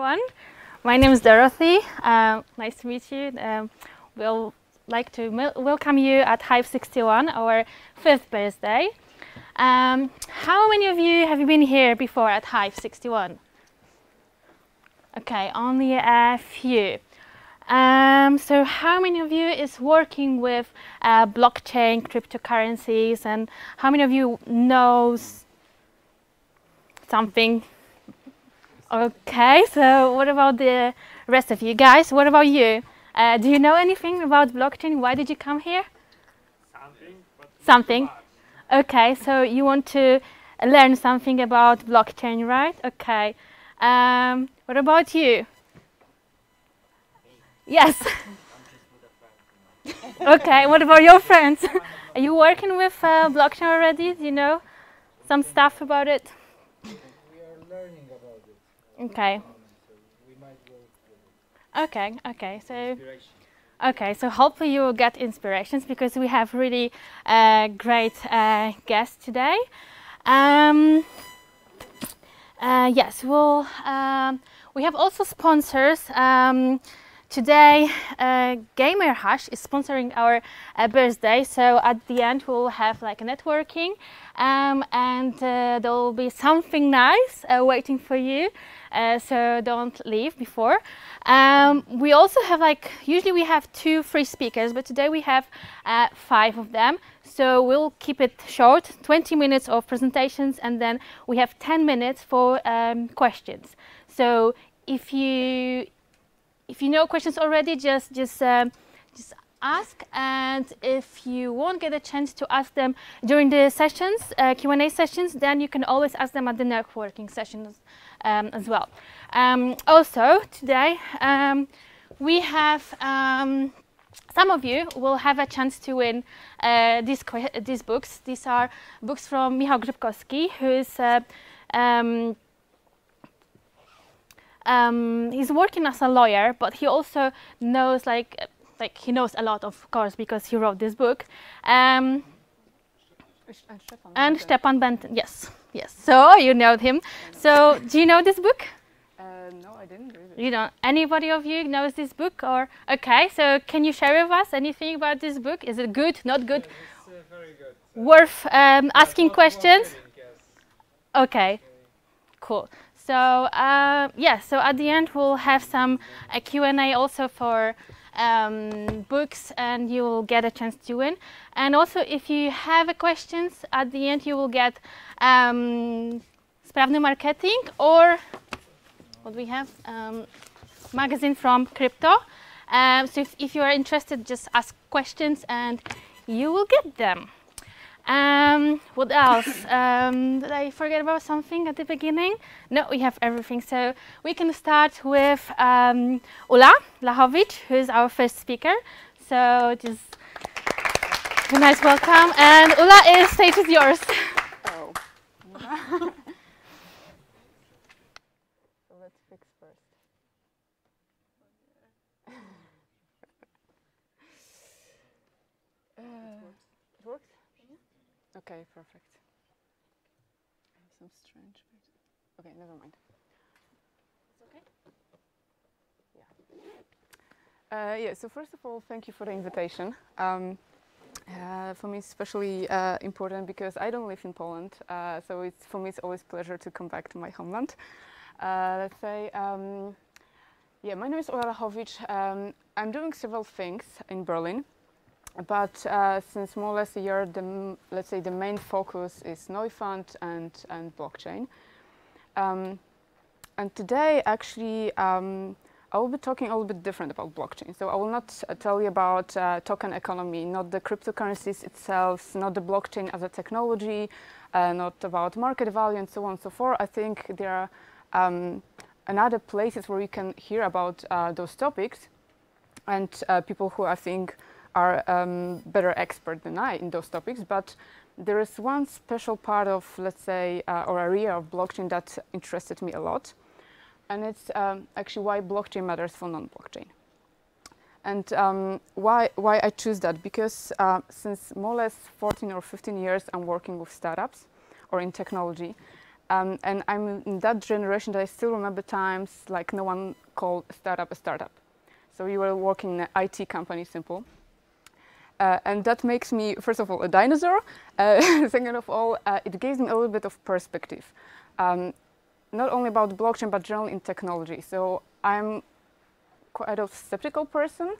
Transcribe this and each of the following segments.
everyone. My name is Dorothy. Nice to meet you. We'll like to welcome you at Hive 61, our 5th birthday. How many of you have been here before at Hive 61? Okay, only a few. So how many of you is working with blockchain, cryptocurrencies, and how many of you knows something? Okay, so what about the rest of you guys? What about you? Do you know anything about blockchain? Why did you come here? Something. Okay, so you want to learn something about blockchain, right? Okay. What about you? Yes. Okay, what about your friends? Are you working with blockchain already? Do you know some stuff about it? We are learning about it. Okay. So we might go through it. Okay, so hopefully you will get inspirations because we have really great guests today. Yes, we have also sponsors. Today, Gamer Hash is sponsoring our birthday, so at the end we'll have like a networking, and there will be something nice waiting for you. So don't leave before. We also have usually we have 2 free speakers, but today we have 5 of them. So we'll keep it short, 20 minutes of presentations, and then we have 10 minutes for questions. So if you know questions already, just ask, and if you won't get a chance to ask them during the sessions, Q&A sessions, then you can always ask them at the networking sessions as well. Also today we have some of you will have a chance to win these books. These are books from Michał, who is he's working as a lawyer, but he also knows he knows a lot, of course, because he wrote this book. And Stefan Benton, yes. So you know him. So do you know this book? No, I didn't read it. You don't. Anybody of you knows this book? Or okay, so can you share with us anything about this book? Is it good? Not good? It's very good. Worth asking questions? Okay, cool. So so at the end we'll have some Q&A also for books, and you will get a chance to win. And also if you have questions at the end, you will get Sprawny Marketing, or what we have, magazine from Crypto. So if you are interested, just ask questions and you will get them. What else? Did I forget about something at the beginning? No, we have everything. So we can start with Ula Lachowicz, who is our first speaker. So just a nice welcome. And Ula, stage is yours. Oh. So let's fix first. It works? Okay, perfect. I have some strange. Okay, never mind. It's okay? Yeah. Yeah. So first of all, thank you for the invitation. For me, it's especially important because I don't live in Poland. So for me, it's always a pleasure to come back to my homeland. Let's say, yeah, my name is Ula Lachowicz. I'm doing several things in Berlin. But since more or less a year, let's say the main focus is Neufund and blockchain. And today, actually, I will be talking a little bit different about blockchain. So I will not tell you about token economy, not the cryptocurrencies itself, not the blockchain as a technology, not about market value and so on and so forth. I think there are another places where you can hear about those topics, and people who I think are better expert than I in those topics. But there is one special part of, let's say, or area of blockchain that interested me a lot. And it's actually why blockchain matters for non-blockchain. And why I choose that? Because since more or less 14 or 15 years, I'm working with startups or in technology. And I'm in that generation that I still remember times like no one called a startup a startup. So you were working in an IT company, simple. And that makes me, first of all, a dinosaur. Second of all, it gives me a little bit of perspective. Not only about blockchain, but generally in technology. So I'm quite a skeptical person.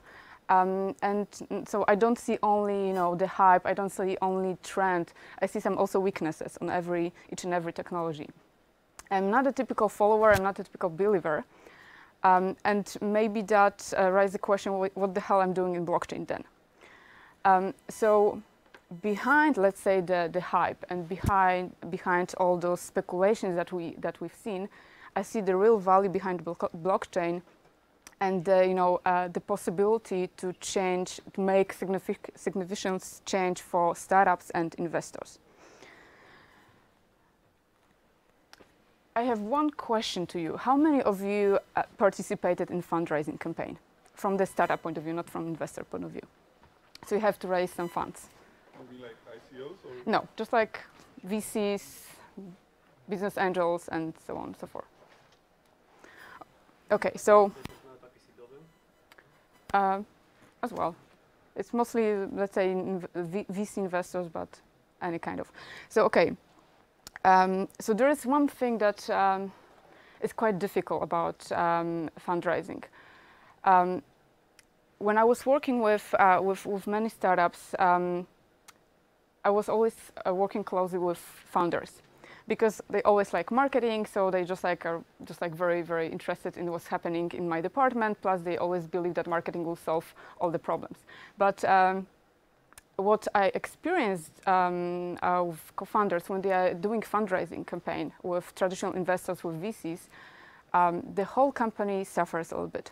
And so I don't see only, the hype. I don't see only trend. I see some also weaknesses on each and every technology. I'm not a typical follower. I'm not a typical believer. And maybe that raises the question: what the hell I'm doing in blockchain then? So behind, let's say, the hype and behind all those speculations that we've seen, I see the real value behind blockchain. And the possibility to make significant change for startups and investors. I have one question to you. How many of you participated in fundraising campaign from the startup point of view, not from investor point of view? So you have to raise some funds. Maybe like ICOs or? No, just like VCs, business angels, and so on and so forth. Okay, so. As well. It's mostly, let's say, VC investors, but any kind of. So, okay. So there is one thing that is quite difficult about fundraising. When I was working with many startups, I was always working closely with founders, because they always like marketing, so they are very, very interested in what's happening in my department. Plus, they always believe that marketing will solve all the problems. But what I experienced with co-founders when they are doing fundraising campaign with traditional investors, with VCs, the whole company suffers a little bit,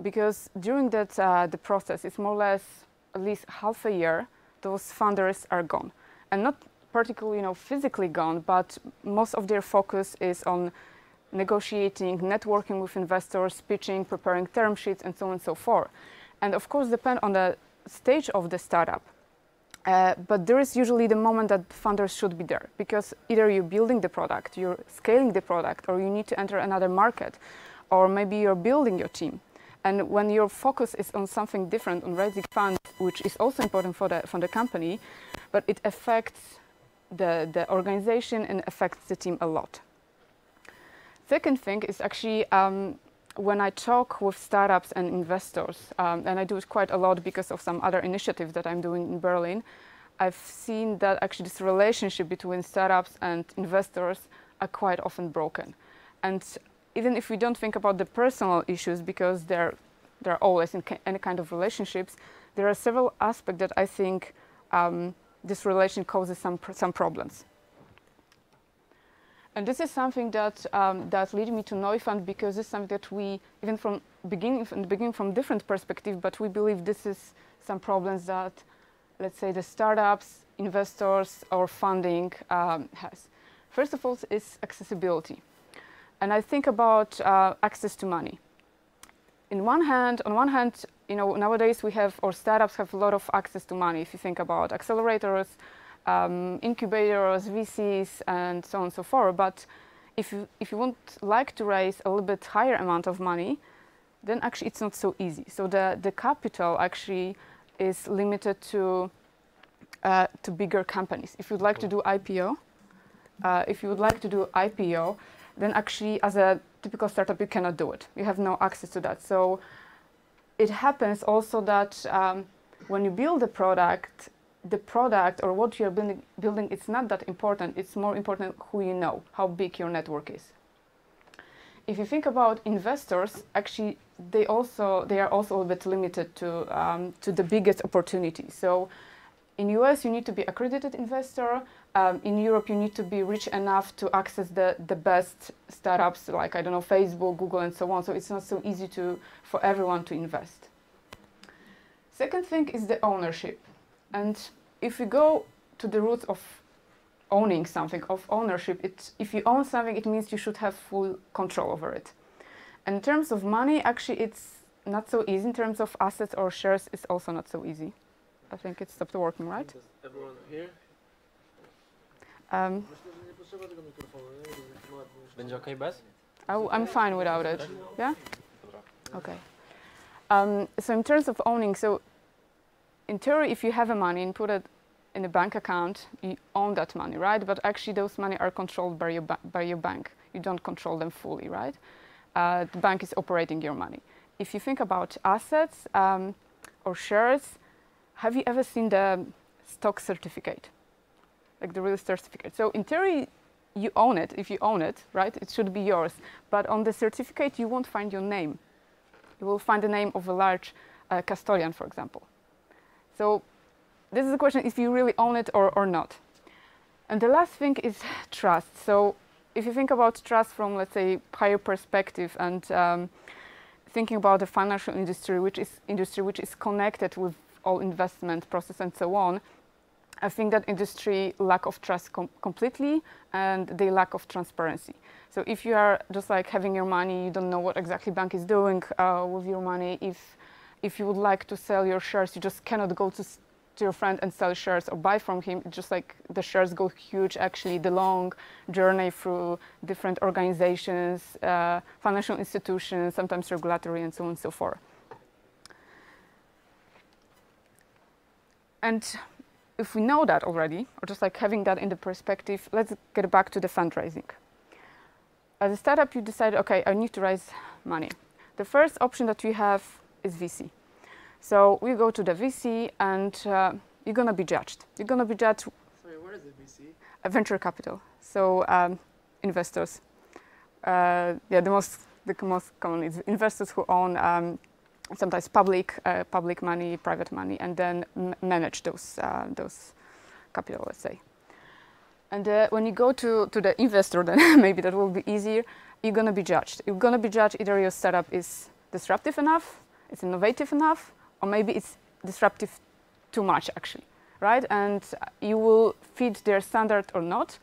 because during that the process, it's more or less at least half a year. Those founders are gone, and not particularly, physically gone, but most of their focus is on negotiating, networking with investors, pitching, preparing term sheets, and so on and so forth. And of course, depend on the stage of the startup. But there is usually the moment that founders should be there, because either you're building the product, you're scaling the product, or you need to enter another market, or maybe you're building your team. And when your focus is on something different, on raising funds, which is also important for the company, but it affects the organization and affects the team a lot. Second thing is actually when I talk with startups and investors, and I do it quite a lot because of some other initiatives that I'm doing in Berlin, I've seen that actually this relationship between startups and investors are quite often broken. And even if we don't think about the personal issues, because they're always in any kind of relationships, there are several aspects that I think this relation causes some problems. And this is something that leads me to Neufund, because it's something that we, even from the beginning from different perspectives, but we believe this is some problems that, let's say, the startups, investors, or funding has. First of all, is accessibility. And I think about access to money. On one hand, nowadays we have, or startups have a lot of access to money. If you think about accelerators, incubators, VCs, and so on and so forth. But if you want like to raise a little bit higher amount of money, then actually it's not so easy. So the capital actually is limited to bigger companies. If you'd like to do IPO, then actually as a typical startup you cannot do it. You have no access to that. So it happens also that when you build a product, the product or what you're building, it's not that important. It's more important who you know, how big your network is. If you think about investors, actually they are also a little bit limited to the biggest opportunity. So in US you need to be accredited investor. In Europe you need to be rich enough to access the best startups like, I don't know, Facebook, Google, and so on. So it's not so easy for everyone to invest. Second thing is the ownership. And if we go to the roots of owning something, of ownership, if you own something, it means you should have full control over it. And in terms of money, actually it's not so easy. In terms of assets or shares, it's also not so easy. I think it stopped working, right? Does everyone hear? Będzie ok bez? I'm fine without it. Yeah? Okay. So in terms of owning, so in theory, if you have a money and put it in a bank account, you own that money, right? But actually those money are controlled by your bank. You don't control them fully, right? The bank is operating your money. If you think about assets or shares, have you ever seen the stock certificate? Like the real certificate. So in theory, you own it. If you own it, right, it should be yours. But on the certificate, you won't find your name. You will find the name of a large custodian, for example. So this is the question if you really own it or not. And the last thing is trust. So if you think about trust from, let's say, higher perspective and thinking about the financial industry, which is connected with all investment process and so on, I think that industry lack of trust completely, and they lack of transparency. So if you are just like having your money, you don't know what exactly bank is doing with your money. If you would like to sell your shares, you just cannot go to your friend and sell shares or buy from him. It's just like the shares go huge, actually, the long journey through different organizations, financial institutions, sometimes regulatory, and so on and so forth. And if we know that already, or just like having that in the perspective, let's get back to the fundraising. As a startup, you decide, okay, I need to raise money. The first option that you have is VC. So we go to the VC and you're going to be judged. You're going to be judged. Sorry, what is a VC? Venture capital. So investors. Yeah, the most common is investors who own sometimes public money, private money, and then manage those capital, let's say. And when you go to the investor, then maybe that will be easier. You're going to be judged. You're going to be judged either your startup is disruptive enough, it's innovative enough, or maybe it's disruptive too much, actually, right? And you will fit their standard or not.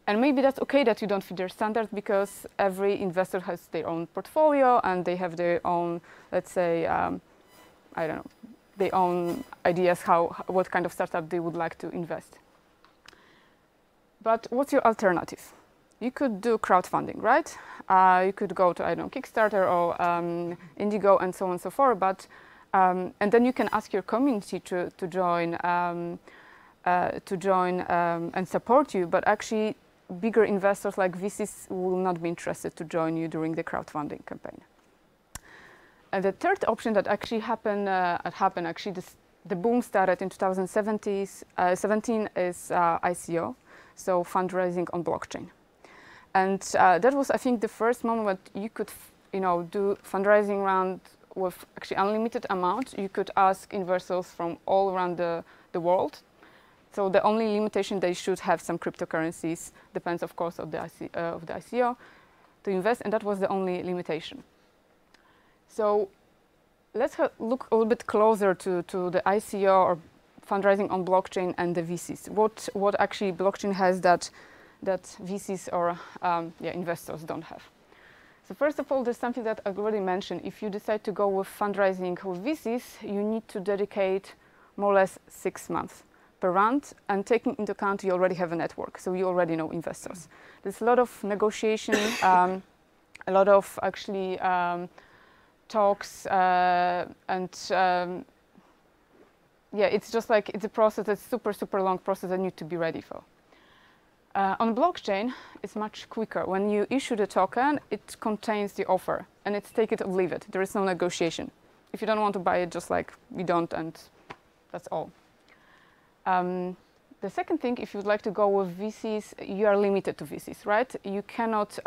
And maybe that's okay that you don't fit their standard, because every investor has their own portfolio and they have their own, let's say, I don't know, their own ideas what kind of startup they would like to invest. But what's your alternative? You could do crowdfunding, right? You could go to, I don't know, Kickstarter or Indigo and so on and so forth. But and then you can ask your community to join and support you. But actually, bigger investors like VCs will not be interested to join you during the crowdfunding campaign. And the third option that actually happened, the boom started in 2017 is ICO, so fundraising on blockchain. And that was, I think, the first moment you could, do fundraising round with actually unlimited amount. You could ask investors from all around the world. So the only limitation, they should have some cryptocurrencies, depends of course of the ICO, to invest, and that was the only limitation. So let's look a little bit closer to the ICO or fundraising on blockchain and the VCs. What actually blockchain has that VCs or investors don't have. So first of all, there's something that I already mentioned. If you decide to go with fundraising with VCs, you need to dedicate more or less 6 months per round, and taking into account you already have a network, so you already know investors. There's a lot of negotiation, a lot of actually talks, it's just like it's a process that's super long process that you need to be ready for. On blockchain, it's much quicker. When you issue the token, it contains the offer, and it's take it or leave it. There is no negotiation. If you don't want to buy it, just like we don't, and that's all. The second thing, if you'd like to go with VCs, you are limited to VCs, right? You cannot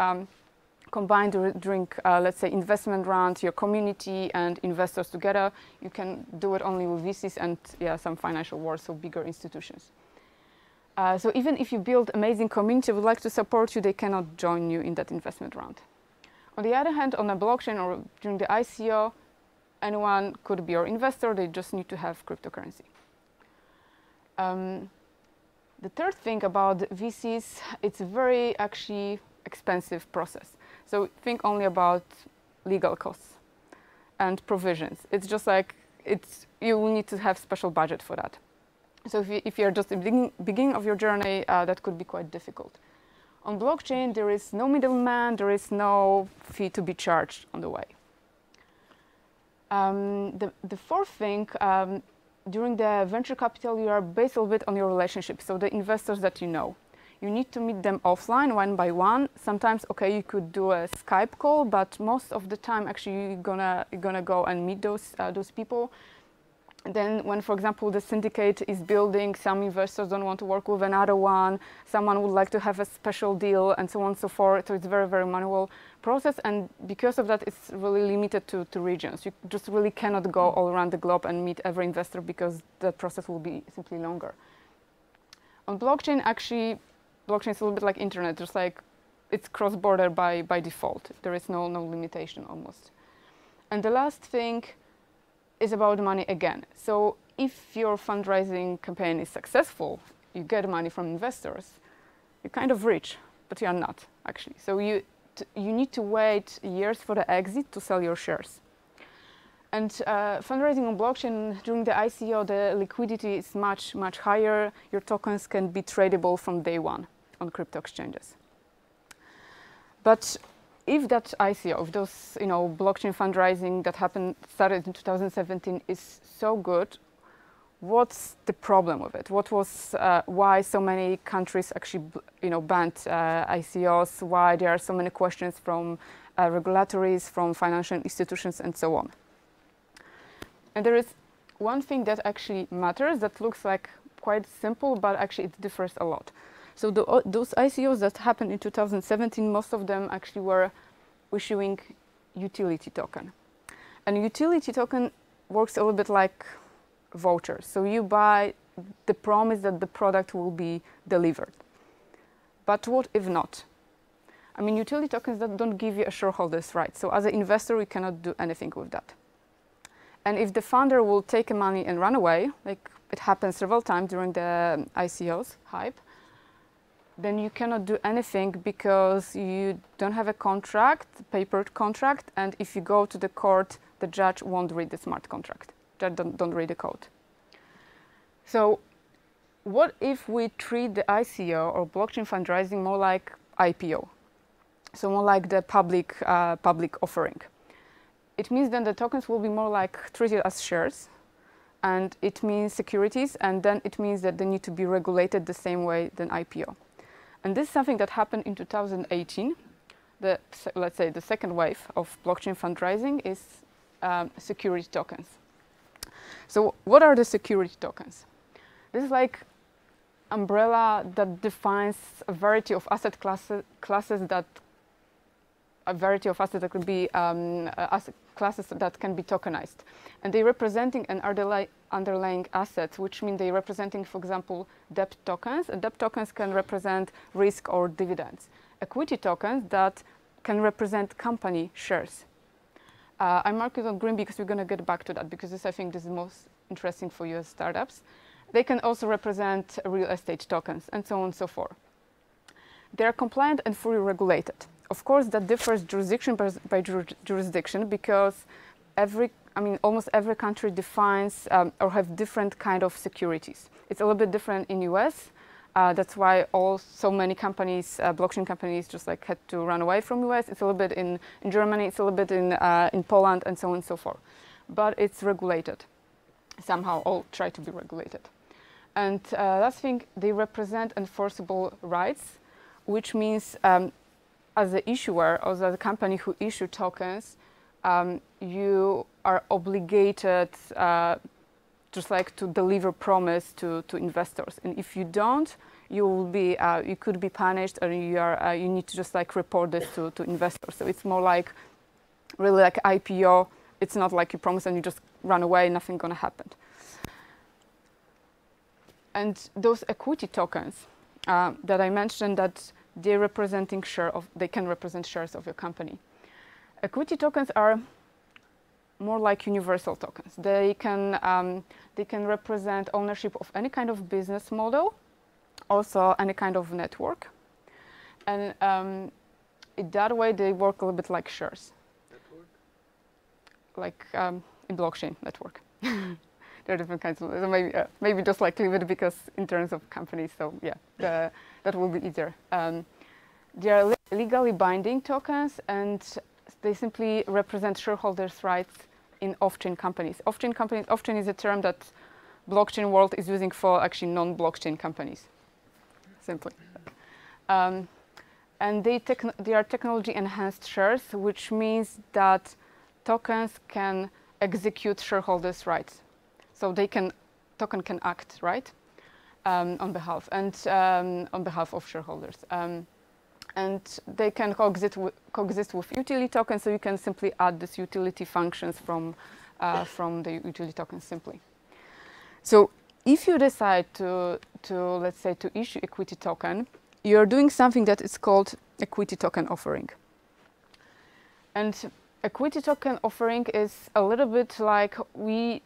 combine during, let's say, investment round, your community and investors together. You can do it only with VCs and some financial worlds, so bigger institutions. So even if you build amazing community would like to support you, they cannot join you in that investment round. On the other hand, on a blockchain or during the ICO, anyone could be your investor. They just need to have cryptocurrency. The third thing about VCs, it's a very actually expensive process. So think only about legal costs and provisions. It's just like you will need to have special budget for that. So if you're just at the beginning of your journey, that could be quite difficult. On blockchain, there is no middleman, there is no fee to be charged on the way. The fourth thing, during the venture capital, you are based a little bit on your relationship, so the investors that you know. You need to meet them offline, one by one. Sometimes, okay, you could do a Skype call, but most of the time, actually, you're gonna go and meet those people. Then when, for example, the syndicate is building, some investors don't want to work with another one, someone would like to have a special deal, and so on and so forth. So it's very, very manual process, and because of that, it's really limited to regions. You just really cannot go all around the globe and meet every investor because the process will be simply longer. On blockchain, actually, blockchain is a little bit like internet, just like it's cross-border by default. There is no limitation almost. And the last thing is about money again. So if your fundraising campaign is successful, you get money from investors, you're kind of rich, but you are not actually. So you need to wait years for the exit to sell your shares. And fundraising on blockchain, during the ICO, the liquidity is much, much higher. Your tokens can be tradable from day one on crypto exchanges. But if that ICO, if those blockchain fundraising that started in 2017 is so good, what's the problem with it? What was why so many countries actually banned ICOs? Why there are so many questions from regulatories, from financial institutions, and so on? And there is one thing that actually matters that looks like quite simple, but actually it differs a lot. So those ICOs that happened in 2017, most of them actually were issuing utility token. And utility token works a little bit like vouchers. So you buy the promise that the product will be delivered. But what if not? I mean, utility tokens that don't give you a shareholder's right. So as an investor, you cannot do anything with that. And if the founder will take the money and run away, like it happens several times during the ICOs hype, then you cannot do anything because you don't have a contract, paper contract, and if you go to the court, the judge won't read the smart contract. Judge don't read the code. So what if we treat the ICO or blockchain fundraising more like IPO? So more like the public offering. It means then the tokens will be more like treated as shares, and it means securities, and then it means that they need to be regulated the same way than IPO. And this is something that happened in 2018. Let's say the second wave of blockchain fundraising is security tokens. So what are the security tokens? This is like umbrella that defines a variety of asset classes that could be asset classes that can be tokenized. And they're representing an underlying assets, which mean they're representing, for example, debt tokens. And debt tokens can represent risk or dividends. Equity tokens that can represent company shares. I mark it on green because we're going to get back to that, because I think this is most interesting for US startups. They can also represent real estate tokens, and so on and so forth. They are compliant and fully regulated. Of course, that differs jurisdiction by jurisdiction, because almost every country defines or have different kind of securities. It's a little bit different in US. That's why so many companies, blockchain companies, just like had to run away from US. It's a little bit in Germany. It's a little bit in Poland, and so on and so forth. But it's regulated. Somehow, all try to be regulated. And last thing, they represent enforceable rights, which means as the issuer or as a company who issue tokens, you are obligated just like to deliver promise to investors. And if you don't, you could be punished, or you need to just like report this to investors. So it's more like really like IPO. It's not like you promise and you just run away, nothing gonna happen. And those equity tokens that I mentioned, that they can represent shares of your company. Equity tokens are more like universal tokens. They can represent ownership of any kind of business model, also any kind of network, and in that way they work a little bit like shares. Network? Like in blockchain network. There are different kinds of, so maybe just like leave it because in terms of companies, so yeah, that will be easier. They are legally binding tokens, and they simply represent shareholders' rights in off-chain companies. Off-chain is a term that blockchain world is using for actually non-blockchain companies, simply. And they are technology-enhanced shares, which means that tokens can execute shareholders' rights. So token can act, right, on behalf of shareholders. And they can coexist with utility tokens, so you can simply add these utility functions from the utility tokens simply. So if you decide to let's say, to issue equity token, you're doing something that is called equity token offering. And equity token offering is a little bit like, we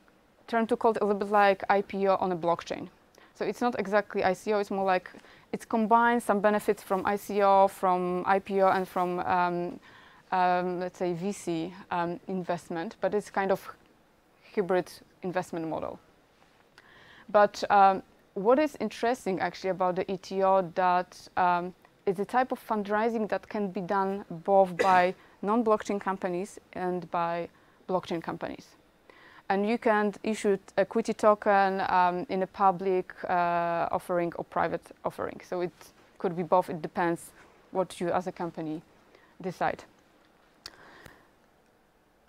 tend to call it a little bit like IPO on a blockchain. So it's not exactly ICO, it's more like, it combines some benefits from ICO, from IPO, and from, let's say, VC investment, but it's kind of hybrid investment model. But what is interesting actually about the ETO, that it's a type of fundraising that can be done both by non-blockchain companies and by blockchain companies. And you can issue equity token in a public offering or private offering. So it could be both. It depends what you as a company decide.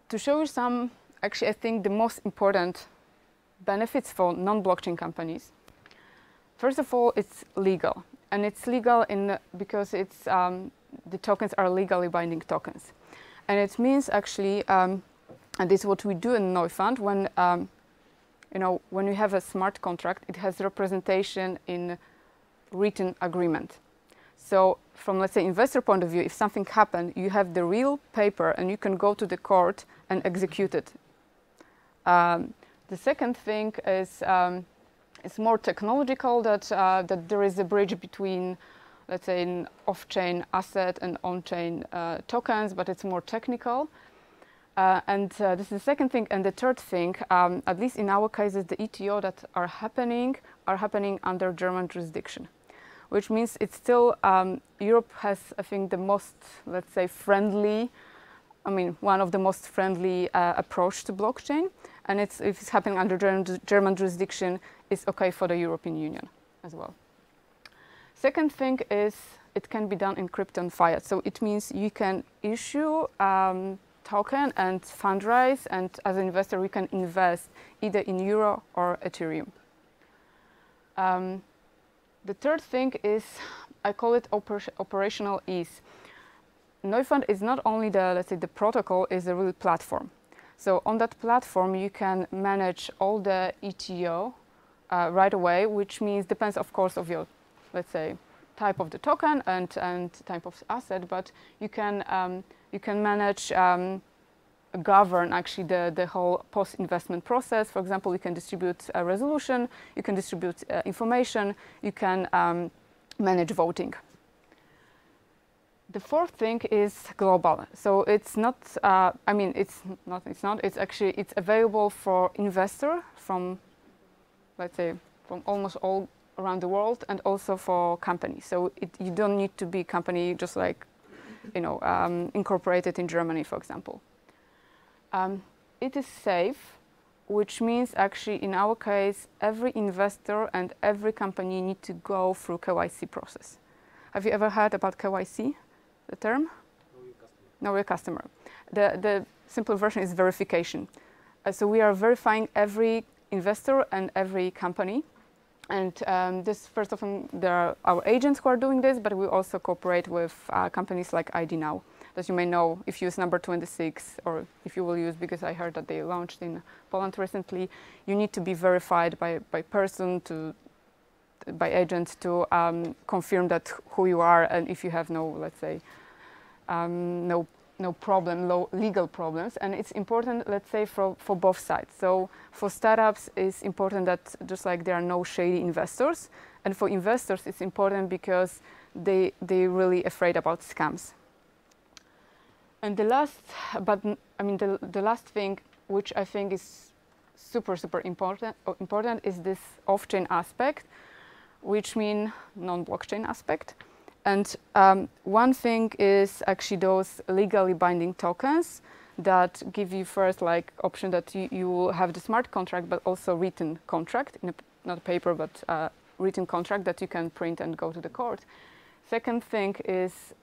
To show you some, actually I think the most important benefits for non-blockchain companies. First of all, it's legal. And it's legal because it's, the tokens are legally binding tokens. And it means actually, and this is what we do in Neufund, when when you have a smart contract, it has representation in written agreement. So from, let's say, investor point of view, if something happened, you have the real paper and you can go to the court and execute it. The second thing is it's more technological, that there is a bridge between, let's say, an off-chain asset and on-chain tokens, but it's more technical. And this is the second thing. And the third thing, at least in our cases, the ETO that are happening under German jurisdiction, which means it's still, Europe has, I think, the most, let's say, friendly, one of the most friendly approach to blockchain. And if it's happening under German jurisdiction, it's okay for the European Union as well. Second thing is it can be done in crypto and fiat. So it means you can issue token and fundraise, and as an investor, we can invest either in Euro or Ethereum. The third thing is, I call it operational ease. Neufund is not only the, let's say, the protocol is a real platform. So on that platform, you can manage all the ETO right away, which means depends, of course, of your, let's say, type of the token and type of asset, but you can manage, govern actually the whole post-investment process. For example, you can distribute a resolution, you can distribute information, you can manage voting. The fourth thing is global. So it's not, it's actually, it's available for investor from, let's say, from almost all around the world, and also for companies. So you don't need to be a company just like, incorporated in Germany, for example. It is safe, which means actually in our case, every investor and every company need to go through KYC process. Have you ever heard about KYC, the term? Know your customer. The simple version is verification. So we are verifying every investor and every company. And this, first of all, there are our agents who are doing this, but we also cooperate with companies like ID Now, that you may know if you use number 26, or if you will use, because I heard that they launched in Poland recently, you need to be verified by person by agent to confirm that who you are, and if you have no, let's say, no legal problems. And it's important, let's say, for both sides. So for startups, it's important that just like there are no shady investors, and for investors, it's important because they're really afraid about scams. And the last, the last thing, which I think is super important is this off-chain aspect, which means non-blockchain aspect. And one thing is actually those legally binding tokens that give you first like option that you will have the smart contract, but also written contract, in not paper, but written contract that you can print and go to the court. Second thing is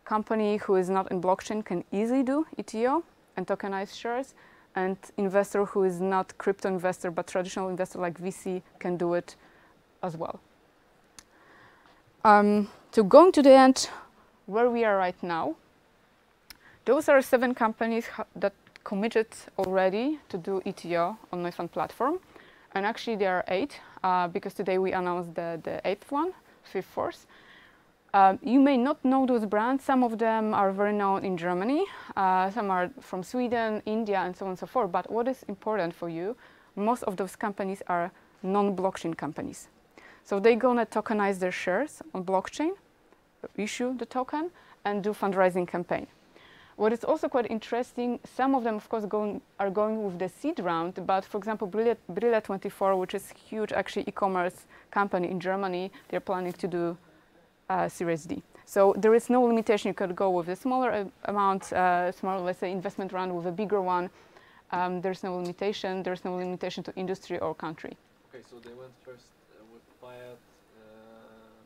company who is not in blockchain can easily do ETO and tokenize shares, and investor who is not crypto investor but traditional investor like VC can do it as well. So going to the end, where we are right now, those are 7 companies that committed already to do ETO on Neufund platform, and actually there are 8 because today we announced the 8th one, 5th. You may not know those brands. Some of them are very known in Germany, some are from Sweden, India, and so on and so forth. But what is important for you, most of those companies are non-blockchain companies. So they're gonna tokenize their shares on blockchain, issue the token, and do fundraising campaign. What is also quite interesting, some of them, of course, are going with the seed round, but for example, Brille24, which is huge actually e-commerce company in Germany, they're planning to do Series D. So there is no limitation. You could go with a smaller amount, smaller, let's say, investment round with a bigger one. There's no limitation. There's no limitation to industry or country. Okay, so they went first with Fiat,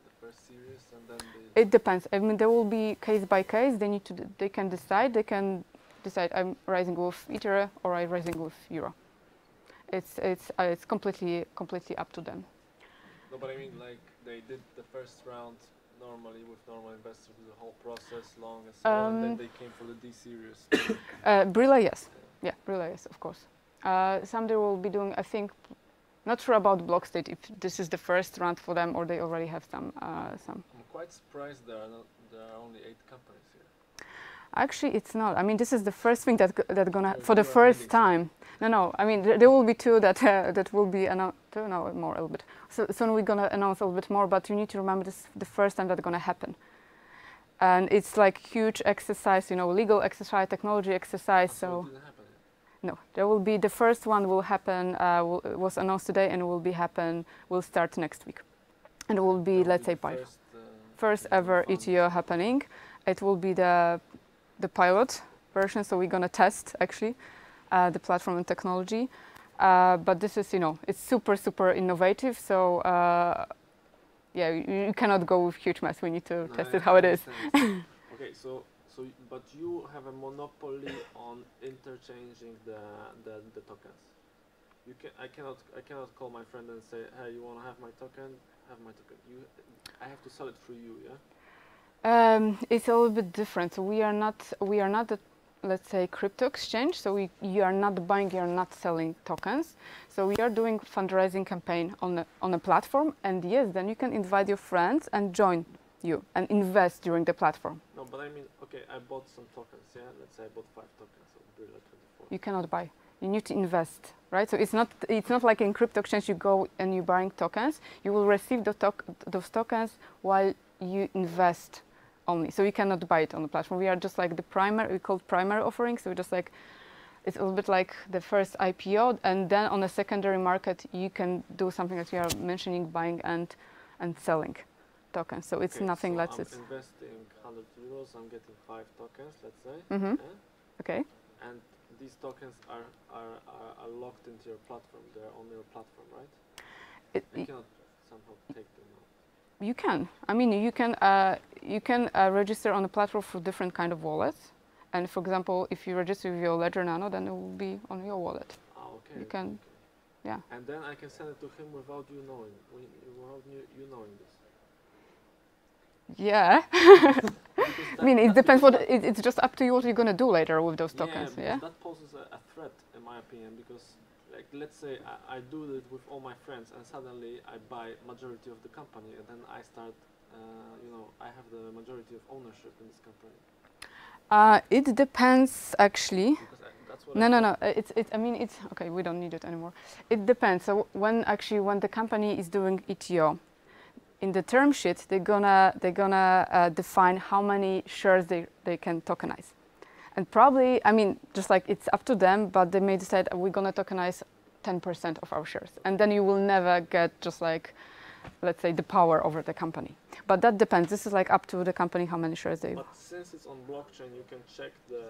the first series, and then it depends. I mean, there will be case by case. They can decide. They can decide. I'm rising with Ether or I'm rising with Euro. It's completely up to them. No, but I mean, like they did the first round normally with normal investors, with the whole process long and so on, and then they came for the D series. Brille, yes. Yeah, Brille, yes, of course. Some they will be doing, I think, not sure about Blockstate, if this is the first round for them or they already have some. I'm quite surprised there are only 8 companies here. Actually, it's not. I mean, this is the first thing that gonna, for the first time. No, I mean, there will be 2 that will be announced, no, more a little bit. So soon we're gonna announce a little bit more, but you need to remember this is the first time that's gonna happen. And it's like huge exercise, you know, legal exercise, technology exercise, so. It didn't happen yet. No, there will be, the first one will happen, was announced today and will start next week. And it will be, let's say, first ever ETO happening. It will be the pilot version, so we're gonna test actually the platform and technology. But this is, you know, it's super innovative. So yeah, you cannot go with huge mess. We need to test it how it is. Okay, but you have a monopoly on interchanging the tokens. I cannot call my friend and say, hey, you want to have my token? Have my token. I have to sell it through you, yeah? It's a little bit different. So we are not a, let's say, crypto exchange. So you are not buying, you are not selling tokens. So we are doing fundraising campaign on a platform, and yes, then you can invite your friends and join you and invest during the platform. No, but I mean, okay, I bought some tokens, yeah? Let's say I bought 5 tokens of Brille24. You cannot buy. You need to invest, right? So it's not like in crypto exchange you go and you're buying tokens. You will receive those tokens while you invest only. So you cannot buy it on the platform. We are just like the primary, we call it primary offering. So just like, it's a little bit like the first IPO, and then on the secondary market you can do something that you are mentioning, buying and selling tokens. So it's nothing. So let's. I'm investing 100 euros. I'm getting 5 tokens. Let's say. Mm-hmm. Yeah? Okay. And these tokens are locked into your platform. They're on your platform, right? I cannot somehow take them out. You can. I mean, you can register on the platform for different kind of wallets. And for example, if you register with your Ledger Nano, then it will be on your wallet. Ah, okay. You can, okay. yeah. And then I can send it to him without you knowing, knowing this. Yeah. I mean, it depends. It's just up to you what you're gonna do later with those tokens. Yeah. That poses a threat, in my opinion, because, like, let's say I do it with all my friends, and suddenly I buy majority of the company, and then I start, I have the majority of ownership in this company. It depends, actually. That's what No. I mean, it's okay. We don't need it anymore. It depends. So when the company is doing ETO, in the term sheet, they're gonna define how many shares they can tokenize, and probably, I mean, just like it's up to them, but they may decide we're gonna tokenize 10% of our shares, and then you will never get just like let's say, the power over the company. But that depends. This is like up to the company how many shares they. But since it's on blockchain, you can check the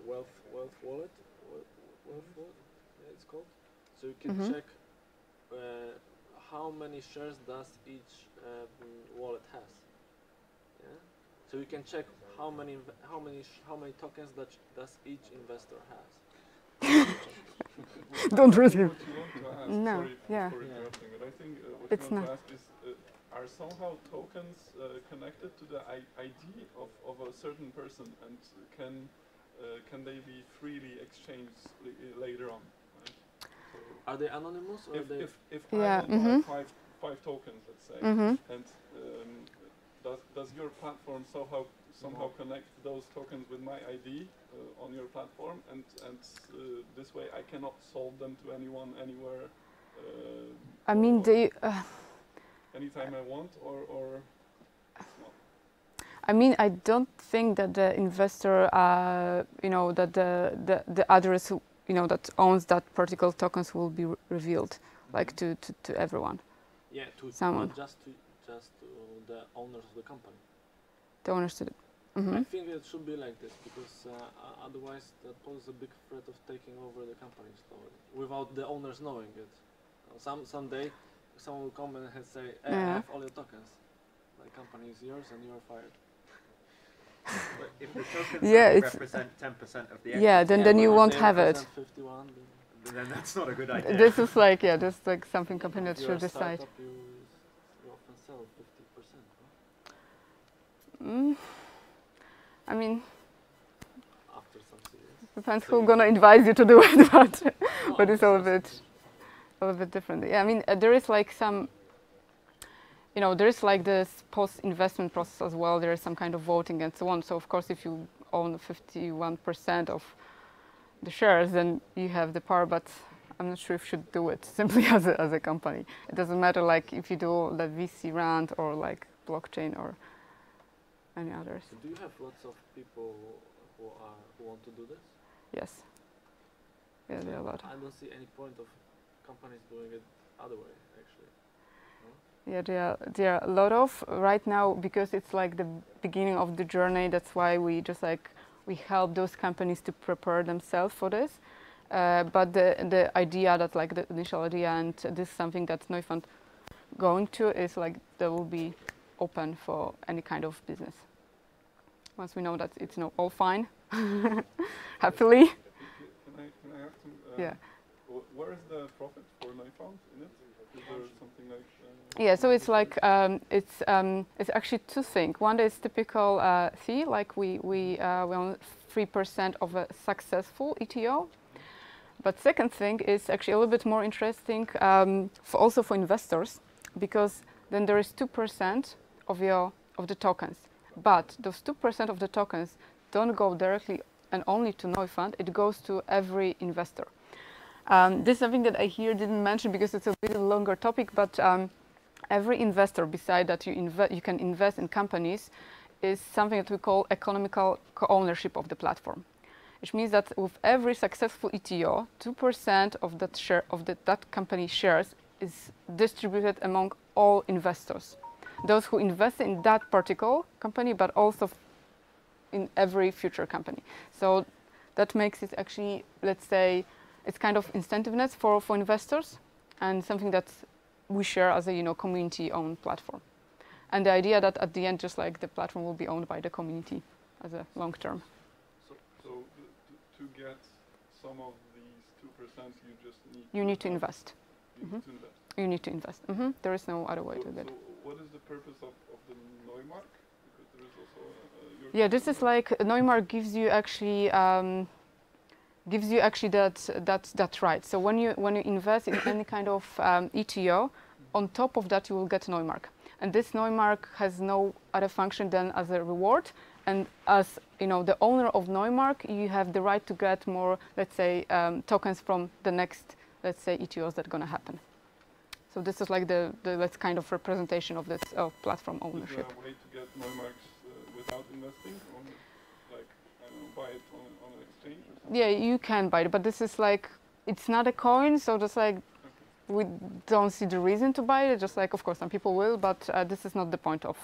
wealth wallet. Wealth wallet, yeah, it's called. So you can check how many shares does each wallet has. Yeah. So you can check how many tokens does each investor has. Don't really. What you want to ask, No, sorry yeah. for interrupting, but I think what It's you want not. to ask is, are somehow tokens connected to the ID of a certain person, and can they be freely exchanged later on? Right? So Are they anonymous or are they? if Yeah, I want to buy five tokens, let's say, and does your platform somehow connect those tokens with my ID on your platform, and this way I cannot sold them to anyone anywhere? I mean, they. Anytime I want, or it's not? I mean, I don't think that the investor, you know, that the address, you know, that owns that particular tokens will be revealed, like to everyone. Yeah, someone. But just to the owners of the company. The owners to. I think it should be like this, because otherwise that poses a big threat of taking over the company slowly, without the owners knowing it. Someday someone will come and say, hey, I have all your tokens. The company is yours and you are fired. But if the tokens represent 10% of the equity, yeah, then you won't have it. 51, then that's not a good idea. This is like, yeah, this is like something company that should decide. You often sell 50%, right? I mean, After some years. depends So who's gonna advise you to do it, but it's a little bit different. Yeah, I mean, there is like some, you know, there is like this post-investment process as well. There is some kind of voting and so on. So of course, if you own 51% of the shares, then you have the power. But I'm not sure if you should do it simply as a company. It doesn't matter like if you do the VC round or like blockchain or any others. So do you have lots of people who want to do this? Yes. Yeah, there are a lot. I don't see any point of companies doing it other way, actually. No? Yeah, there are a lot of right now, because it's like the beginning of the journey. That's why we just like we help those companies to prepare themselves for this. But the idea that like the initial idea, and this is something that Neufund going to, is like they will be open for any kind of business. Once we know that it's all fine, happily. Can I ask you? Yeah. Where is the profit for Neufund in it? Is there something like? Yeah, so it's like it's actually two things. One is typical fee, like we own 3% of a successful ETO. But second thing is actually a little bit more interesting, also for investors, because then there is 2% of the tokens. But those 2% of the tokens don't go directly and only to Neufund. It goes to every investor. This is something that I here didn't mention because it's a bit longer topic, but every investor, beside that you can invest in companies, is something that we call economical co-ownership of the platform. Which means that with every successful ETO, 2% of that share of that company shares is distributed among all investors. Those who invest in that particular company, but also in every future company. So that makes it actually, let's say, it's kind of incentiveness for investors, and something that we share as a community-owned platform. And the idea that at the end, just like the platform will be owned by the community as a long term. So to get some of these 2%, you need to invest. You need to invest. You need to invest. There is no other way to get it. So what is the purpose of the Neumark? Because there is also yeah, this is like Neumark gives you actually that right. So when you invest in any kind of ETO, on top of that you will get Neumark. And this Neumark has no other function than as a reward. And as the owner of Neumark, you have the right to get more, let's say, tokens from the next, let's say, ETOs that are going to happen. So this is like the let's kind of representation of this platform ownership. Is there a way to get Neumarks without investing, or like buy it on an exchange or something? Yeah, you can buy it, but this is like it's not a coin, so just like we don't see the reason to buy it. Just like, of course, some people will, but this is not the point of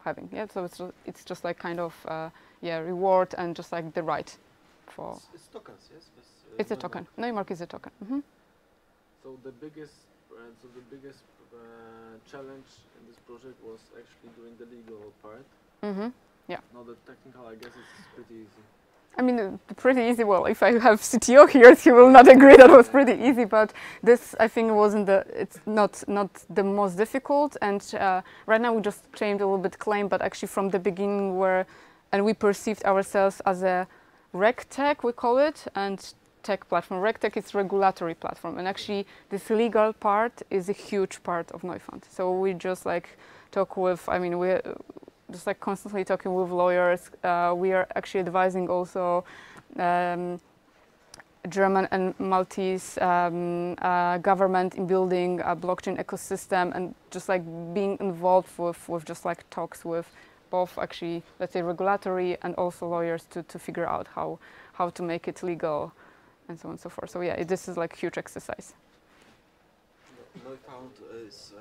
having. Yeah, so it's just like kind of reward and just like the right for. It's tokens, yes. It's a token. Neumark is a token. Mm-hmm. So the biggest challenge in this project was actually doing the legal part. Mm-hmm. Yeah. Now the technical, I guess it's pretty easy. I mean, pretty easy. Well, if I have CTO here, he will not agree that it was pretty easy. But this, I think, wasn't it's not the most difficult. And right now we just changed a little bit claim, but actually from the beginning we perceived ourselves as a RegTech, we call it, and tech platform. RegTech is regulatory platform, and actually this legal part is a huge part of Neufund. So we just like talk with. I mean, we. Just like constantly talking with lawyers. We are actually advising also German and Maltese government in building a blockchain ecosystem, and just like being involved with just like talks with both actually, let's say, regulatory and also lawyers to figure out how to make it legal and so on and so forth. So yeah, this is like a huge exercise. Neufund is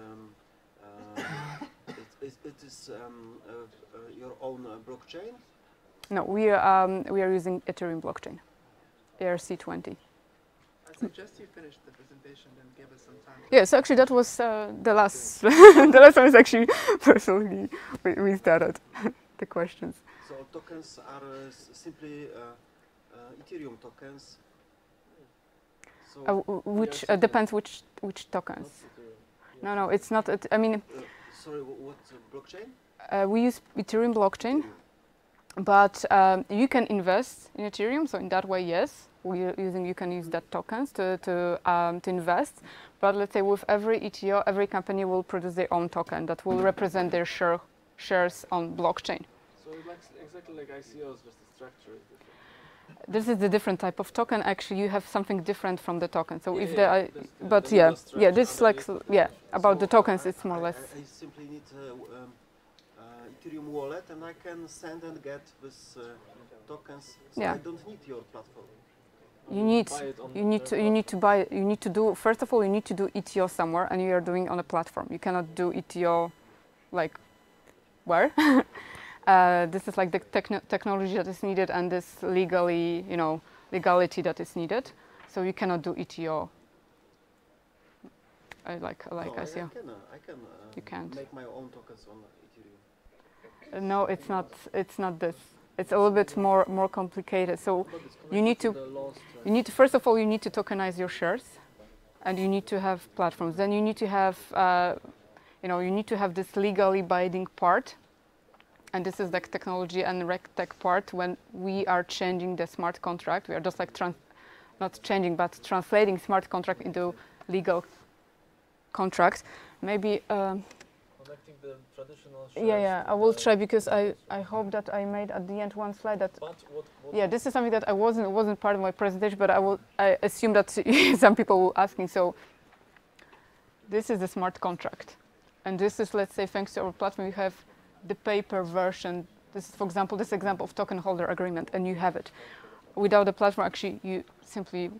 it is your own blockchain? No, we are using Ethereum blockchain, ERC20. I suggest you finish the presentation and give us some time. Yeah, so actually that was the last. The last one is actually personally we started the questions. So tokens are simply Ethereum tokens. So which depends which tokens. No, it's not. I mean. Sorry, what blockchain? We use Ethereum blockchain, but you can invest in Ethereum. So in that way, yes, you can use that tokens to invest. But let's say with every ETO, every company will produce their own token that will represent their shares on blockchain. So it looks exactly like ICOs, just the structure is different. This is the different type of token. Actually, you have something different from the token. So Yeah, if yeah, the this like about the tokens, it's more or less. I simply need Ethereum wallet, and I can send and get this tokens. So Yeah. I don't need your platform. You need to buy. You need to do first of all. You need to do ETO somewhere, and you are doing on a platform. You cannot do ETO, like where. This is like the technology that is needed, and this legality that is needed. So you cannot do ETO. Like No, ICO. I can You can't. make my own tokens on Ethereum. No, it's not. It's not this. It's a little bit more complicated. So you need to first of all you need to tokenize your shares, and you need to have platforms. Then you need to have you need to have this legally binding part, and this is the technology and RegTech part. When we are changing the smart contract, we are just like not changing but translating smart contract into legal contracts. Maybe. Connecting the traditional shares. Yeah, I will try, because I hope that I made at the end one slide that. But what Yeah, this is something that wasn't part of my presentation, but I assume that some people will ask me. So this is the smart contract, and this is, let's say, thanks to our platform, you have the paper version. This is, for example, this example of token holder agreement, and you have it. Without the platform, actually, you simply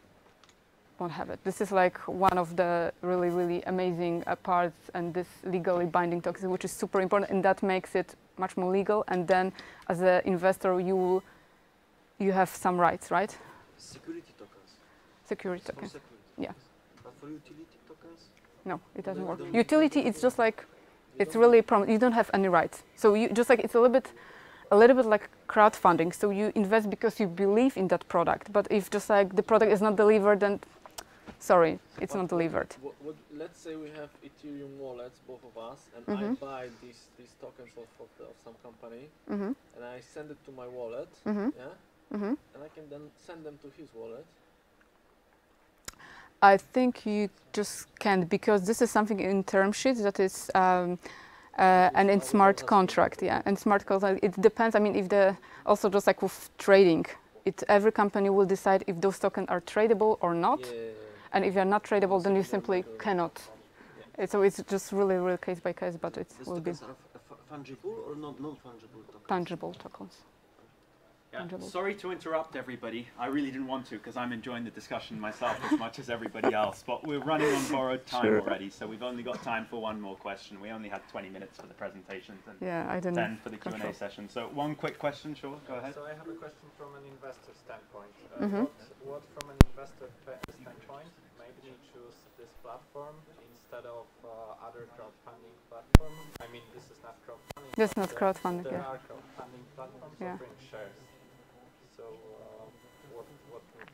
won't have it. This is like one of the really amazing parts, and this legally binding tokens, which is super important, and that makes it much more legal. And then, as an investor, you have some rights, right? Security tokens. Security For tokens. security Yeah. tokens. But for utility tokens? No, it doesn't They work. don't- Utility, it's just like, it's really you don't have any rights. So you just like, it's a little bit like crowdfunding. So you invest because you believe in that product. But if just like the product is not delivered, then sorry, it's not delivered. Let's say we have Ethereum wallets, both of us, and I Mhm. buy these tokens of some company, Mm-hmm. and I send it to my wallet, Mm-hmm. yeah, Mm-hmm. and I can then send them to his wallet. I think you just can't, because this is something in term sheets that is and in smart contract, yeah, and smart contract. It depends. I mean, if also just like with trading, every company will decide if those tokens are tradable or not, and if they're not tradable, then you simply cannot. So it's just really case by case, but it These will be tokens are fungible or non-fungible tokens? tangible tokens. tangible. Sorry to interrupt everybody. I really didn't want to because I'm enjoying the discussion myself as much as everybody else. But we're running on borrowed time already, so we've only got time for one more question. We only had 20 minutes for the presentations and 10 for the Q&A session. So one quick question, sure, go ahead. So I have a question from an investor standpoint. What from an investor standpoint made you choose this platform instead of other crowdfunding platform? I mean, this is not crowdfunding. This is not crowdfunding, There are crowdfunding platforms offering shares. So what would be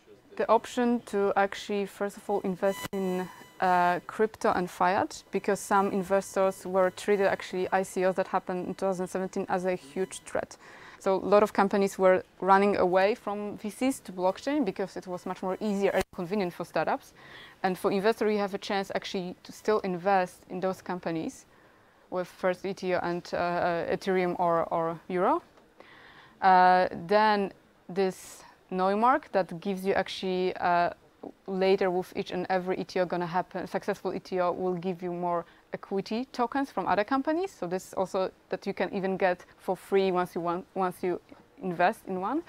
choose? The option to actually, first of all, invest in crypto and fiat, because some investors were treated actually ICOs that happened in 2017 as a huge threat. So a lot of companies were running away from VCs to blockchain because it was much more easier and convenient for startups. And for investors, you have a chance actually to still invest in those companies with first ETO and Ethereum or Euro. Then this Neumark that gives you actually later with each and every ETO gonna happen, successful ETO will give you more equity tokens from other companies. So this is also that you can even get for free once you invest in one.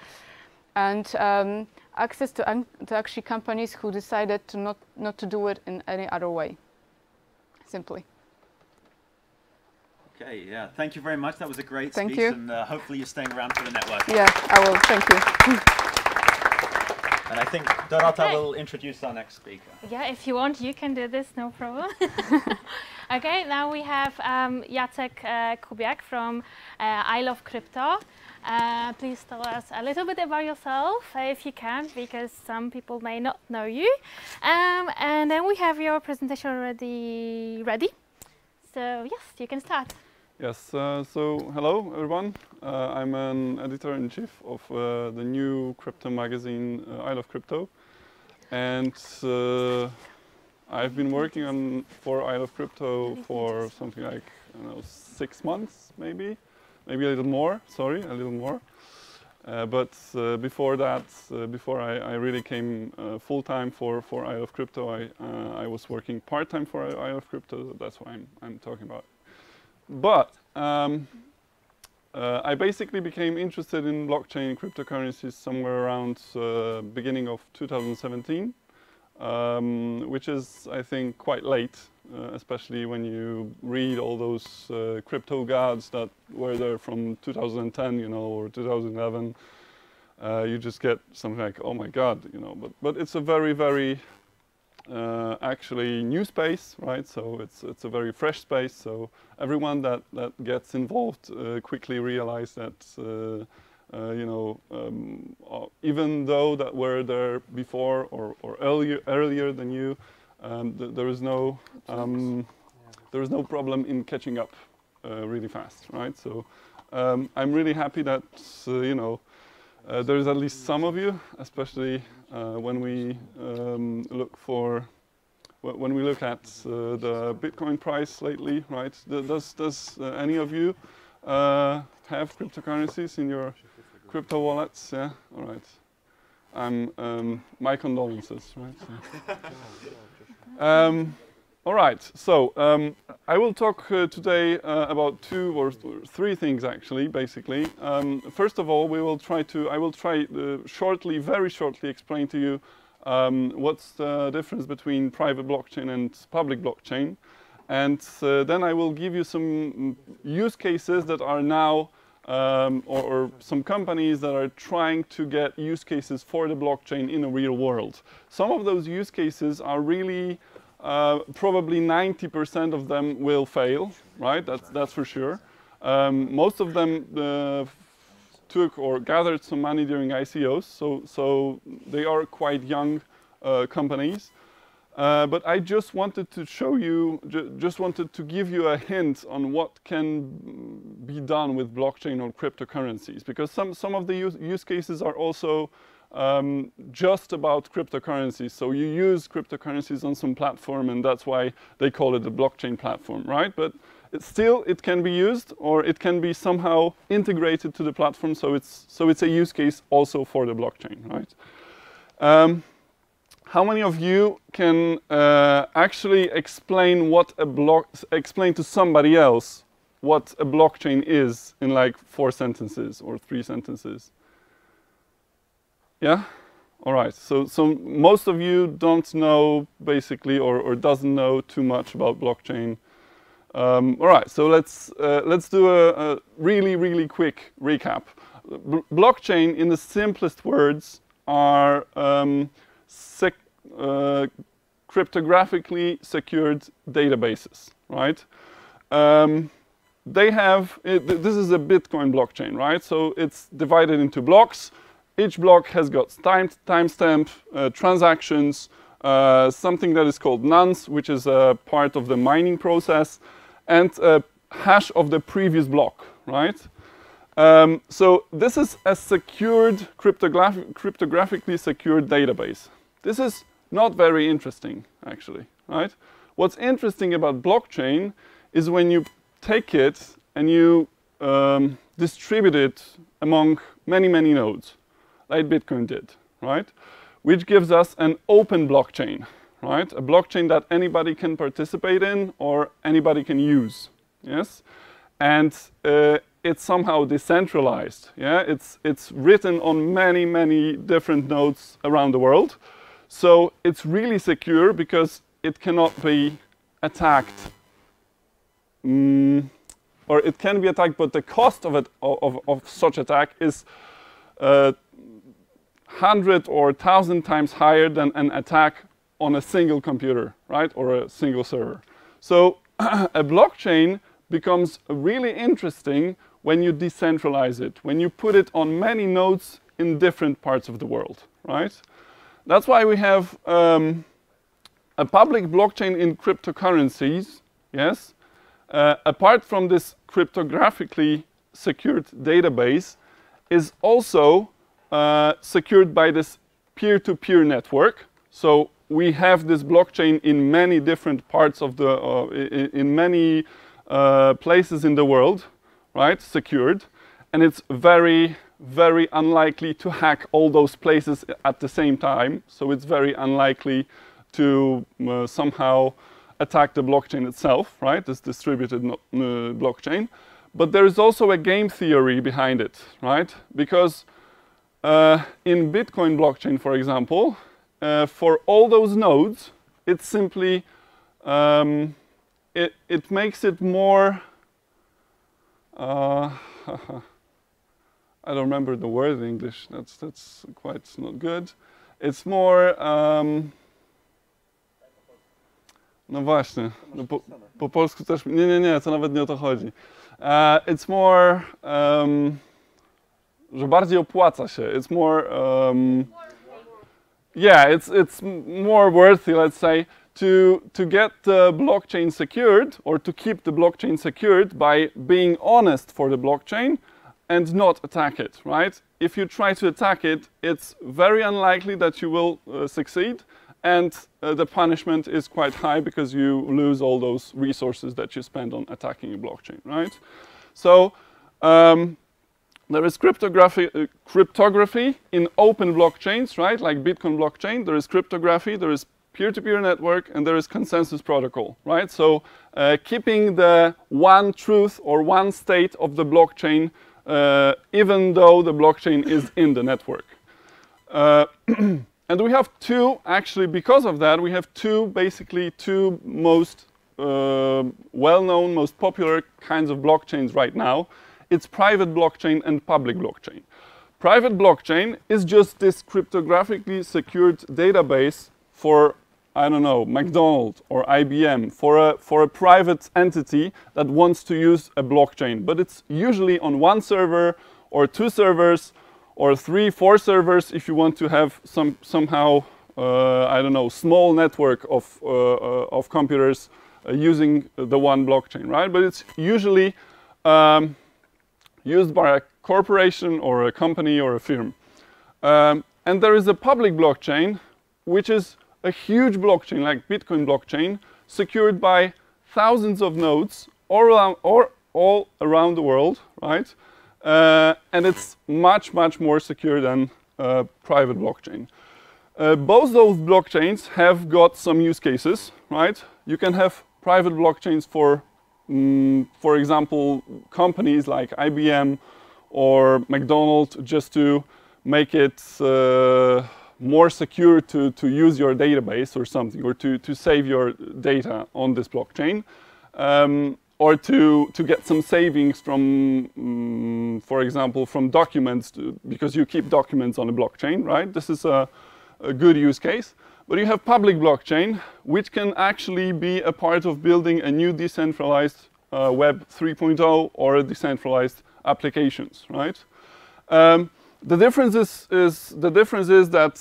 And access to actually companies who decided to not to do it in any other way, simply. Okay, yeah, thank you very much. That was a great speech. Thank you. And hopefully you're staying around for the network. Yeah, I will. Thank you. And I think Dorota will introduce our next speaker. Yeah, if you want, you can do this, no problem. Okay, now we have Jacek Kubiak from I Love Crypto. Please tell us a little bit about yourself, if you can, because some people may not know you. And then we have your presentation already ready. So yes, you can start. Yes, so hello everyone. I'm an editor-in-chief of the new crypto magazine, I Love Crypto. And I've been working for I Love Crypto for something like, I don't know, 6 months, maybe a little more, sorry, a little more. But before that, before I really came full-time for I Love Crypto, I was working part-time for I Love Crypto. That's why I'm talking about it. But I basically became interested in blockchain cryptocurrencies somewhere around beginning of 2017, which is, I think, quite late, especially when you read all those crypto gods that were there from 2010, you know, or 2011. You just get something like, oh my God, you know. But it's a very, very actually new space, right? So it's a very fresh space. So everyone that gets involved quickly realize that you know, even though that were there before or earlier than you, there is no problem in catching up really fast, right? So I'm really happy that you know, there's at least some of you, especially when we look at the Bitcoin price lately, right? Does any of you have cryptocurrencies in your crypto wallets? Yeah, all right. My condolences, right? So. All right, so I will talk today about 2 or 3 things actually, basically. First of all, I will try shortly, very shortly explain to you what's the difference between private blockchain and public blockchain. And then I will give you some use cases that are now, or some companies that are trying to get use cases for the blockchain in a real world. Some of those use cases are really, probably 90% of them will fail, right? That's for sure. Most of them took or gathered some money during ICOs, so they are quite young companies. But I just wanted to show you, just wanted to give you a hint on what can be done with blockchain or cryptocurrencies, because some of the use cases are also just about cryptocurrencies. So you use cryptocurrencies on some platform, and that's why they call it the blockchain platform, right? But it can be used, or it can be somehow integrated to the platform. So it's a use case also for the blockchain, right? How many of you can actually explain to somebody else what a blockchain is in like 4 sentences or 3 sentences? Yeah? All right. So most of you don't know basically or doesn't know too much about blockchain. All right. So let's do a really quick recap. Blockchain, in the simplest words, are cryptographically secured databases, right? They have, this is a Bitcoin blockchain, right? So it's divided into blocks. Each block has got timestamp, transactions, something that is called nonce, which is a part of the mining process, and a hash of the previous block, right? So this is a secured, cryptographically secured database. This is not very interesting, actually, right? What's interesting about blockchain is when you take it and you distribute it among many nodes, like Bitcoin did, right? Which gives us an open blockchain, right? A blockchain that anybody can participate in or anybody can use, yes? And it's somehow decentralized, yeah? It's written on many different nodes around the world. So it's really secure because it cannot be attacked, or it can be attacked, but the cost of it, of such attack is 100 or 1,000 times higher than an attack on a single computer, right, or a single server. So a blockchain becomes really interesting when you decentralize it, when you put it on many nodes in different parts of the world, right? That's why we have a public blockchain in cryptocurrencies, yes? Apart from this cryptographically secured database, is also secured by this peer-to-peer network. So we have this blockchain in many different parts of the, in many places in the world, right, secured. And it's very unlikely to hack all those places at the same time. So it's very unlikely to somehow attack the blockchain itself, right, this distributed blockchain. But there is also a game theory behind it, right? Because in Bitcoin blockchain, for example, for all those nodes, it's simply, it makes it more, I don't remember the word in English, that's quite not good. It's more, no właśnie, no po polsku też, nie, to nawet nie o to chodzi. It's more, że bardziej opłaca się. It's more, yeah, it's more worthy, let's say, to get the blockchain secured or to keep the blockchain secured by being honest for the blockchain and not attack it, right? If you try to attack it, it's very unlikely that you will succeed, and the punishment is quite high because you lose all those resources that you spend on attacking a blockchain, right? So there is cryptography in open blockchains, right? Like Bitcoin blockchain, there is cryptography, there is peer-to-peer network, and there is consensus protocol, right? So keeping the one truth or one state of the blockchain, even though the blockchain is in the network. And we have two, actually, because of that, we have basically two most well-known, most popular kinds of blockchains right now. It's private blockchain and public blockchain. Private blockchain is just this cryptographically secured database for, I don't know, McDonald's or IBM, for a private entity that wants to use a blockchain. But it's usually on one server or two servers or 3, 4 servers if you want to have somehow, I don't know, small network of computers using the one blockchain, right? But it's usually used by a corporation or a company or a firm. And there is a public blockchain, which is a huge blockchain, like Bitcoin blockchain, secured by thousands of nodes all around the world, right? And it's much more secure than private blockchain. Both those blockchains have got some use cases, right? You can have private blockchains for for example, companies like IBM or McDonald's, just to make it more secure to use your database or something, or to save your data on this blockchain, or to get some savings from, for example, from documents, because you keep documents on a blockchain, right? This is a good use case. But you have public blockchain, which can actually be a part of building a new decentralized Web 3.0 or decentralized applications, right? The difference is that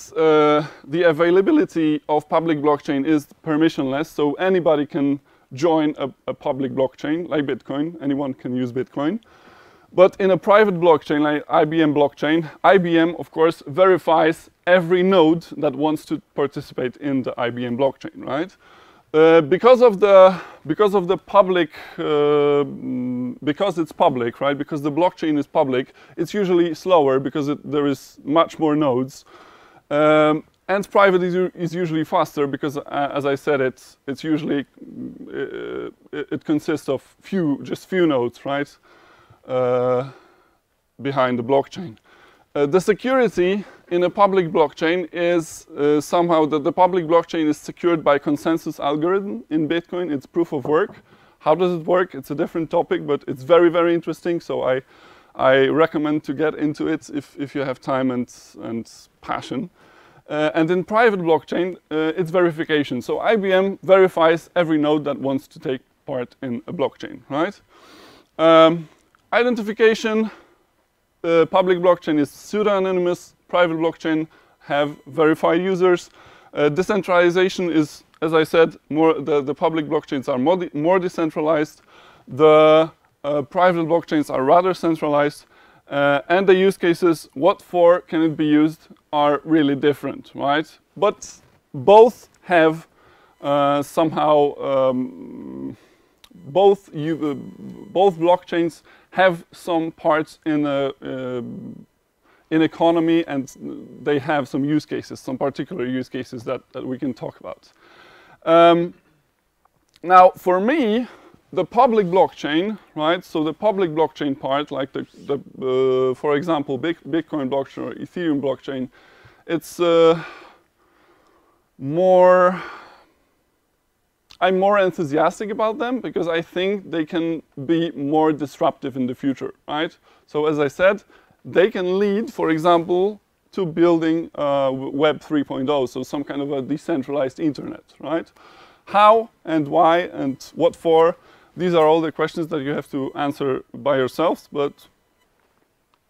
the availability of public blockchain is permissionless, so anybody can join a public blockchain like Bitcoin. Anyone can use Bitcoin. But in a private blockchain like IBM blockchain, IBM, of course, verifies every node that wants to participate in the IBM blockchain, right? Because it's public, right? Because the blockchain is public, it's usually slower because there is much more nodes. And private is usually faster because, as I said, it consists of just few nodes, right? Behind the blockchain. The security in a public blockchain is somehow that the public blockchain is secured by consensus algorithm. In Bitcoin, it's proof of work. How does it work? It's a different topic, but it's very, very interesting. So I recommend to get into it if you have time and passion. And in private blockchain, it's verification. So IBM verifies every node that wants to take part in a blockchain, right? Identification, public blockchain is pseudo-anonymous, private blockchain have verified users. Decentralization is, as I said, the public blockchains are more decentralized. The private blockchains are rather centralized. And the use cases, what for can it be used, are really different, right? But both have somehow, both blockchains have some parts in economy, and they have some use cases, some particular use cases that we can talk about. Now, for me, the public blockchain, right? So the public blockchain part, like for example, Bitcoin blockchain or Ethereum blockchain, it's I'm more enthusiastic about them because I think they can be more disruptive in the future, right? So as I said, they can lead, for example, to building Web 3.0, so some kind of a decentralized internet, right? How and why and what for? These are all the questions that you have to answer by yourselves, but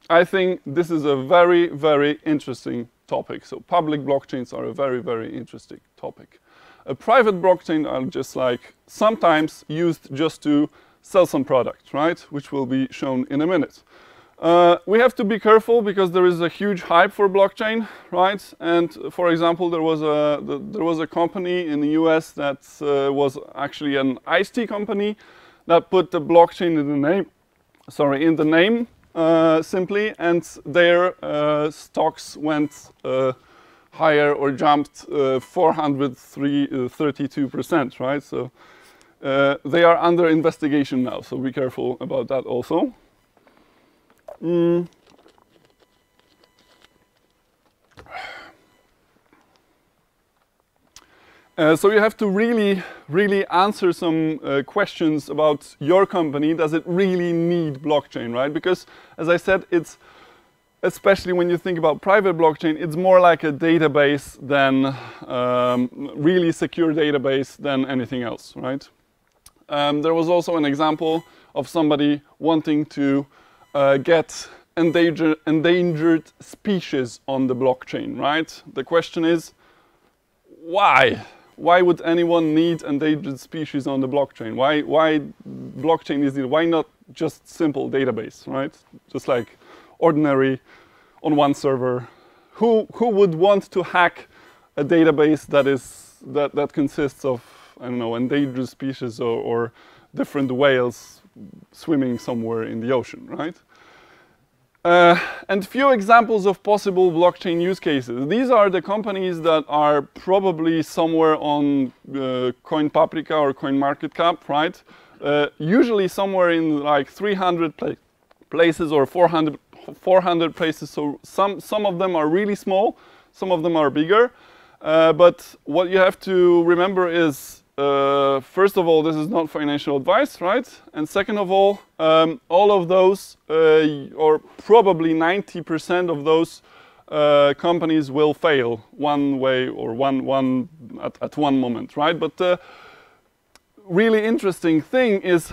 I think this is a very, very interesting topic. So public blockchains are a very, very interesting topic. A private blockchain are just like sometimes used just to sell some products, right? Which will be shown in a minute. We have to be careful because there is a huge hype for blockchain, right? And for example, there was a company in the US that was actually an iced tea company that put the blockchain in the name, simply, and their stocks went higher or jumped 432%, right? So they are under investigation now, so be careful about that also. So you have to really, really answer some questions about your company. Does it really need blockchain, right? Because, as I said, it's, especially when you think about private blockchain, it's more like a database than, really secure database than anything else, right? There was also an example of somebody wanting to get endangered species on the blockchain, right? The question is, why? Why would anyone need endangered species on the blockchain? Why blockchain is needed? Why not just simple database, right? Just like ordinary on one server. Who would want to hack a database that consists of, I don't know, endangered species or different whales swimming somewhere in the ocean, right? And few examples of possible blockchain use cases. These are the companies that are probably somewhere on CoinPaprika or CoinMarketCap, right? usually somewhere in like 300 places or 400 places. So some of them are really small, some of them are bigger. But what you have to remember is, first of all, this is not financial advice, right? And second of all of those, or probably 90% of those companies will fail one way or one at one moment, right? But the really interesting thing is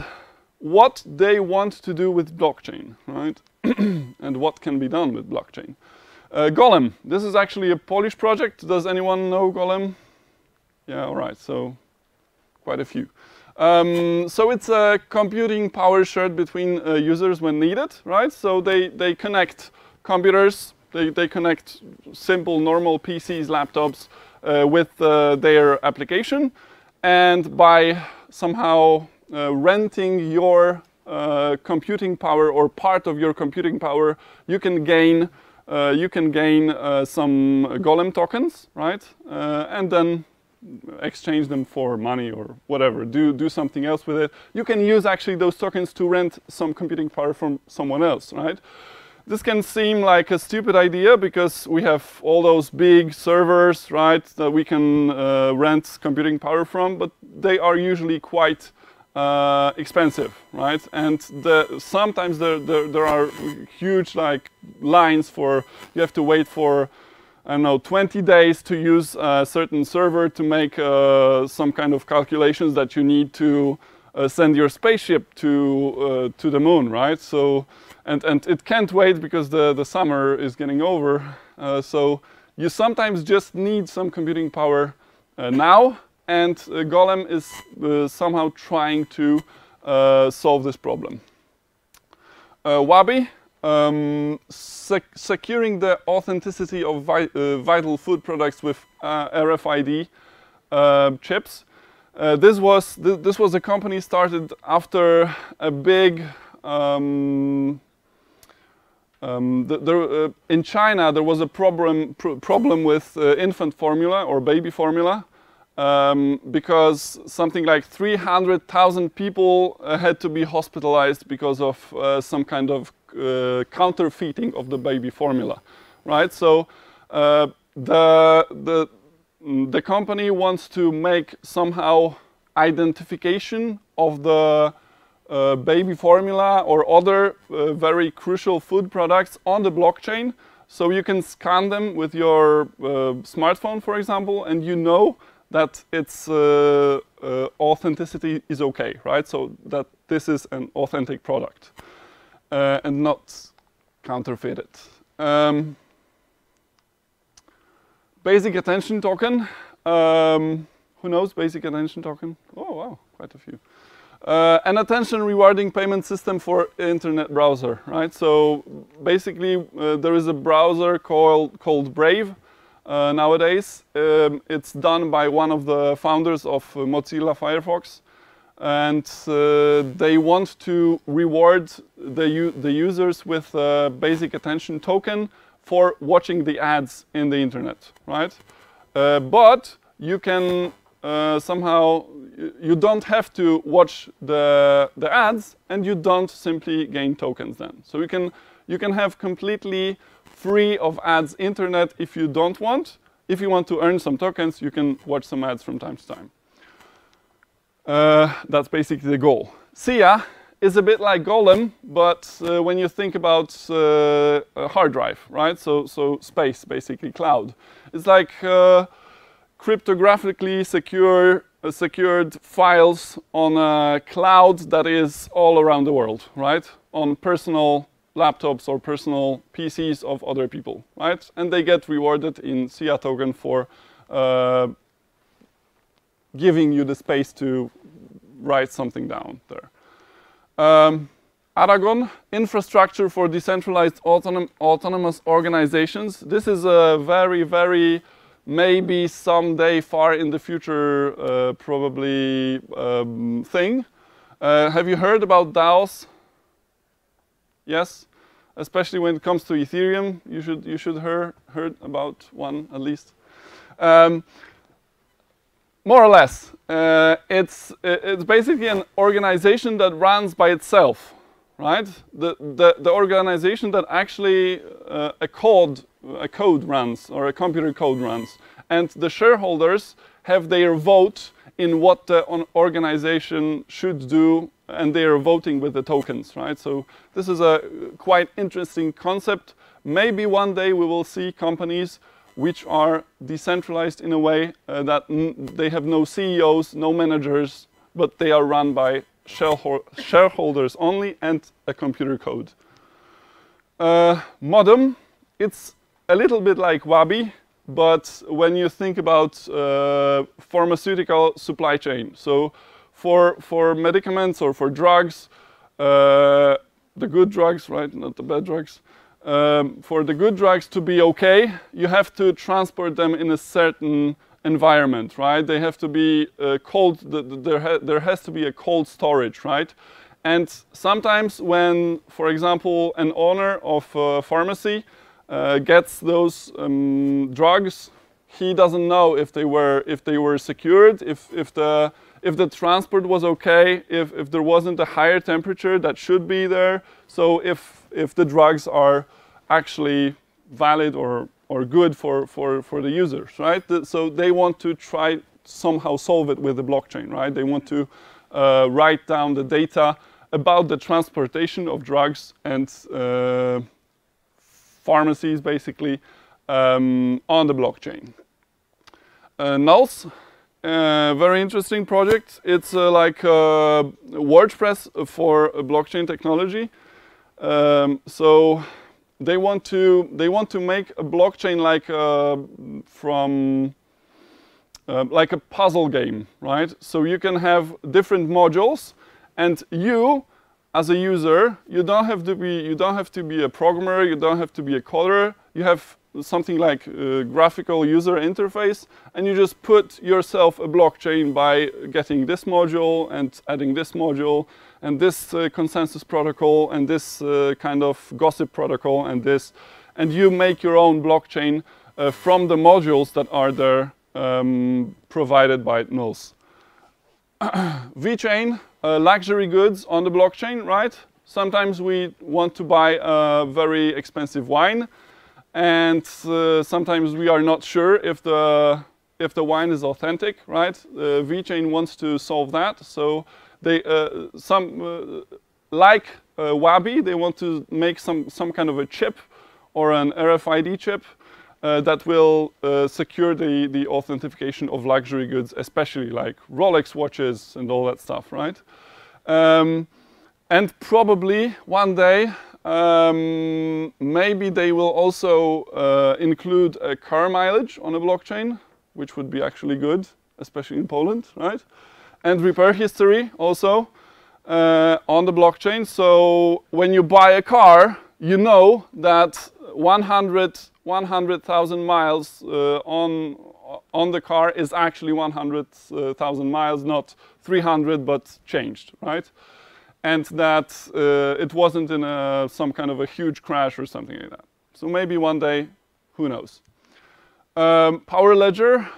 what they want to do with blockchain, right? And what can be done with blockchain. Golem, this is actually a Polish project. Does anyone know Golem? Yeah, all right, so quite a few. So it's a computing power shared between users when needed, right? So they connect computers, they connect simple normal PCs, laptops with their application, and by somehow renting your computing power or part of your computing power, you can gain some Golem tokens, right? And then exchange them for money or whatever. Do something else with it. You can use actually those tokens to rent some computing power from someone else, right? This can seem like a stupid idea because we have all those big servers, right, that we can rent computing power from, but they are usually quite expensive, right? And sometimes there are huge like lines for, you have to wait for, I don't know, 20 days to use a certain server to make some kind of calculations that you need to send your spaceship to the moon, right? So, and it can't wait because the summer is getting over. So you sometimes just need some computing power now. And Golem is somehow trying to solve this problem. Wabi, securing the authenticity of vital food products with RFID chips. This was a company started after a big in China there was a problem with infant formula or baby formula. Because something like 300,000 people had to be hospitalized because of some kind of counterfeiting of the baby formula, right? So the company wants to make somehow identification of the baby formula or other very crucial food products on the blockchain, so you can scan them with your smartphone, for example, and you know that its authenticity is okay, right? So that this is an authentic product and not counterfeited. Basic attention token. Who knows basic attention token? Oh wow, quite a few. An attention rewarding payment system for internet browser, right? So basically there is a browser called Brave. Nowadays, it's done by one of the founders of Mozilla Firefox, and they want to reward the users with a basic attention token for watching the ads in the internet, right? But you can somehow, you don't have to watch the ads, and you don't simply gain tokens then. So you can have completely free of ads internet if you don't want. If you want to earn some tokens, you can watch some ads from time to time. That's basically the goal. SIA is a bit like Golem, but when you think about a hard drive, right? So space, basically cloud. It's like cryptographically secured files on a cloud that is all around the world, right? On personal laptops or personal PCs of other people, right? And they get rewarded in SIA token for giving you the space to write something down there. Aragon, infrastructure for decentralized autonomous organizations. This is a very, very, maybe someday far in the future probably thing. Have you heard about DAOs? Yes, especially when it comes to Ethereum, you should heard about one at least. more or less. It's basically an organization that runs by itself, right? The organization that actually a code runs, or a computer code runs, and the shareholders have their vote in what the organization should do, and they are voting with the tokens, right? So this is a quite interesting concept. Maybe one day we will see companies which are decentralized in a way that they have no CEOs, no managers, but they are run by shareholders only and a computer code. Modem, it's a little bit like Wabi, but when you think about pharmaceutical supply chain. So for medicaments or for drugs, the good drugs, right, not the bad drugs, for the good drugs to be okay, you have to transport them in a certain environment, right? They have to be cold, there has to be a cold storage, right? And sometimes when, for example, an owner of a pharmacy gets those drugs, he doesn't know if they were secured, if the transport was okay, if there wasn't a higher temperature that should be there, so if the drugs are actually valid or good for the users, right? So they want to try somehow solve it with the blockchain, right? They want to write down the data about the transportation of drugs and pharmacies, basically, on the blockchain. Nulls, very interesting project. It's like WordPress for blockchain technology. So they want to make a blockchain like a puzzle game, right? So you can have different modules, and you, as a user, you don't have to be a programmer, you don't have to be a coder. You have something like a graphical user interface, and you just put yourself a blockchain by getting this module and adding this module and this consensus protocol and this kind of gossip protocol and this, and you make your own blockchain from the modules that are there provided by nulls. VeChain, luxury goods on the blockchain, right? Sometimes we want to buy a very expensive wine, and sometimes we are not sure if the wine is authentic, right? VeChain wants to solve that, so they like Wabi, they want to make some kind of a chip or an RFID chip that will secure the authentication of luxury goods, especially like Rolex watches and all that stuff, right? And probably one day, maybe they will also include a car mileage on a blockchain, which would be actually good, especially in Poland, right? And repair history also on the blockchain. So when you buy a car, you know that 100,000 miles on the car is actually 100,000 miles, not 300, but changed, right? And that it wasn't in some kind of a huge crash or something like that. So maybe one day, who knows? Power ledger,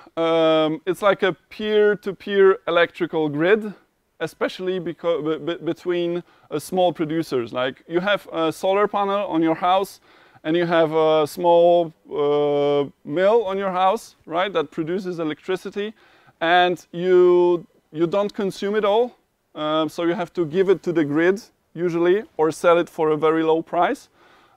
it's like a peer-to-peer electrical grid, especially between small producers. Like you have a solar panel on your house, and you have a small mill on your house, right, that produces electricity, and you don't consume it all, so you have to give it to the grid usually, or sell it for a very low price.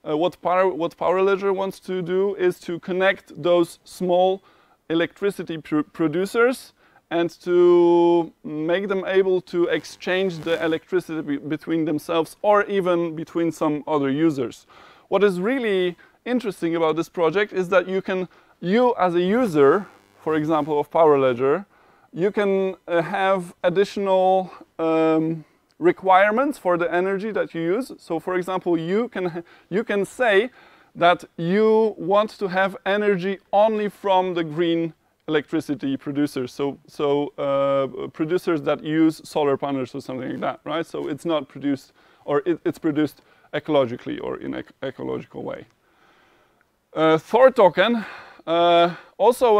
What Power Ledger wants to do is to connect those small electricity producers and to make them able to exchange the electricity between themselves or even between some other users. What is really interesting about this project is that you as a user, for example, of Power Ledger, you can have additional requirements for the energy that you use. So, for example, you can say that you want to have energy only from the green electricity producers. So producers that use solar panels or something like that, right? So it's not produced, or it's produced ecologically or in an ecological way. Thor token, also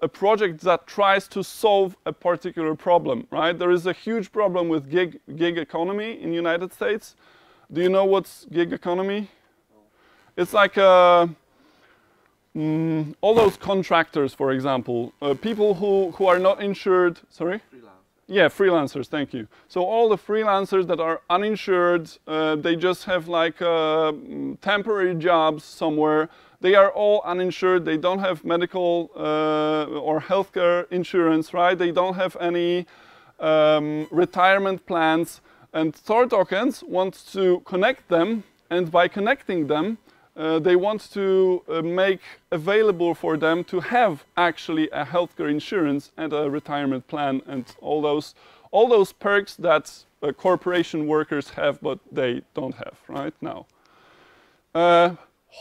a a project that tries to solve a particular problem, right? There is a huge problem with gig economy in the United States. Do you know what's gig economy? It's like all those contractors, for example, people who are not insured. Sorry? Yeah, freelancers, thank you. So all the freelancers that are uninsured, they just have like temporary jobs somewhere. They are all uninsured. They don't have medical or healthcare insurance, right? They don't have any retirement plans. And Tor tokens want to connect them, and by connecting them, they want to make available for them to have actually a healthcare insurance and a retirement plan and all those perks that corporation workers have, but they don't have right now.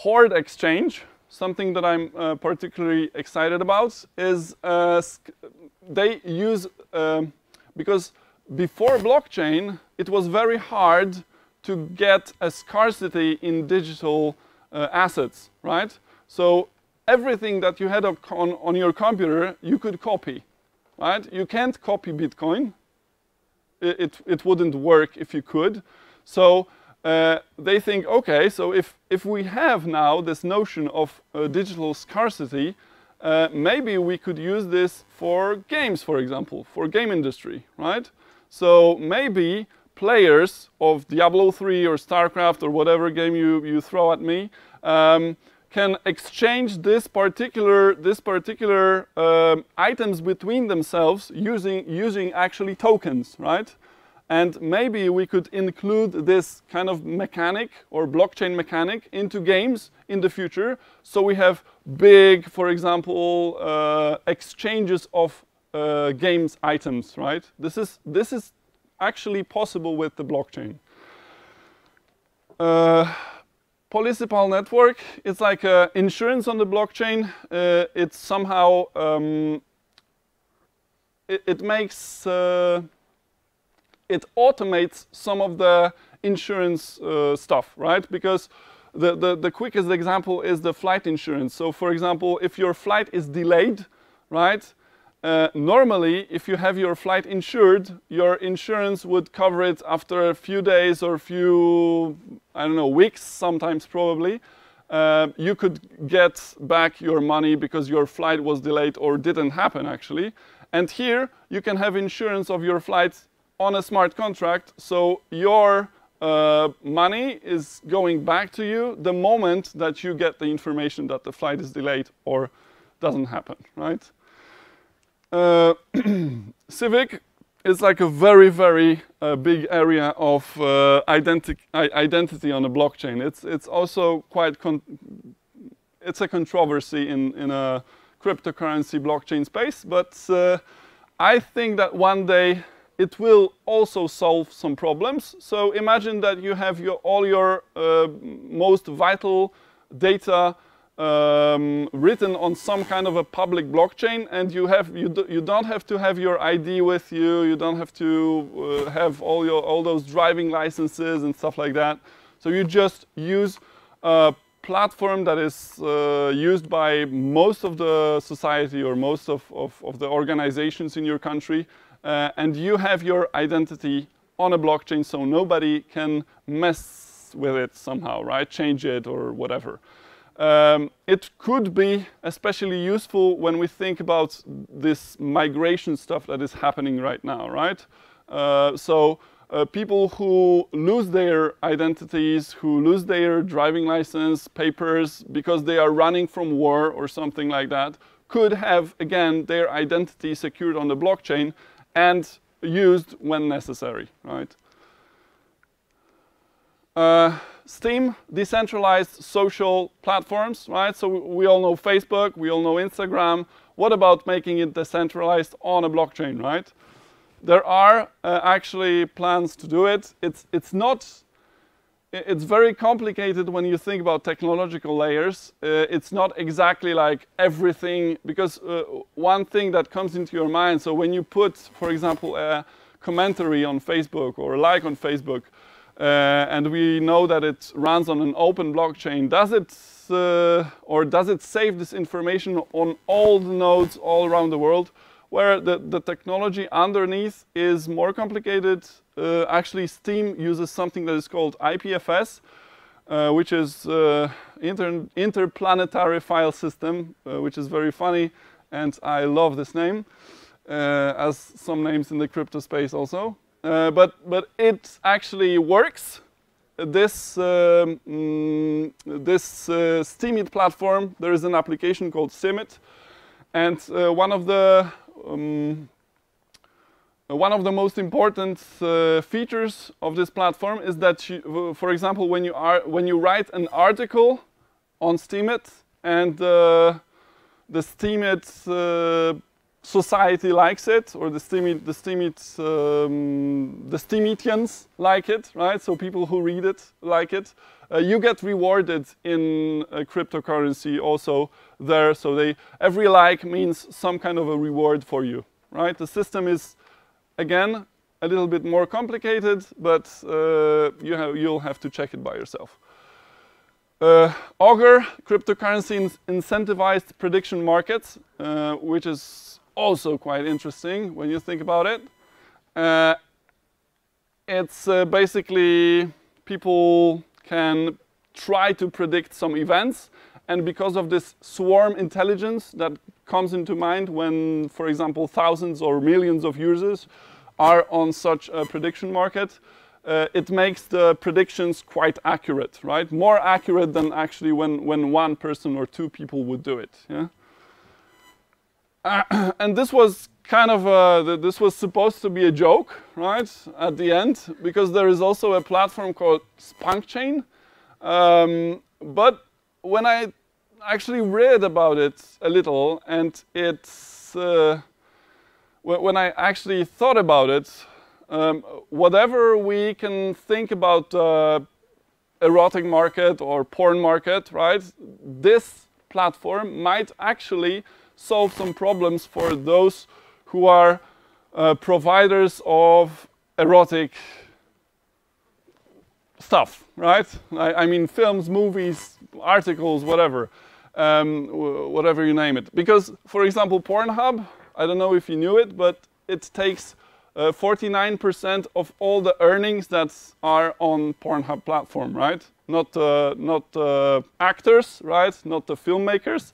Hoard exchange, something that I'm particularly excited about, is they use, because before blockchain, it was very hard to get a scarcity in digital assets, right? So everything that you had on your computer, you could copy, right? You can't copy Bitcoin. It wouldn't work if you could. So they think, okay, so if we have now this notion of digital scarcity, maybe we could use this for games, for example, for game industry, right? So maybe players of Diablo 3 or StarCraft or whatever game you throw at me can exchange this particular items between themselves using actually tokens, right? And maybe we could include this kind of mechanic or blockchain mechanic into games in the future. So we have big, for example, exchanges of games items, right? This is actually possible with the blockchain. Polycipal network, it's like insurance on the blockchain. It's somehow, it makes, it automates some of the insurance stuff, right? Because the quickest example is the flight insurance. So for example, if your flight is delayed, right? Normally, if you have your flight insured, your insurance would cover it after a few days or a few, I don't know, weeks, sometimes probably. You could get back your money because your flight was delayed or didn't happen, actually. And here, you can have insurance of your flight on a smart contract, so your money is going back to you the moment that you get the information that the flight is delayed or doesn't happen, right? Civic is like a very, very big area of identity on a blockchain. It's also quite, it's a controversy in a cryptocurrency blockchain space, but I think that one day it will also solve some problems. So imagine that you have all your most vital data written on some kind of a public blockchain, and you don't have to have your ID with you. You don't have to have all those driving licenses and stuff like that. So you just use a platform that is used by most of the society or most of the organizations in your country, and you have your identity on a blockchain, so nobody can mess with it somehow, right? Change it or whatever. It could be especially useful when we think about this migration stuff that is happening right now, right? People who lose their identities, who lose their driving license papers because they are running from war or something like that, could have, again, their identity secured on the blockchain and used when necessary, right? Steam, decentralized social platforms, right? So we all know Facebook, we all know Instagram. What about making it decentralized on a blockchain, right? There are actually plans to do it. It's very complicated when you think about technological layers. It's not exactly like everything, because one thing that comes into your mind, so when you put, for example, a commentary on Facebook or a like on Facebook, and we know that it runs on an open blockchain, does it or does it save this information on all the nodes all around the world, where the technology underneath is more complicated. Actually, Steam uses something that is called IPFS, which is interplanetary file system, which is very funny, and I love this name, as some names in the crypto space also. But it actually works. This Steemit platform, there is an application called Steemit, and one of the most important features of this platform is that, for example, when you write an article on Steemit and the Steemit society likes it, or the Steemitians like it, right? So people who read it like it. You get rewarded in cryptocurrency also there. So every like means some kind of a reward for you, right? The system is, again, a little bit more complicated, but you'll have to check it by yourself. Augur, cryptocurrency incentivized prediction markets, which is also quite interesting when you think about it. It's basically people can try to predict some events, and because of this swarm intelligence that comes into mind when, for example, thousands or millions of users are on such a prediction market, it makes the predictions quite accurate, right? More accurate than actually when one person or two people would do it. Yeah. And this was kind of this was supposed to be a joke, right? At the end, because there is also a platform called Spunkchain. But when I actually read about it a little, and when I actually thought about it, whatever we can think about erotic market or porn market, right? This platform might actually solve some problems for those who are providers of erotic stuff, right? I mean, films, movies, articles, whatever, whatever you name it. Because, for example, Pornhub, I don't know if you knew it, but it takes 49% of all the earnings that are on Pornhub platform, right? Not actors, right? Not the filmmakers,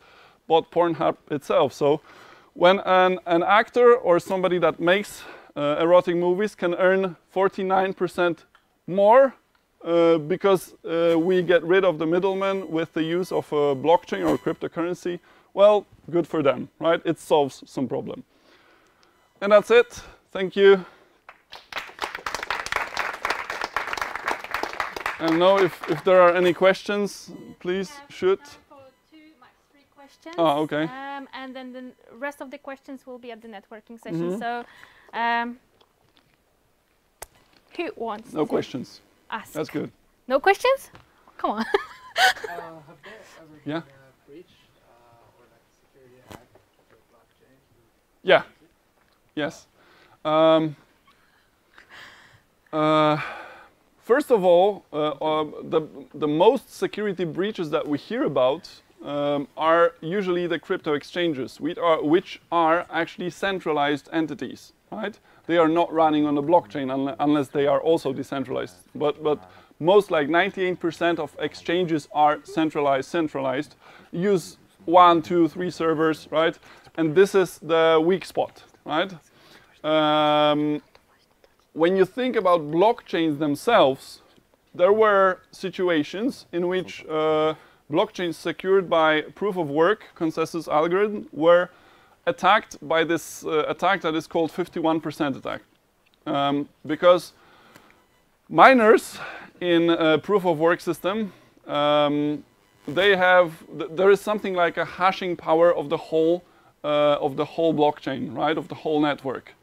but Pornhub itself. So when an actor or somebody that makes erotic movies can earn 49% more because we get rid of the middleman with the use of a blockchain or cryptocurrency, well, good for them, right? It solves some problem. And that's it. Thank you. And now if there are any questions, please shoot. Oh, okay. And then the rest of the questions will be at the networking session. So, who wants? No questions. Ask. That's good. No questions? Come on. Have there ever been a breach or like security hack of the blockchain? Yeah. Yes. First of all, the most security breaches that we hear about are usually the crypto exchanges, which are actually centralized entities, right? They are not running on the blockchain unless they are also decentralized. But most, like 98% of exchanges are centralized, use 1, 2, 3 servers, right? And this is the weak spot, right? When you think about blockchains themselves, there were situations in which blockchains secured by proof of work consensus algorithm were attacked by this attack that is called 51% attack. Because miners in a proof of work system, there is something like a hashing power of the whole blockchain, right, of the whole network.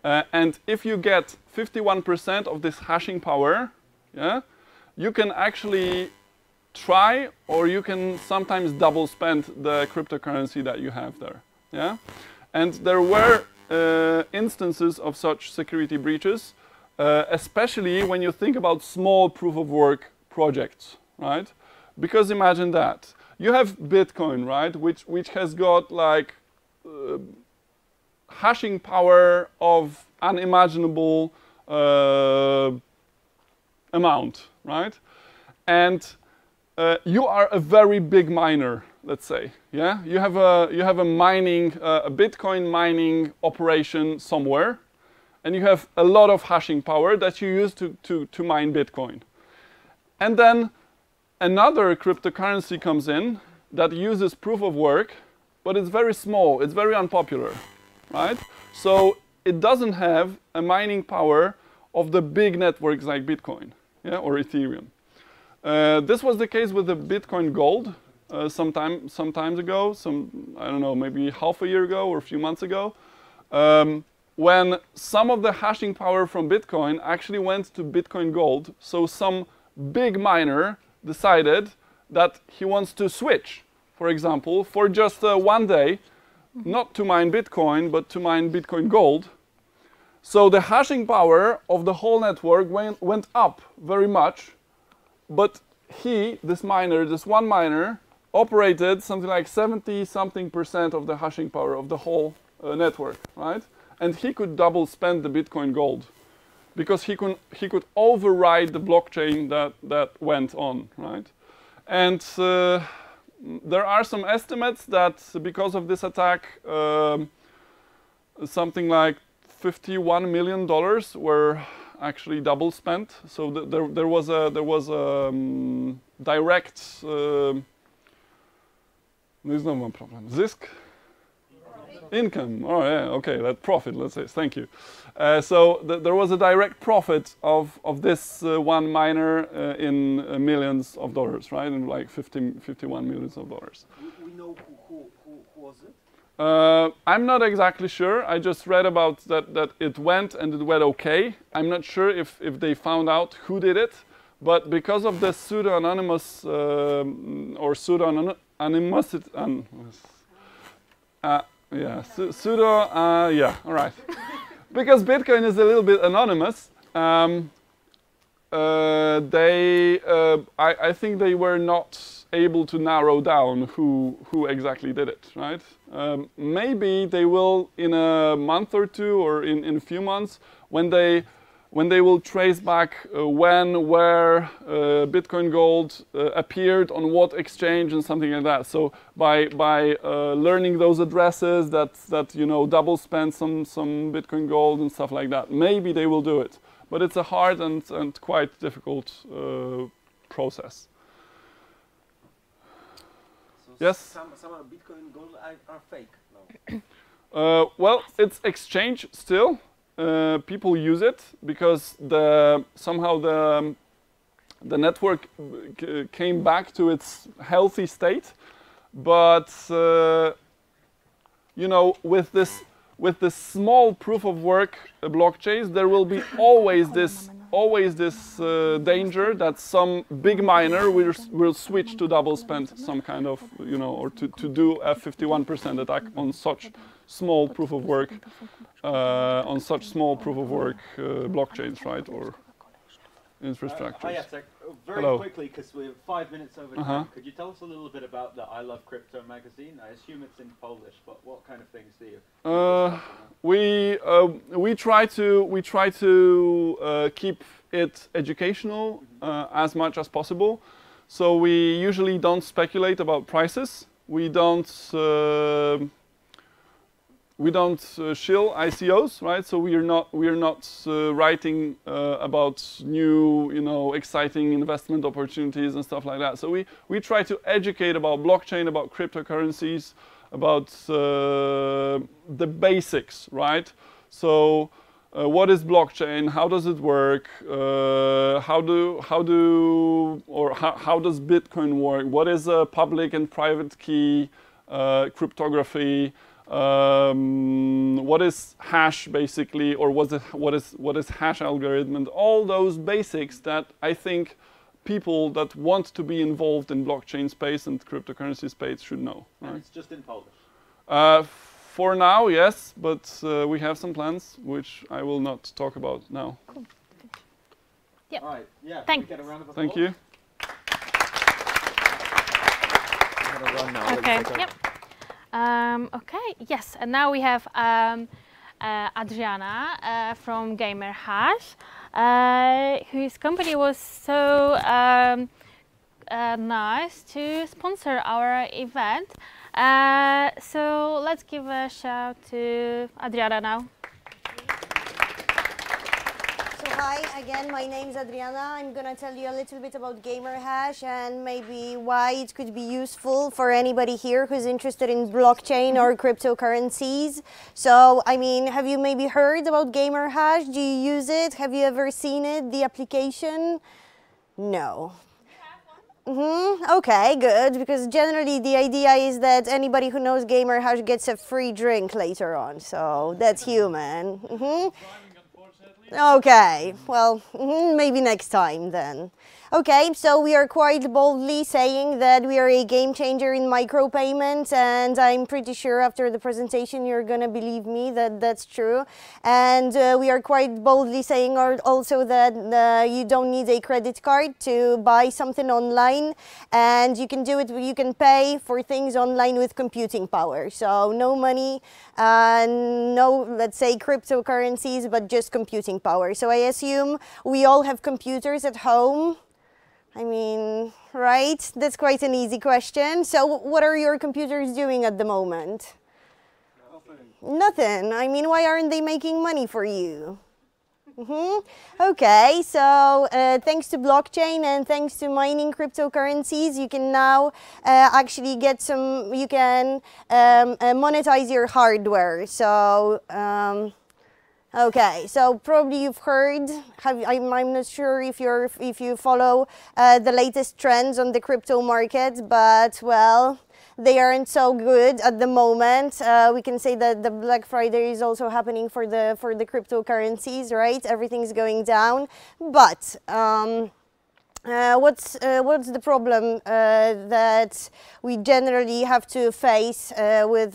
And if you get 51% of this hashing power, yeah, you can actually try, or you can sometimes double spend the cryptocurrency that you have there. Yeah, and there were instances of such security breaches, especially when you think about small proof of work projects, right? Because imagine that you have Bitcoin, right, which has got like hashing power of unimaginable amount, right? And you are a very big miner, let's say. Yeah, you have a mining a Bitcoin mining operation somewhere, and you have a lot of hashing power that you use to mine Bitcoin. And then another cryptocurrency comes in that uses proof of work, but it's very small, it's very unpopular, right? So it doesn't have a mining power of the big networks like Bitcoin, yeah, or Ethereum. This was the case with the Bitcoin Gold some time ago, I don't know, maybe half a year ago or a few months ago, when some of the hashing power from Bitcoin actually went to Bitcoin Gold. So some big miner decided that he wants to switch, for example, for just one day, not to mine Bitcoin, but to mine Bitcoin Gold. So the hashing power of the whole network went up very much, but this one miner, operated something like 70-something% of the hashing power of the whole network, right? And he could double spend the Bitcoin Gold because he could override the blockchain that went on, right? And there are some estimates that because of this attack, something like $51 million were actually double spent. So there was a direct there's no more problem. Zisk? Income. Oh yeah, okay, that profit, let's say. Thank you. So there was a direct profit of this one miner in millions of dollars, right? In like 51 millions of dollars. We know who was it? I'm not exactly sure. I just read about that it went and it went okay. I'm not sure if they found out who did it, but because of the pseudo-anonymous or pseudo-anonymous, yeah, all right. Because Bitcoin is a little bit anonymous, I think they were not able to narrow down who exactly did it, right? Maybe they will in a month or two, or in a few months, when they will trace back when, where Bitcoin Gold appeared on what exchange and something like that. So by learning those addresses that you know double spend some Bitcoin Gold and stuff like that, maybe they will do it. But it's a hard and quite difficult process. So yes? Some Bitcoin Gold are fake now. Well, it's exchange still. People use it because somehow the network came back to its healthy state, but you know, with this small proof of work blockchains, there will be always this danger that some big miner will switch to double spend some kind of, you know, or to do a 51% attack on such small proof of work blockchains, right, or infrastructures. Hi, Jacek. Very Hello. Quickly, because we're 5 minutes over time, could you tell us a little bit about the I Love Crypto magazine? I assume it's in Polish, but what kind of things do you? We try to keep it educational as much as possible. So we usually don't speculate about prices. We don't shill ICOs, right? So we are not writing about new, you know, exciting investment opportunities and stuff like that. So we try to educate about blockchain, about cryptocurrencies, about the basics, right? So what is blockchain? How does it work? How does Bitcoin work? What is a public and private key cryptography? What is hash basically, or what is hash algorithm, and all those basics that I think people that want to be involved in blockchain space and cryptocurrency space should know. Right? And it's just in Polish. For now, yes, but we have some plans which I will not talk about now. Cool. Yep. All right. Yeah. Thank Can we get a round of applause? Thank you. gonna run now. Okay. Yep. Okay. Yes. And now we have Adriana from Gamer Hash, whose company was so nice to sponsor our event. So let's give a shout to Adriana now. Hi again, my name is Adriana. I'm gonna tell you a little bit about Gamer Hash and maybe why it could be useful for anybody here who's interested in blockchain or cryptocurrencies. So, I mean, have you maybe heard about Gamer Hash? Do you use it? Have you ever seen it, the application? No. Okay, good, because generally the idea is that anybody who knows Gamer Hash gets a free drink later on, so that's human. Okay, well, maybe next time then. Okay, so we are quite boldly saying that we are a game changer in micropayments, and I'm pretty sure after the presentation you're gonna believe me that that's true. And we are quite boldly saying also that you don't need a credit card to buy something online, and you can do it, you can pay for things online with computing power. So no money, no, let's say cryptocurrencies, but just computing power. So I assume we all have computers at home. I mean, right? That's quite an easy question. So what are your computers doing at the moment? Nothing. Nothing. I mean, why aren't they making money for you? Okay, so thanks to blockchain and thanks to mining cryptocurrencies, you can now actually get some, you can monetize your hardware. So, okay, so probably you've heard, I'm not sure if you follow the latest trends on the crypto market, but well, they aren't so good at the moment. We can say that the Black Friday is also happening for the cryptocurrencies, right? Everything's going down, but what's the problem that we generally have to face with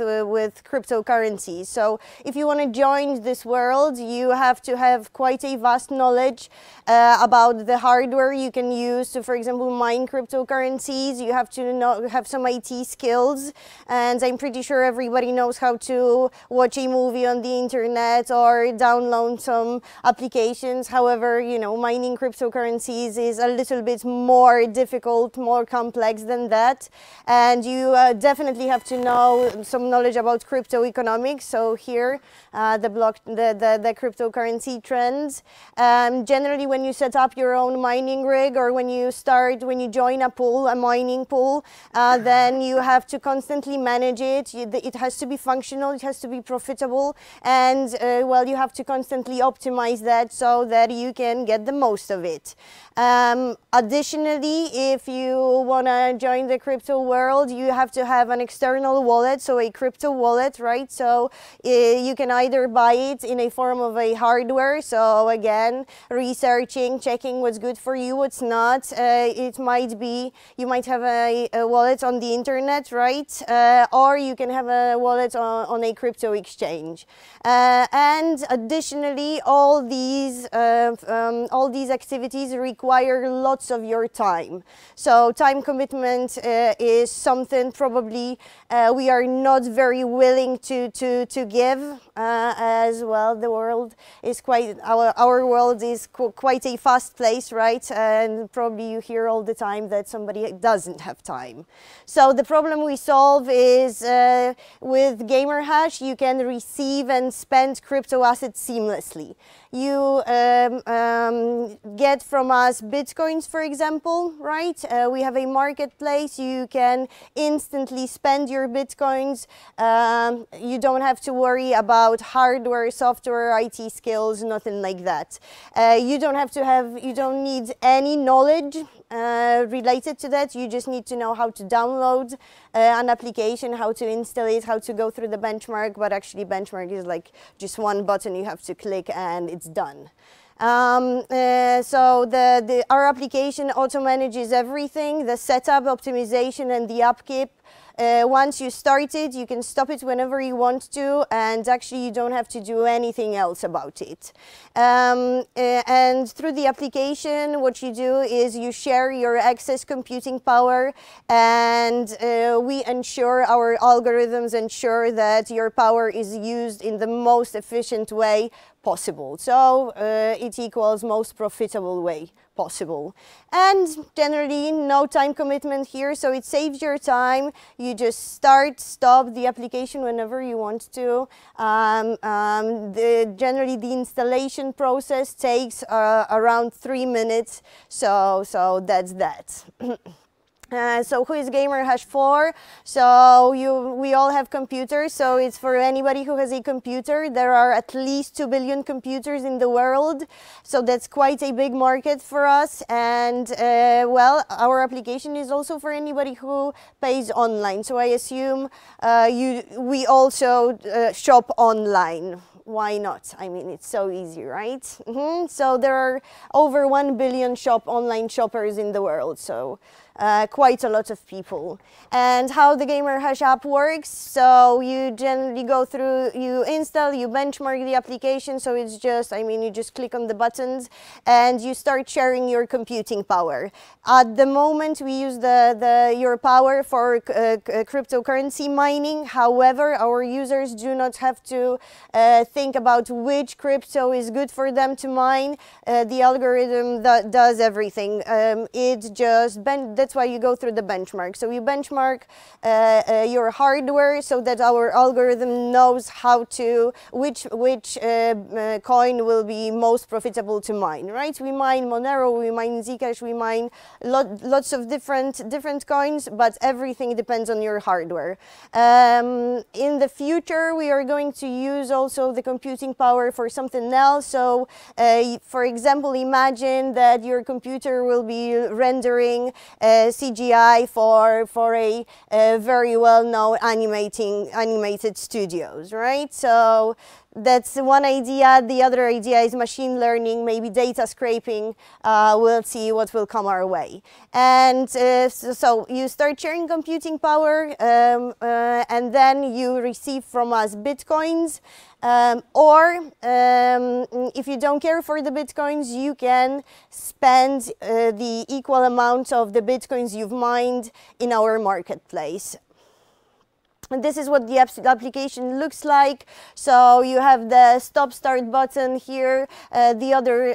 cryptocurrencies? So if you want to join this world, you have to have quite a vast knowledge about the hardware you can use to, for example, mine cryptocurrencies. You have to have some IT skills, and I'm pretty sure everybody knows how to watch a movie on the internet or download some applications. However, you know, mining cryptocurrencies is a little bit more difficult, more complex than that, and you definitely have to know some knowledge about crypto economics. So here the cryptocurrency trends. Generally, when you set up your own mining rig, or when you join a pool, a mining pool, then you have to constantly manage it. It has to be functional, it has to be profitable, and well, you have to constantly optimize that so that you can get the most of it. Additionally, if you want to join the crypto world, you have to have an external wallet, so a crypto wallet, right? So you can either buy it in a form of a hardware, so again, researching, checking what's good for you, what's not. It might be, you might have a wallet on the internet, right? Or you can have a wallet on a crypto exchange. And additionally, all these activities require lots of your time. So time commitment is something probably we are not very willing to give as well. The world is quite, our world is quite a fast place, right? And probably you hear all the time that somebody doesn't have time. So the problem we solve is with Gamer Hash, you can receive and spend crypto assets seamlessly. You get from us Bitcoins, for example, right? We have a marketplace. You can instantly spend your Bitcoins. You don't have to worry about hardware, software, IT skills, nothing like that. You don't need any knowledge related to that. You just need to know how to download an application, how to install it, how to go through the benchmark, but actually benchmark is like just one button you have to click and it's done. So our application auto manages everything, the setup, optimization, and the upkeep Once you start it, you can stop it whenever you want to, and actually you don't have to do anything else about it. And through the application, what you do is you share your excess computing power, and we ensure, our algorithms ensure that your power is used in the most efficient way possible. So it equals most profitable way possible. And generally no time commitment here, so it saves your time. You just stop the application whenever you want to. Generally the installation process takes around 3 minutes, so that's that. So who is GamerHash for? So we all have computers, so it's for anybody who has a computer. There are at least 2 billion computers in the world, so that's quite a big market for us. And well, our application is also for anybody who pays online. So I assume we also shop online. Why not? I mean, it's so easy, right? So there are over 1 billion online shoppers in the world, so quite a lot of people. And how the GamerHash app works, so you generally go through, you install, you benchmark the application, so it's just, I mean, you just click on the buttons and you start sharing your computing power. At the moment, we use your power for cryptocurrency mining. However, our users do not have to think about which crypto is good for them to mine. The algorithm does everything. It just, that's why you go through the benchmark. So you benchmark your hardware so that our algorithm knows how to, which coin will be most profitable to mine, right? We mine Monero, we mine Zcash, we mine lots of different coins, but everything depends on your hardware. In the future, we are going to use also the computing power for something else. So, for example, imagine that your computer will be rendering CGI for a very well-known animated studios, right? So that's one idea. The other idea is machine learning, maybe data scraping. We'll see what will come our way. And so you start sharing computing power, and then you receive from us bitcoins. If you don't care for the bitcoins, you can spend the equal amount of the bitcoins you've mined in our marketplace. And this is what the application looks like. So you have the stop-start button here. The other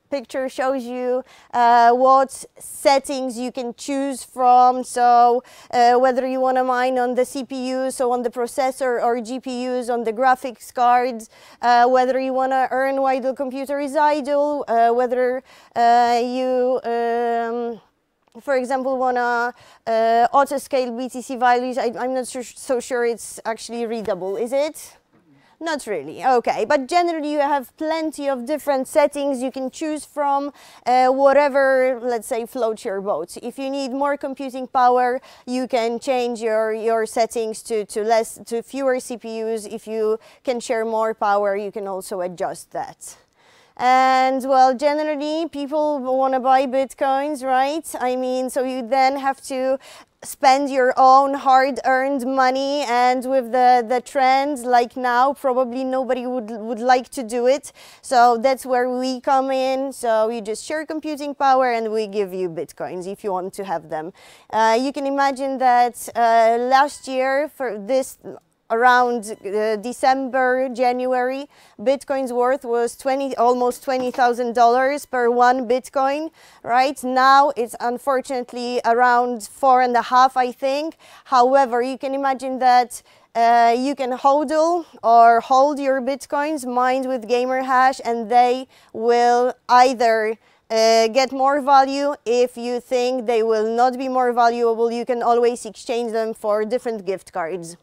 picture shows you what settings you can choose from. So whether you want to mine on the CPU, so on the processor, or GPUs on the graphics cards, whether you want to earn while the computer is idle, whether you for example, want to auto-scale BTC values. I'm not so sure it's actually readable, is it? Not really, okay. But generally you have plenty of different settings you can choose from, whatever, let's say, floats your boat. If you need more computing power, you can change your settings to fewer CPUs. If you can share more power, you can also adjust that. And well, generally people want to buy bitcoins, right? I mean, so you then have to spend your own hard-earned money, and with the trends like now, probably nobody would like to do it. So that's where we come in. So you just share computing power and we give you bitcoins if you want to have them. You can imagine that last year, for this around December, January, Bitcoin's worth was almost $20,000 per one Bitcoin, right? Now it's unfortunately around 4.5, I think. However, you can imagine that you can hodl or hold your Bitcoins mined with GamerHash, and they will either get more value. If you think they will not be more valuable, you can always exchange them for different gift cards.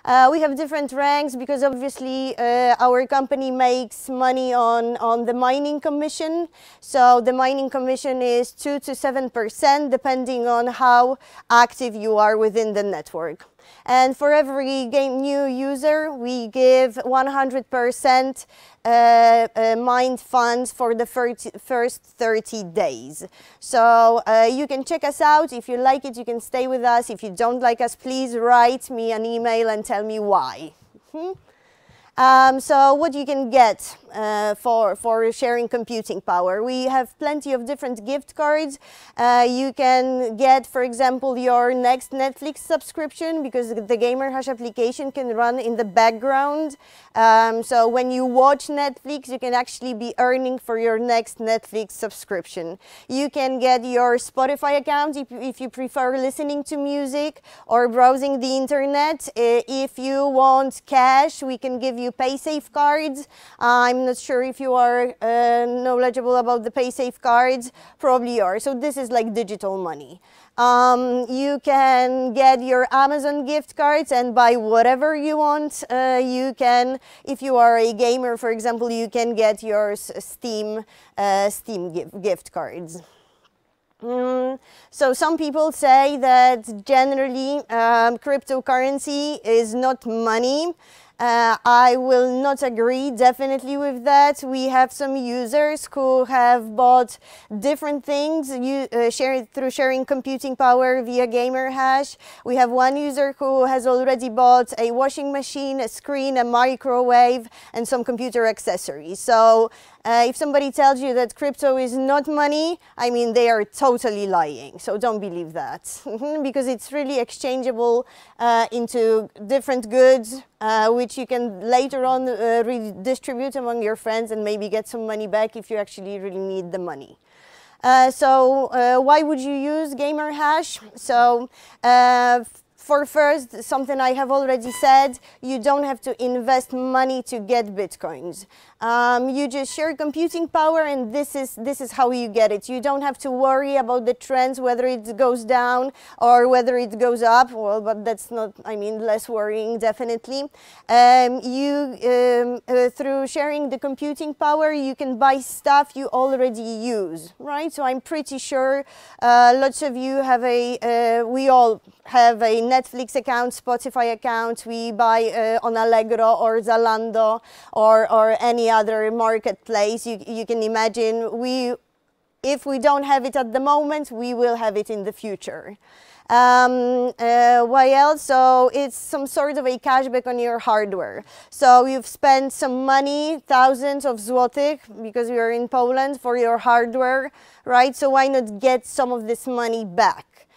We have different ranks because obviously our company makes money on the mining commission. So the mining commission is 2 to 7% depending on how active you are within the network. And for every new user, we give 100% mined funds for the first 30 days. So you can check us out. If you like it, you can stay with us. If you don't like us, please write me an email and tell me why. So what you can get for sharing computing power. We have plenty of different gift cards. You can get, for example, your next Netflix subscription because the GamerHash application can run in the background. So when you watch Netflix, you can actually be earning for your next Netflix subscription. You can get your Spotify account if you prefer listening to music or browsing the internet. If you want cash, we can give you PaySafe cards. I'm not sure if you are knowledgeable about the PaySafe cards. Probably are. So this is like digital money. You can get your Amazon gift cards and buy whatever you want. You can, if you are a gamer, for example, you can get your Steam gift cards. So some people say that generally cryptocurrency is not money. I will not agree definitely with that. We have some users who have bought different things through sharing computing power via GamerHash. We have one user who has already bought a washing machine, a screen, a microwave, and some computer accessories. So if somebody tells you that crypto is not money, I mean, they are totally lying. So don't believe that because it's really exchangeable into different goods, which you can later on redistribute among your friends and maybe get some money back if you actually really need the money. So why would you use GamerHash? So for first, something I have already said, you don't have to invest money to get Bitcoins. You just share computing power and this is how you get it. You don't have to worry about the trends, whether it goes down or whether it goes up. Well, but that's not, I mean, less worrying, definitely. Through sharing the computing power, you can buy stuff you already use, right? So I'm pretty sure lots of you have we all have a Netflix account, Spotify account. We buy on Allegro or Zalando or any other marketplace. You can imagine if we don't have it at the moment, we will have it in the future. Why else? So it's some sort of a cashback on your hardware. So you've spent some money, thousands of złotych, because you're in Poland, for your hardware, right? So why not get some of this money back?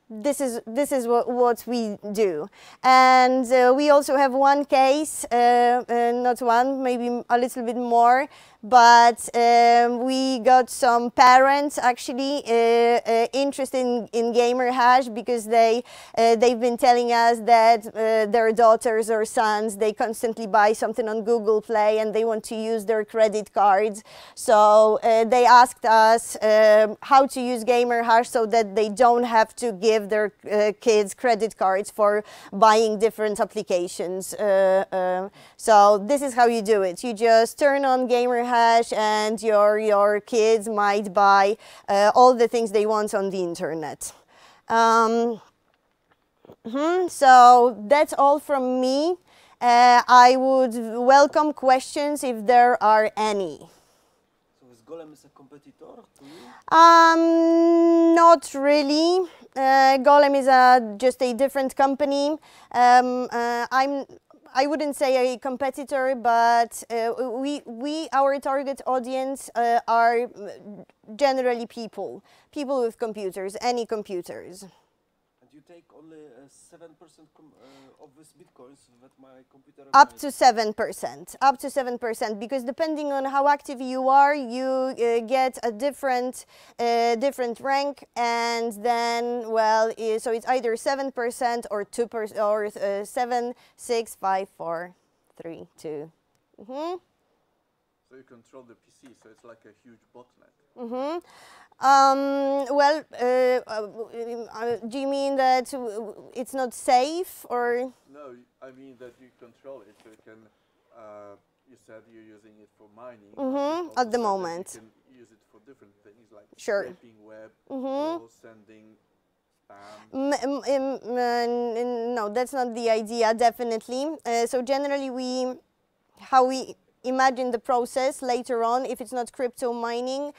This is what we do. And we also have one case, not one, maybe a little bit more, but we got some parents actually interested in GamerHash because they've been telling us that their daughters or sons, they constantly buy something on Google Play and they want to use their credit cards. So they asked us how to use GamerHash so that they don't have to give their kids credit cards for buying different applications. So this is how you do it. You just turn on GamerHash and your kids might buy all the things they want on the internet. So that's all from me. I would welcome questions if there are any. So is Golem a competitor to you? Not really. Golem is just a different company. I wouldn't say a competitor, but our target audience are generally people with computers, any computers. And you take only 7% of this bitcoins that my computer. Up to 7%, because depending on how active you are, you get a different rank, and then, well, so it's either 7% or 2% or 7, 6, 5, 4, 3, 2. So you control the PC, so it's like a huge botnet. Well, do you mean that it's not safe, or? No, I mean that you control it, so you can. You said you're using it for mining. At the moment. You can use it for different things like Sure. scraping web or sending spam. No, that's not the idea, definitely. So generally how we imagine the process later on, if it's not crypto mining.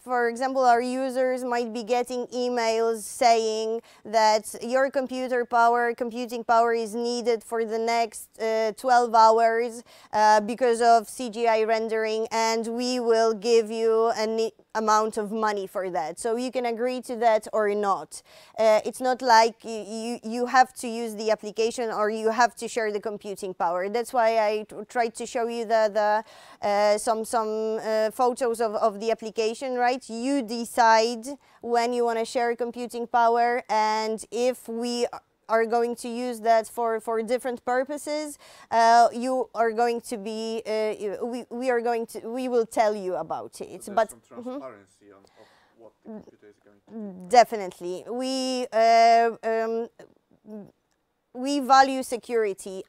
For example, our users might be getting emails saying that your computing power is needed for the next 12 hours because of CGI rendering, and we will give you an amount of money for that. So you can agree to that or not. It's not like you have to use the application or you have to share the computing power. That's why I tried to show you some photos of the application, right? You decide when you want to share computing power, and if we are going to use that for different purposes, you are going to be we will tell you about it. So but some transparency of what the computer is going to do. Definitely, we value security.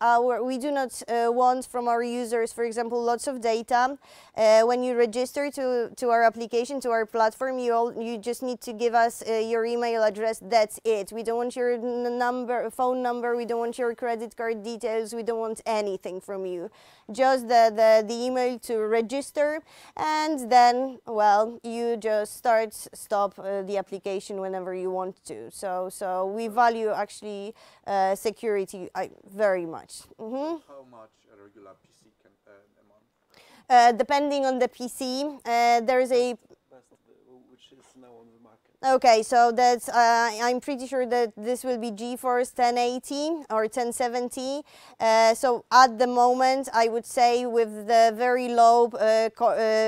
We do not want from our users, for example, lots of data. When you register to our application, to our platform, you just need to give us your email address. That's it. We don't want your phone number. We don't want your credit card details. We don't want anything from you. Just the email to register, and then, well, you just stop the application whenever you want to. So we value actually security very much. How much a regular PC can earn a month? Depending on the PC, there's a which is now on the market. Okay, so that's I'm pretty sure that this will be GeForce 1080 or 1070. So at the moment, I would say with the very low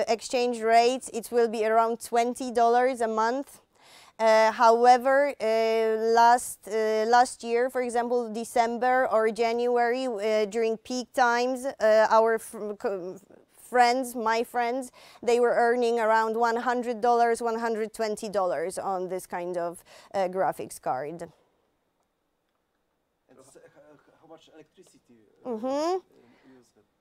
exchange rates, it will be around $20 a month. However, last year, for example, December or January, during peak times, my friends, they were earning around $100, $120 on this kind of graphics card. And how much electricity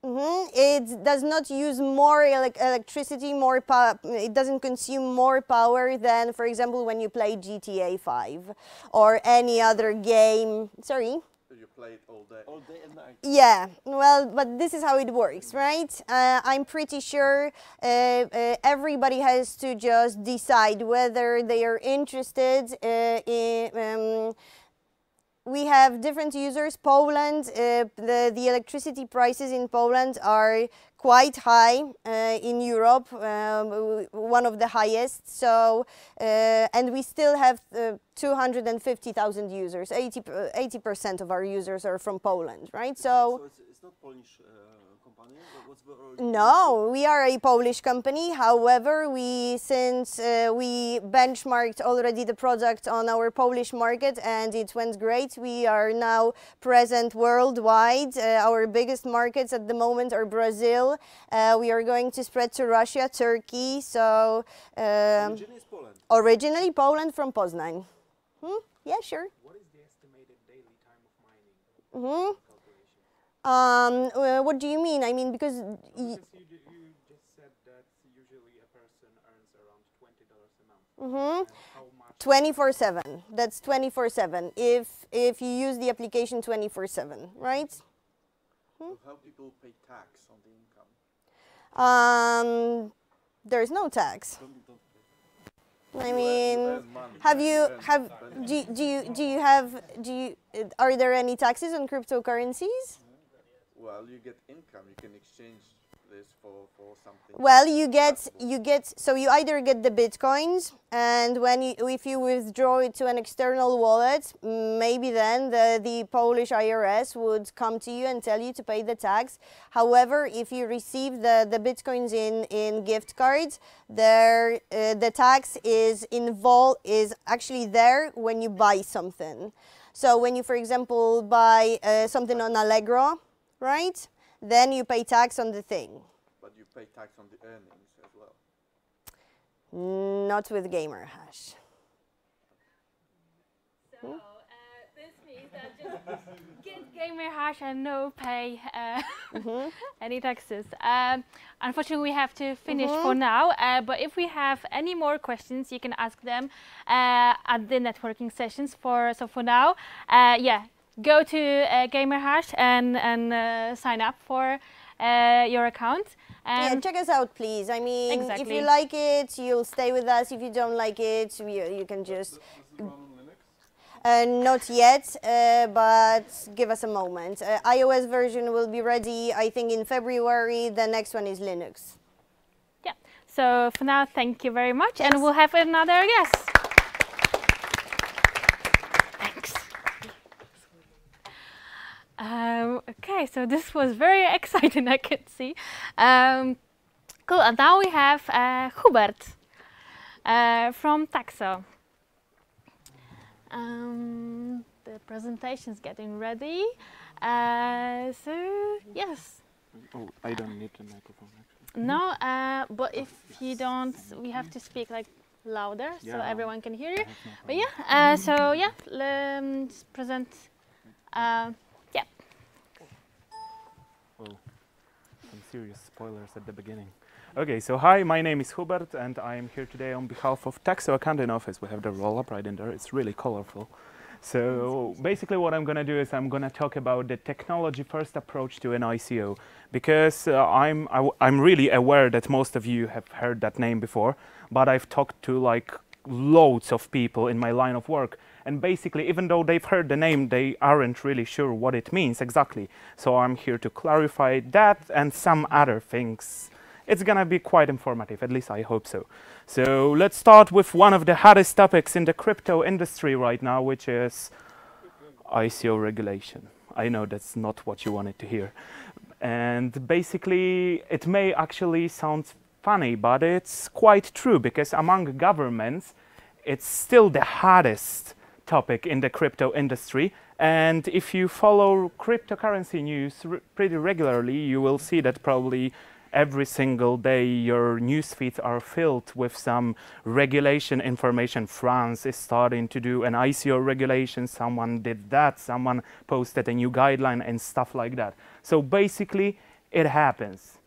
It does not use more electricity, it doesn't consume more power than, for example, when you play GTA 5 or any other game. Sorry? You play it all day. All day and night. Yeah, well, but this is how it works, right? I'm pretty sure everybody has to just decide whether they are interested in... we have different users. Poland, the electricity prices in Poland are quite high in Europe, one of the highest. So, and we still have 250,000 users. 80% of our users are from Poland, right? So it's not Polish company? What's the origin? No, we are a Polish company. However, since we benchmarked already the product on our Polish market and it went great, we are now present worldwide. Our biggest markets at the moment are Brazil. We are going to spread to Russia, Turkey. So Originally is Poland. Originally Poland from Poznań. Yeah, sure. What is the estimated daily time of mining? What do you mean? I mean, because you just said that usually a person earns around $20 a month. How much? 24/7. That's 24/7. If you use the application 24/7, right? So how people pay tax on the income? There's no tax. I mean, are there any taxes on cryptocurrencies? Well, you get income. You can exchange this for something. Well, so you either get the bitcoins, and if you withdraw it to an external wallet, maybe then the Polish IRS would come to you and tell you to pay the tax. However, if you receive the bitcoins in gift cards, the tax is actually there when you buy something. So when you, for example, buy something on Allegro, right? Then you pay tax on the thing. But you pay tax on the earnings as well. Not with Gamer Hash. So this means that just get Gamer hash and no pay any taxes. Unfortunately, we have to finish for now. But if we have any more questions, you can ask them at the networking sessions. So for now, yeah, go to Gamer Hash and sign up for your account. Yeah, check us out, please. I mean, exactly. If you like it, you'll stay with us. If you don't like it, you can just... Not yet, but give us a moment. iOS version will be ready, I think, in February. The next one is Linux. Yeah. So for now, thank you very much, and we'll have another guest. Thanks. Okay, so this was very exciting, I could see. Cool, and now we have Hubert from TAXO. The presentation's getting ready. So, yes. Oh, I don't need the microphone actually. No, but if you don't, we have to speak like louder so everyone can hear you. But yeah, so yeah, let's present. Yeah. Oh, some serious spoilers at the beginning. Okay, so hi, my name is Hubert and I am here today on behalf of TAXO Accounting Office. We have the roll-up right in there, it's really colorful. So basically what I'm going to do is I'm going to talk about the technology-first approach to an ICO, because I'm really aware that most of you have heard that name before, but I've talked to like loads of people in my line of work, and basically even though they've heard the name, they aren't really sure what it means exactly. So I'm here to clarify that and some other things. It's gonna be quite informative, at least I hope so. So let's start with one of the hottest topics in the crypto industry right now, which is ICO regulation. I know that's not what you wanted to hear. And basically, it may actually sound funny, but it's quite true, because among governments, it's still the hottest topic in the crypto industry. And if you follow cryptocurrency news pretty regularly, you will see that probably every single day your news feeds are filled with some regulation information. France is starting to do an ICO regulation, someone did that, someone posted a new guideline and stuff like that. So basically it happens.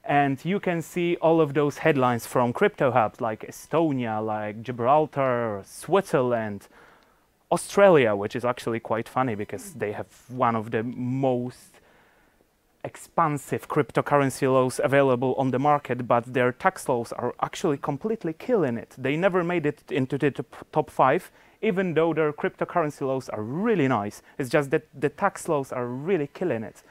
And you can see all of those headlines from crypto hubs like Estonia, like Gibraltar, Switzerland, Australia, which is actually quite funny because they have one of the most expansive cryptocurrency laws available on the market, but their tax laws are actually completely killing it. They never made it into the top 5, even though their cryptocurrency laws are really nice. It's just that the tax laws are really killing it.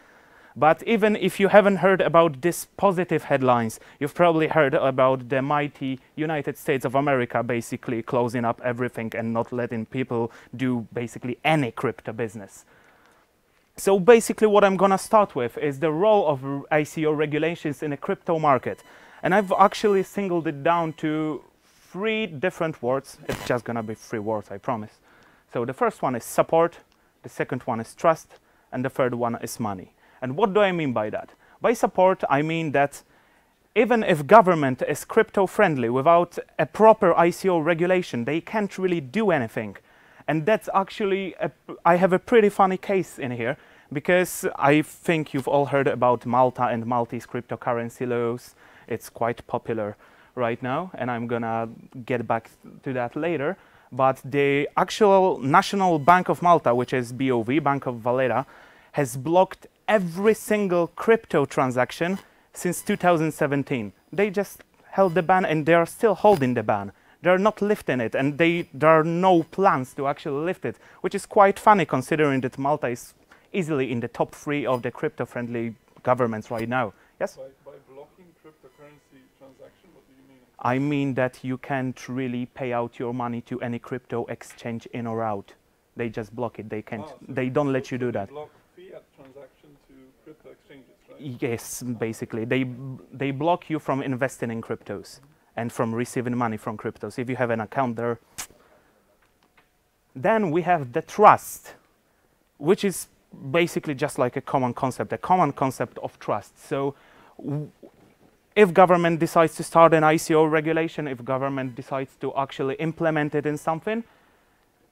But even if you haven't heard about these positive headlines, you've probably heard about the mighty United States of America basically closing up everything and not letting people do basically any crypto business. So basically what I'm gonna start with is the role of ICO regulations in a crypto market. And I've actually singled it down to 3 different words. It's just gonna be 3 words, I promise. So the first one is support, the second one is trust, and the third one is money. And what do I mean by that? By support, I mean that even if government is crypto friendly, without a proper ICO regulation, they can't really do anything. And that's actually, I have a pretty funny case in here, because I think you've all heard about Malta and Maltese cryptocurrency laws. It's quite popular right now, and I'm gonna get back to that later. But the actual National Bank of Malta, which is BOV, Bank of Valera, has blocked every single crypto transaction since 2017. They just held the ban, and they are still holding the ban. They're not lifting it, and there are no plans to actually lift it, which is quite funny considering that Malta is easily in the top 3 of the crypto-friendly governments right now. Yes? By blocking cryptocurrency transaction, what do you mean? I mean that you can't really pay out your money to any crypto exchange in or out. They just block it. They can't. So they don't let you do that. Block fiat transaction to crypto exchanges, right? Yes, basically. They block you from investing in cryptos and from receiving money from cryptos. If you have an account there. Then we have the trust, which is basically just like a common concept of trust. So if government decides to start an ICO regulation, if government decides to actually implement it in something,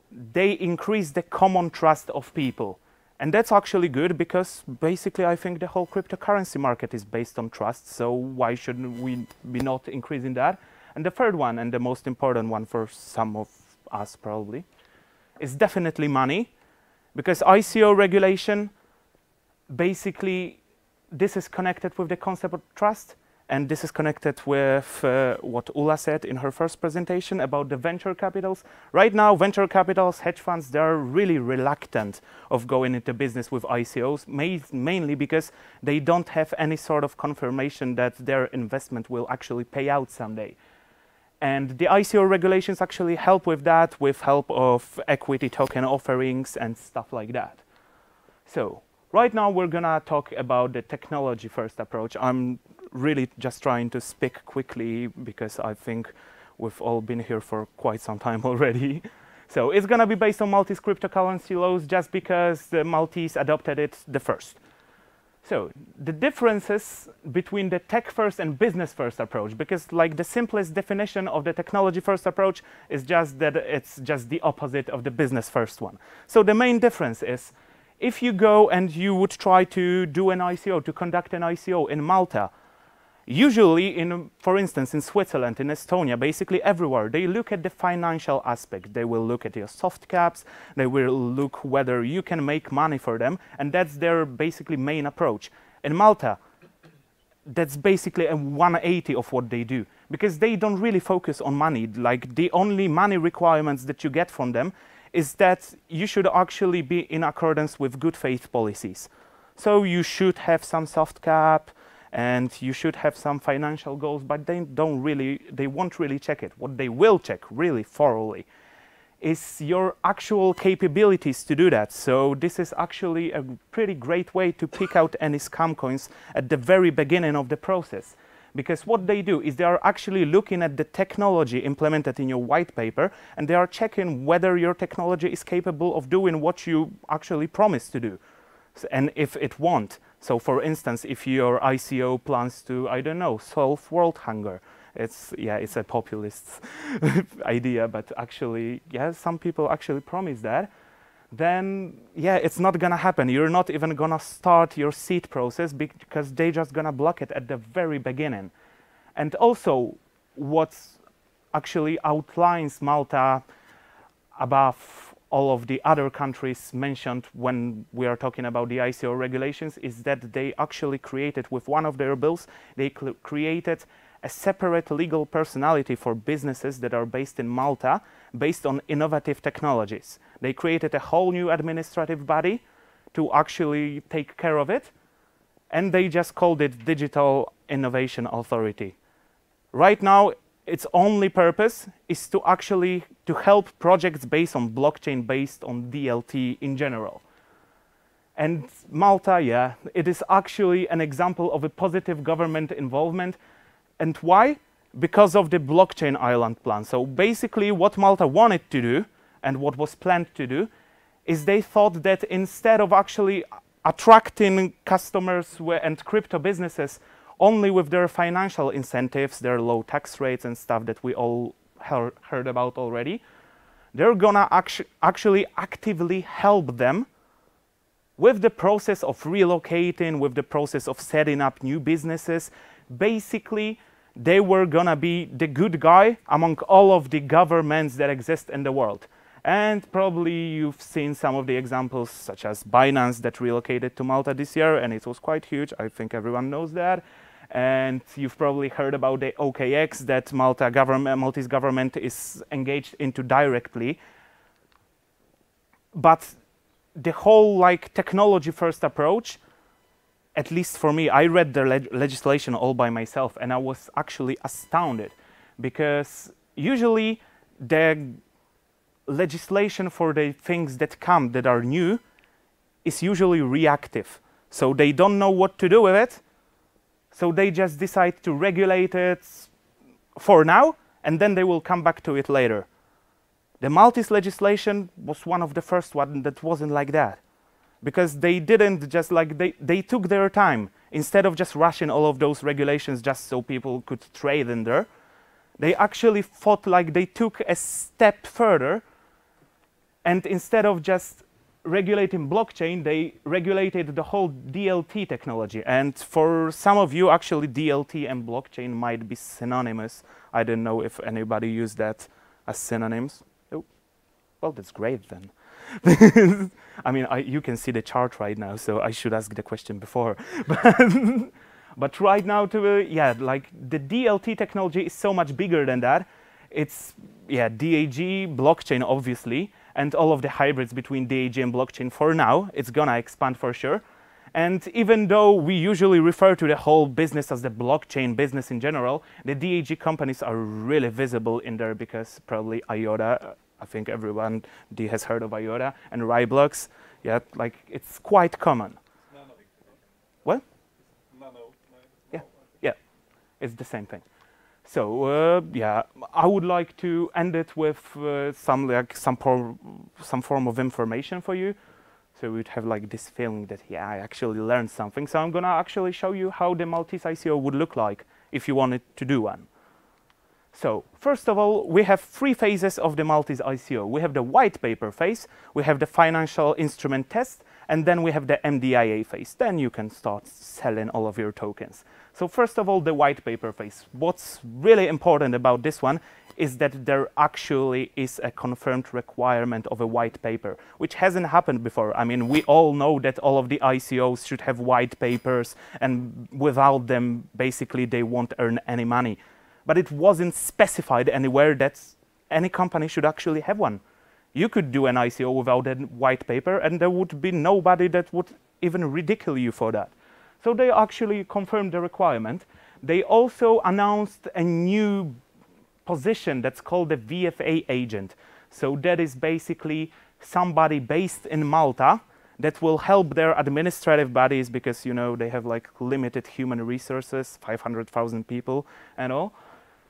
they increase the common trust of people. And that's actually good because basically I think the whole cryptocurrency market is based on trust, so why shouldn't we be not increasing that? And the third one, and the most important one for some of us probably, is definitely money, because ICO regulation, basically this is connected with the concept of trust, and this is connected with what Ula said in her first presentation about the venture capitals. Right now, venture capitals, hedge funds, they're really reluctant of going into business with ICOs, mainly because they don't have any sort of confirmation that their investment will actually pay out someday. And the ICO regulations actually help with that, with help of equity token offerings and stuff like that. So right now we're gonna talk about the technology first approach. I'm really just trying to speak quickly because I think we've all been here for quite some time already. So it's gonna be based on Maltese cryptocurrency laws just because the Maltese adopted it the first. So the differences between the tech first and business first approach, because like the simplest definition of the technology first approach is just that it's just the opposite of the business first one. So the main difference is if you go and you would try to do an ICO, to conduct an ICO in Malta, usually in, for instance, in Switzerland, in Estonia, basically everywhere, they look at the financial aspect. They will look at your soft caps. They will look whether you can make money for them. And that's their basically main approach. In Malta, that's basically a 180 of what they do, because they don't really focus on money. Like the only money requirements that you get from them is that you should actually be in accordance with good faith policies. So you should have some soft cap, and you should have some financial goals, but they won't really check it. What they will check really thoroughly is your actual capabilities to do that. So this is actually a pretty great way to pick out any scam coins at the very beginning of the process. Because what they do is they are actually looking at the technology implemented in your white paper, and they are checking whether your technology is capable of doing what you actually promised to do. And if it won't. So for instance, if your ICO plans to, I don't know, solve world hunger, it's a populist idea, but actually, yeah, some people actually promise that, then yeah, it's not gonna happen. You're not even gonna start your seed process because they're just gonna block it at the very beginning. And also, what actually outlines Malta above all of the other countries mentioned when we are talking about the ICO regulations is that they actually created, with one of their bills, they created a separate legal personality for businesses that are based in Malta, based on innovative technologies. They created a whole new administrative body to actually take care of it, and they just called it Digital Innovation Authority. Right now, its only purpose is to actually help projects based on blockchain, based on DLT in general. And Malta, yeah, it is actually an example of a positive government involvement. And why? Because of the blockchain island plan. So basically what Malta wanted to do and what was planned to do is they thought that instead of actually attracting customers and crypto businesses only with their financial incentives, their low tax rates and stuff that we all heard about already, they're gonna actually actively help them with the process of relocating, with the process of setting up new businesses. Basically, they were gonna be the good guy among all of the governments that exist in the world. And probably you've seen some of the examples, such as Binance that relocated to Malta this year, and it was quite huge. I think everyone knows that. And you've probably heard about the OKX that Maltese government is engaged into directly. But the whole technology first approach, at least for me, I read the legislation all by myself, and I was actually astounded, because usually the legislation for the things that come that are new is usually reactive. So they don't know what to do with it, so they just decide to regulate it for now, and then they will come back to it later. The Maltese legislation was one of the first ones that wasn't like that, because they didn't just they took their time. Instead of just rushing all of those regulations just so people could trade in there, they actually thought they took a step further, and instead of just regulating blockchain, they regulated the whole DLT technology. And for some of you, actually, DLT and blockchain might be synonymous. I don't know if anybody used that as synonyms. Oh, well, that's great then. I mean, you can see the chart right now, so I should ask the question before. But right now, yeah, like the DLT technology is so much bigger than that. It's, yeah, DAG, blockchain, obviously, and all of the hybrids between DAG and blockchain for now. It's gonna expand for sure. And even though we usually refer to the whole business as the blockchain business in general, the DAG companies are really visible in there because probably IOTA, I think everyone has heard of IOTA, and Ryblox, yeah, like it's quite common. What? Yeah, yeah, it's the same thing. So yeah, I would like to end it with some form of information for you, so we'd have like this feeling that yeah, I actually learned something. So I'm gonna actually show you how the Maltese ICO would look like if you wanted to do one. So first of all, we have three phases of the Maltese ICO. We have the white paper phase, we have the financial instrument test, and then we have the MDIA phase. Then you can start selling all of your tokens. So first of all, the white paper phase. What's really important about this one is that there actually is a confirmed requirement of a white paper, which hasn't happened before. I mean, we all know that all of the ICOs should have white papers, and without them, basically, they won't earn any money. But it wasn't specified anywhere that any company should actually have one. You could do an ICO without a white paper, and there would be nobody that would even ridicule you for that. So they actually confirmed the requirement. They also announced a new position that's called the VFA agent. So that is basically somebody based in Malta that will help their administrative bodies because, you know, they have like limited human resources, 500,000 people and all.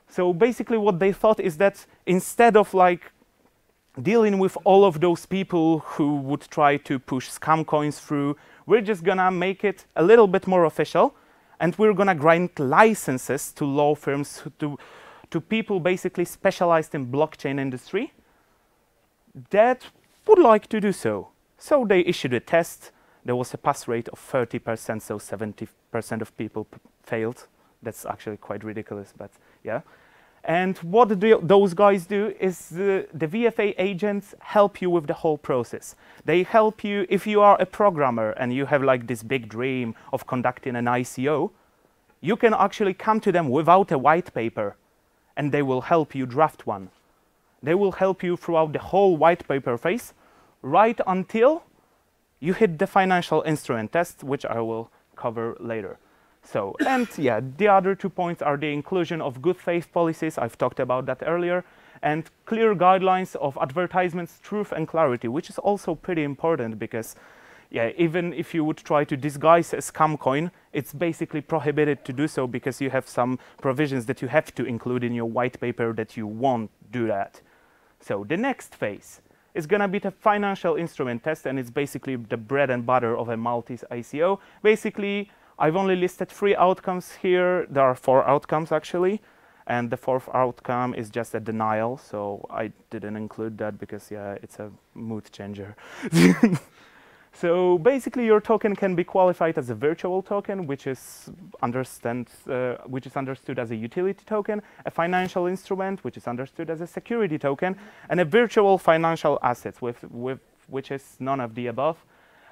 So basically what they thought is that instead of like dealing with all of those people who would try to push scam coins through, we're just gonna make it a little bit more official, and we're gonna grant licenses to law firms, to people basically specialized in blockchain industry that would like to do so. So they issued a test. There was a pass rate of 30%, so 70% of people failed. That's actually quite ridiculous, but yeah. And what those guys do is the VFA agents help you with the whole process. They help you if you are a programmer and you have like this big dream of conducting an ICO, you can actually come to them without a white paper and they will help you draft one. They will help you throughout the whole white paper phase right until you hit the financial instrument test, which I will cover later. So, and yeah, the other 2 points are the inclusion of good faith policies, I've talked about that earlier, and clear guidelines of advertisements, truth and clarity, which is also pretty important because, yeah, even if you would try to disguise a scam coin, it's basically prohibited to do so because you have some provisions that you have to include in your white paper that you won't do that. So the next phase is gonna be the financial instrument test, and it's basically the bread and butter of a Maltese ICO. Basically, I've only listed 3 outcomes here. There are 4 outcomes actually, and the 4th outcome is just a denial, so I didn't include that because yeah, it's a mood changer. So basically your token can be qualified as a virtual token, which is understood as a utility token, a financial instrument, which is understood as a security token, and a virtual financial asset, which is none of the above,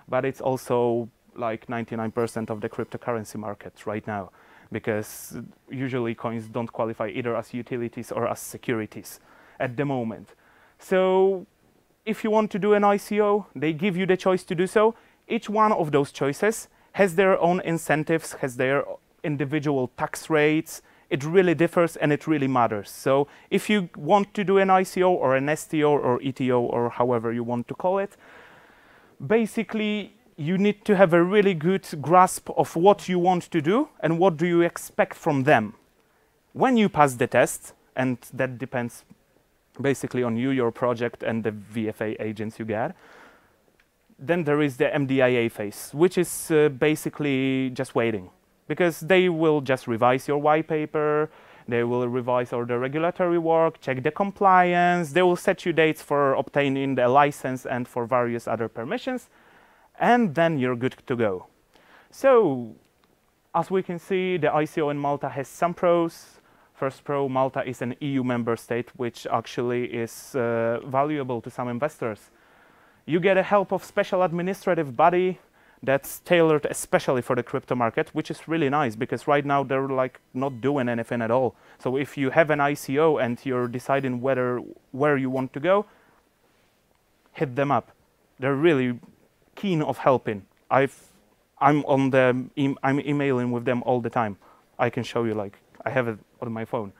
but it's also like 99% of the cryptocurrency market right now, because usually coins don't qualify either as utilities or as securities at the moment. So if you want to do an ICO, they give you the choice to do so. Each one of those choices has their own incentives, has their individual tax rates. It really differs and it really matters. So if you want to do an ICO or an STO or ETO or however you want to call it, basically you need to have a really good grasp of what you want to do and what do you expect from them. When you pass the test, and that depends basically on you, your project, and the VFA agents you get, then there is the MDIA phase, which is basically just waiting, because they will just revise your white paper, They will revise all the regulatory work, check the compliance. They will set you dates for obtaining the license and for various other permissions. And then you're good to go. So, as we can see, the ICO in Malta has some pros. First pro, Malta is an EU member state, which actually is valuable to some investors. You get a help of special administrative body that's tailored especially for the crypto market, which is really nice because right now they're like not doing anything at all. So if you have an ICO and you're deciding where you want to go, hit them up. They're really keen of helping. I'm emailing with them all the time. I can show you, like, I have it on my phone.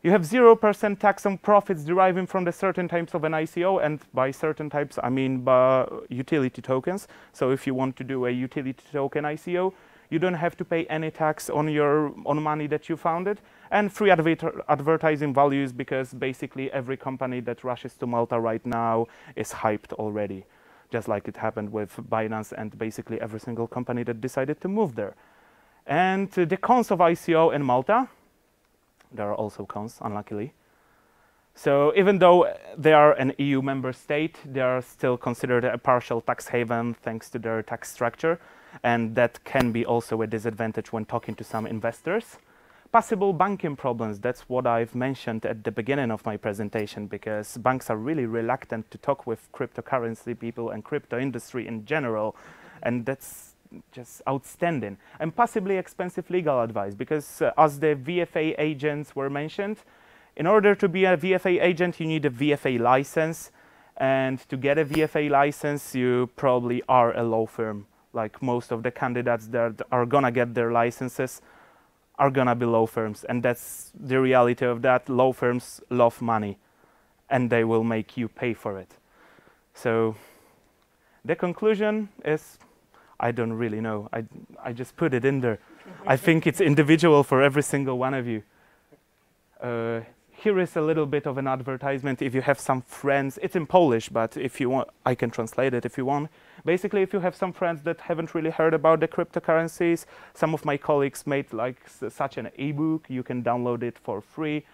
You have 0% tax on profits deriving from the certain types of an ICO, and by certain types I mean by utility tokens. So if you want to do a utility token ICO, you don't have to pay any tax on money that you founded, and free advertising values because basically every company that rushes to Malta right now is hyped already, just like it happened with Binance and basically every single company that decided to move there. And the cons of ICO in Malta, there are also cons, unluckily. So even though they are an EU member state, they are still considered a partial tax haven thanks to their tax structure, and that can be also a disadvantage when talking to some investors. Possible banking problems, that's what I've mentioned at the beginning of my presentation, because banks are really reluctant to talk with cryptocurrency people and crypto industry in general, and that's just outstanding. And possibly expensive legal advice, because as the VFA agents were mentioned, in order to be a VFA agent you need a VFA license, and to get a VFA license you probably are a law firm. Like most of the candidates that are gonna get their licenses are gonna be law firms, and that's the reality of that. Law firms love money and they will make you pay for it. So the conclusion is, I don't really know. I just put it in there. I think it's individual for every single one of you. Here is a little bit of an advertisement. If you have some friends, it's in Polish, but if you want, I can translate it if you want. Basically, if you have some friends that haven't really heard about the cryptocurrencies, some of my colleagues made like such an ebook. You can download it for free.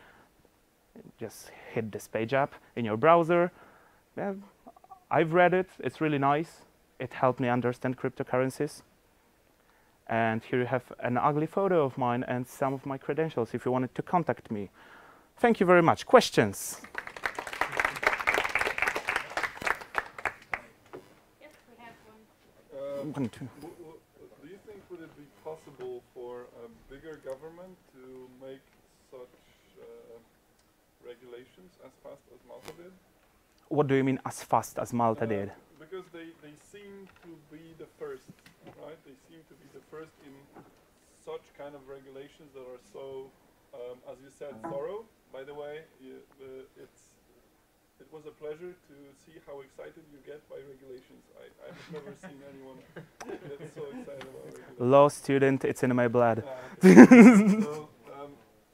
Just hit this page up in your browser. Yeah, I've read it. It's really nice. It helped me understand cryptocurrencies. And here you have an ugly photo of mine and some of my credentials if you wanted to contact me. Thank you very much. Questions? Yes, we have one. One, two. Do you think would it be possible for a bigger government to make such regulations as fast as Malta did? What do you mean as fast as Malta did? Because they seem to be the first, right? They seem to be the first in such kind of regulations that are so, as you said, thorough. By the way, it was a pleasure to see how excited you get by regulations. I've never seen anyone get so excited about regulations. Law student, it's in my blood.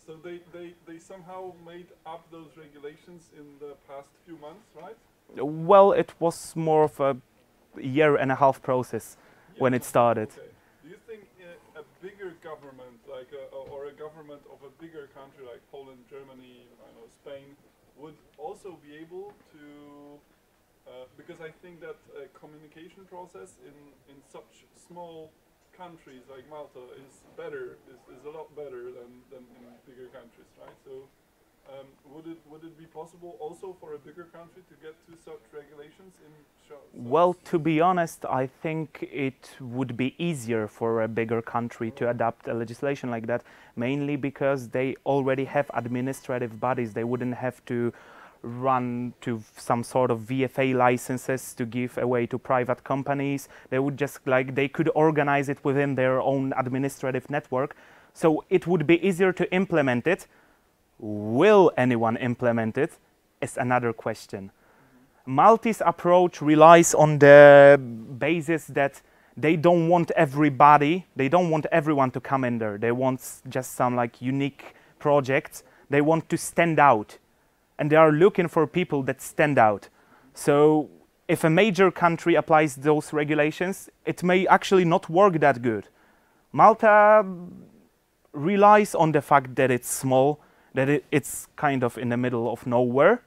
So they somehow made up those regulations in the past few months, right? Well, it was more of a year-and-a-half process when it started. Okay. Do you think a bigger government, like or a government of a bigger country like Poland, Germany, I know, Spain, would also be able to? Because I think that a communication process in such small countries like Malta is a lot better than in bigger countries, right? So. Would it be possible also for a bigger country to get to such regulations in? Well, to be honest, I think it would be easier for a bigger country to adopt a legislation like that, mainly because they already have administrative bodies. They wouldn't have to run to some sort of VFA licenses to give away to private companies. They would just they could organize it within their own administrative network. So it would be easier to implement it. Will anyone implement it is another question. Maltese approach relies on the basis that they don't want everyone to come in there. They want just some unique projects. They want to stand out, and they are looking for people that stand out. So if a major country applies those regulations, it may actually not work that good. Malta relies on the fact that it's small, that it's kind of in the middle of nowhere,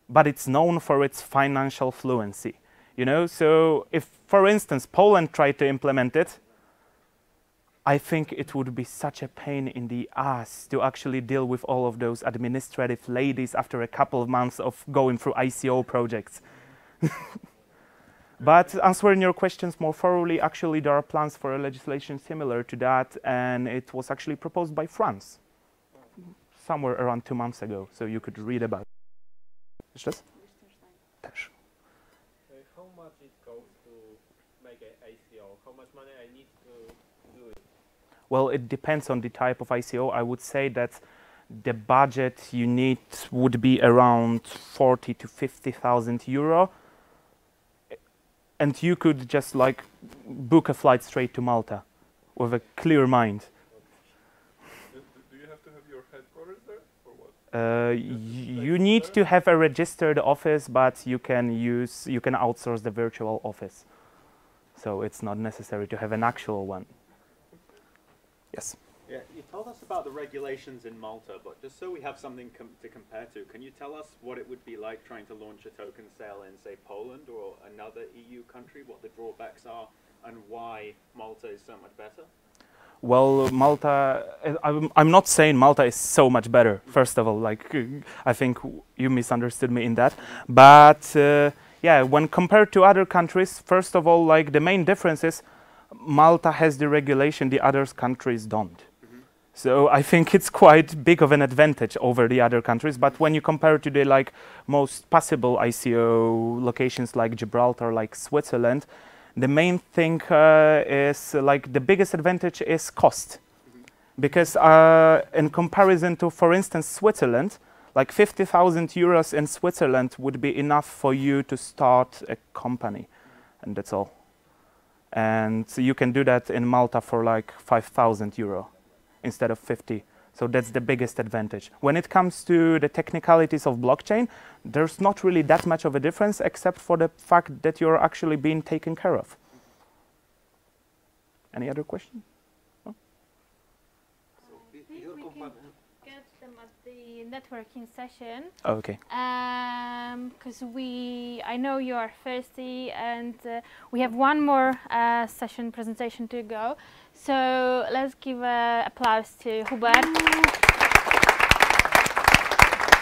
but it's known for its financial fluency. You know, so if, for instance, Poland tried to implement it, I think it would be such a pain in the ass to actually deal with all of those administrative ladies after a couple of months of going through ICO projects. But answering your questions more thoroughly, actually there are plans for a legislation similar to that, and it was actually proposed by France somewhere around 2 months ago, so you could read about it. Też. How much it goes to make an ICO? How much money I need to do it? Well, it depends on the type of ICO. I would say that the budget you need would be around 40 to 50,000 euro. And you could just like book a flight straight to Malta with a clear mind. Do you have to have your headquarters there, or what? You need to have a registered office, but you can outsource the virtual office. So it's not necessary to have an actual one. Yes. Yeah, you told us about the regulations in Malta, but just so we have something to compare to, can you tell us what it would be like trying to launch a token sale in, say, Poland or another EU country, what the drawbacks are, and why Malta is so much better? Well, Malta, I'm not saying Malta is so much better, first of all, like, I think you misunderstood me in that, but yeah, when compared to other countries, first of all, like, the main difference is Malta has the regulation the other countries don't. So I think it's quite big of an advantage over the other countries. But when you compare to the like most possible ICO locations like Gibraltar, like Switzerland, the main thing is like the biggest advantage is cost. Because in comparison to, for instance, Switzerland, like 50,000 euros in Switzerland would be enough for you to start a company, and that's all. And so you can do that in Malta for like 5,000 euro. Instead of 50. So that's the biggest advantage. When it comes to the technicalities of blockchain, there's not really that much of a difference except for the fact that you're actually being taken care of. Any other question? No? I think we can get them at the networking session. Oh, okay. Because I know you are thirsty, and we have one more session presentation to go. So let's give applause to Hubert.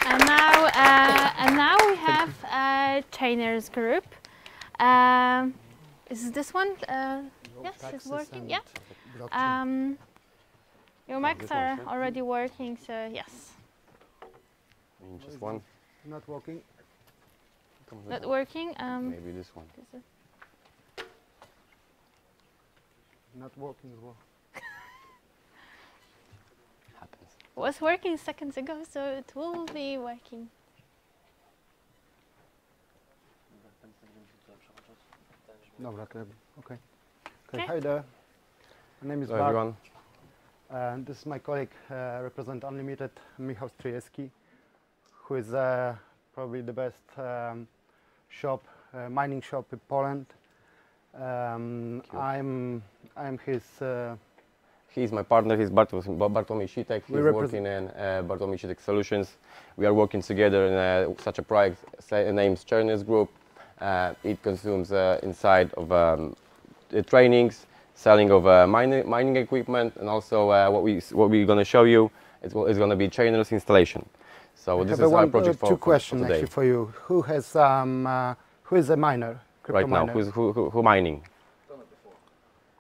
And now we have a trainers group. Is this one? Yes, it's working. Yeah. Your mics are already working, so yes. Just one. Not working. Not working. Maybe this one. Not working as well. Happens. It was working seconds ago, so it will be working. Dobra, okay. Okay. Hi there. My name is Hello, everyone. This is my colleague, represent Unlimited, Michał Stryjewski, who is probably the best mining shop in Poland. I'm his. He's my partner. He's Bartłomiej Sitek. He's working in Bartłomiej Sitek Solutions. We are working together in such a project named Trainers Group. It consumes inside of trainings, selling of mining equipment, and also what we're going to show you is going to be trainers installation. So this is our project for two questions today. Actually for you. Who is a miner? Right now, who mining?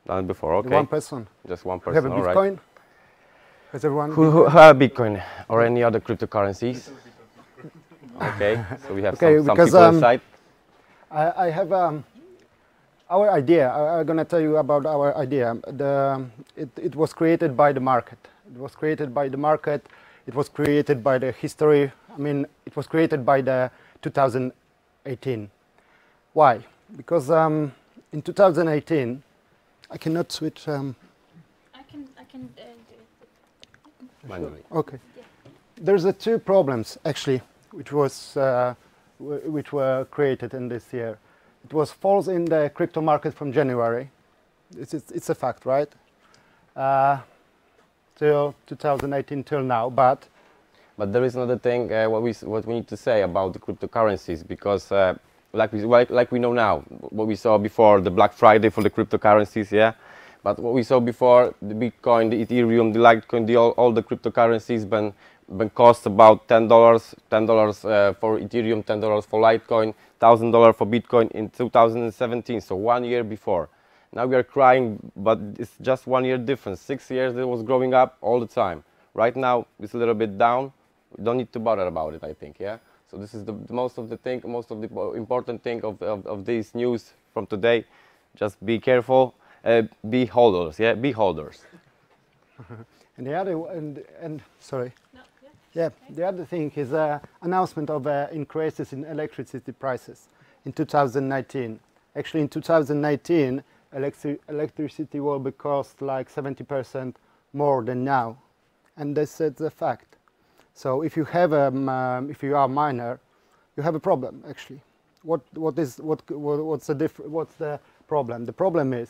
Done it before, okay. One person. Just one person, Have a Bitcoin? right. Has everyone? Who have Bitcoin or any other cryptocurrencies? Okay, so we have some people inside. I have our idea. I'm going to tell you about our idea. It was created by the market. It was created by the market. It was created by the history. I mean, it was created by the 2018. Why? Because in 2018, I cannot switch. I can do it. Manually. Okay. Yeah. There's two problems actually, which were created in this year. It was falls in the crypto market from January. It's a fact, right? till 2018 till now, but there is another thing what we need to say about the cryptocurrencies, because like we know now, what we saw before the Black Friday for the cryptocurrencies, yeah. But what we saw before, the Bitcoin, the Ethereum, the Litecoin, all the cryptocurrencies been cost about $10 for Ethereum, $10 for Litecoin, $1,000 for Bitcoin in 2017. So 1 year before. Now we are crying, but it's just 1 year difference. 6 years it was growing up all the time. Right now it's a little bit down. We don't need to bother about it, I think. Yeah. So this is the most of the important thing of this news from today. Just be careful. Be holders, yeah, be holders. And the other, sorry, no, yeah, the other thing is announcement of increases in electricity prices in 2019. Actually, in 2019, electricity will be cost like 70% more than now, and this is a fact. So if you have if you are a miner, you have a problem actually. What's the problem? The problem is,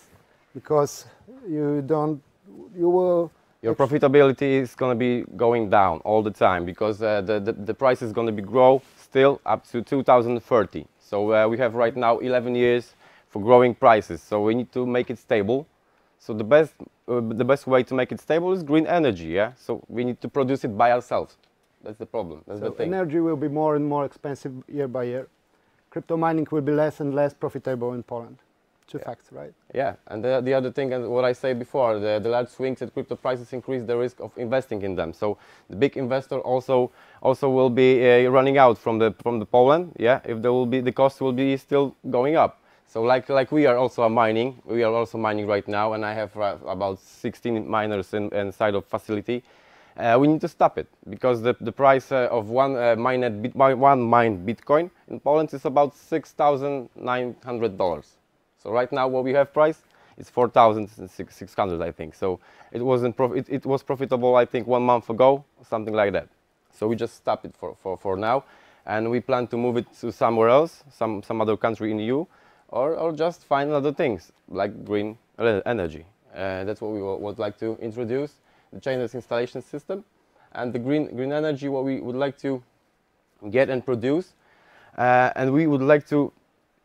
because your profitability is going to be going down all the time, because the price is going to be grow still up to 2030. So we have right now 11 years for growing prices. So we need to make it stable. So the best way to make it stable is green energy. Yeah. So we need to produce it by ourselves. That's the problem. That's the thing. Energy will be more and more expensive year by year. Crypto mining will be less and less profitable in Poland. Two facts, right? Yeah, and the other thing, and what I said before, the large swings at crypto prices increase the risk of investing in them. So the big investor also will be running out from the Poland. Yeah, if there will be, the cost will be still going up. So like we are also mining, right now, and I have about 16 miners inside of facility. We need to stop it, because the price of one mined Bitcoin in Poland is about $6,900. So right now, what we have price is 4,600, I think. So it was profitable, I think, 1 month ago, something like that. So we just stopped it for now, and we plan to move it to somewhere else, some other country in the EU, or just find other things like green energy. That's what we would like to introduce, the chainless installation system, and the green energy. What we would like to get and produce, and we would like to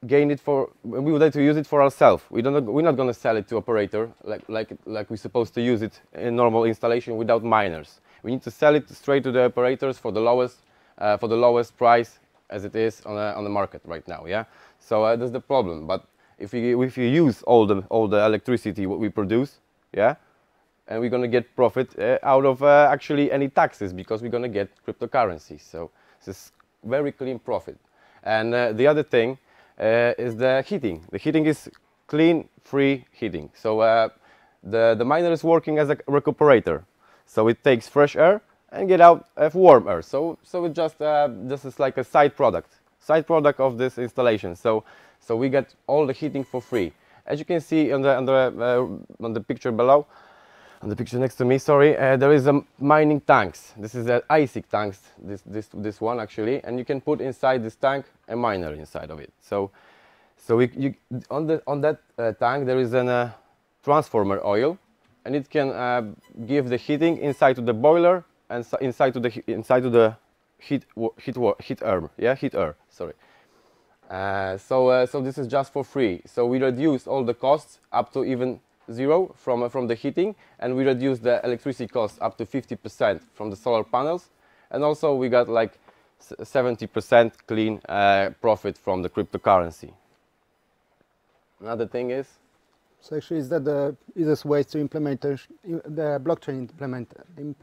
we would like to use it for ourselves. We're not going to sell it to operator like we're supposed to use it in normal installation without miners. We need to sell it straight to the operators for the lowest price as it is on the market right now. Yeah. So that's the problem. But if you use all the electricity what we produce, yeah, and we're going to get profit out of actually any taxes, because we're going to get cryptocurrency. So this is very clean profit. And the other thing is the heating. The heating is clean, free heating. So the miner is working as a recuperator. So it takes fresh air and get out of warm air. So it just this is like a side product of this installation. So we get all the heating for free. As you can see on the picture below, on the picture next to me, sorry, there is a mining tanks. This is an ISIC tanks, this one actually, and you can put inside this tank a miner inside of it. So on that tank there is a transformer oil, and it can give the heating inside to the boiler and inside to the heat air. Sorry. So this is just for free. So we reduce all the costs up to even 0 from the heating, and we reduce the electricity costs up to 50% from the solar panels, and also we got like 70% clean profit from the cryptocurrency. Another thing is, so actually, is that the easiest way to implement the blockchain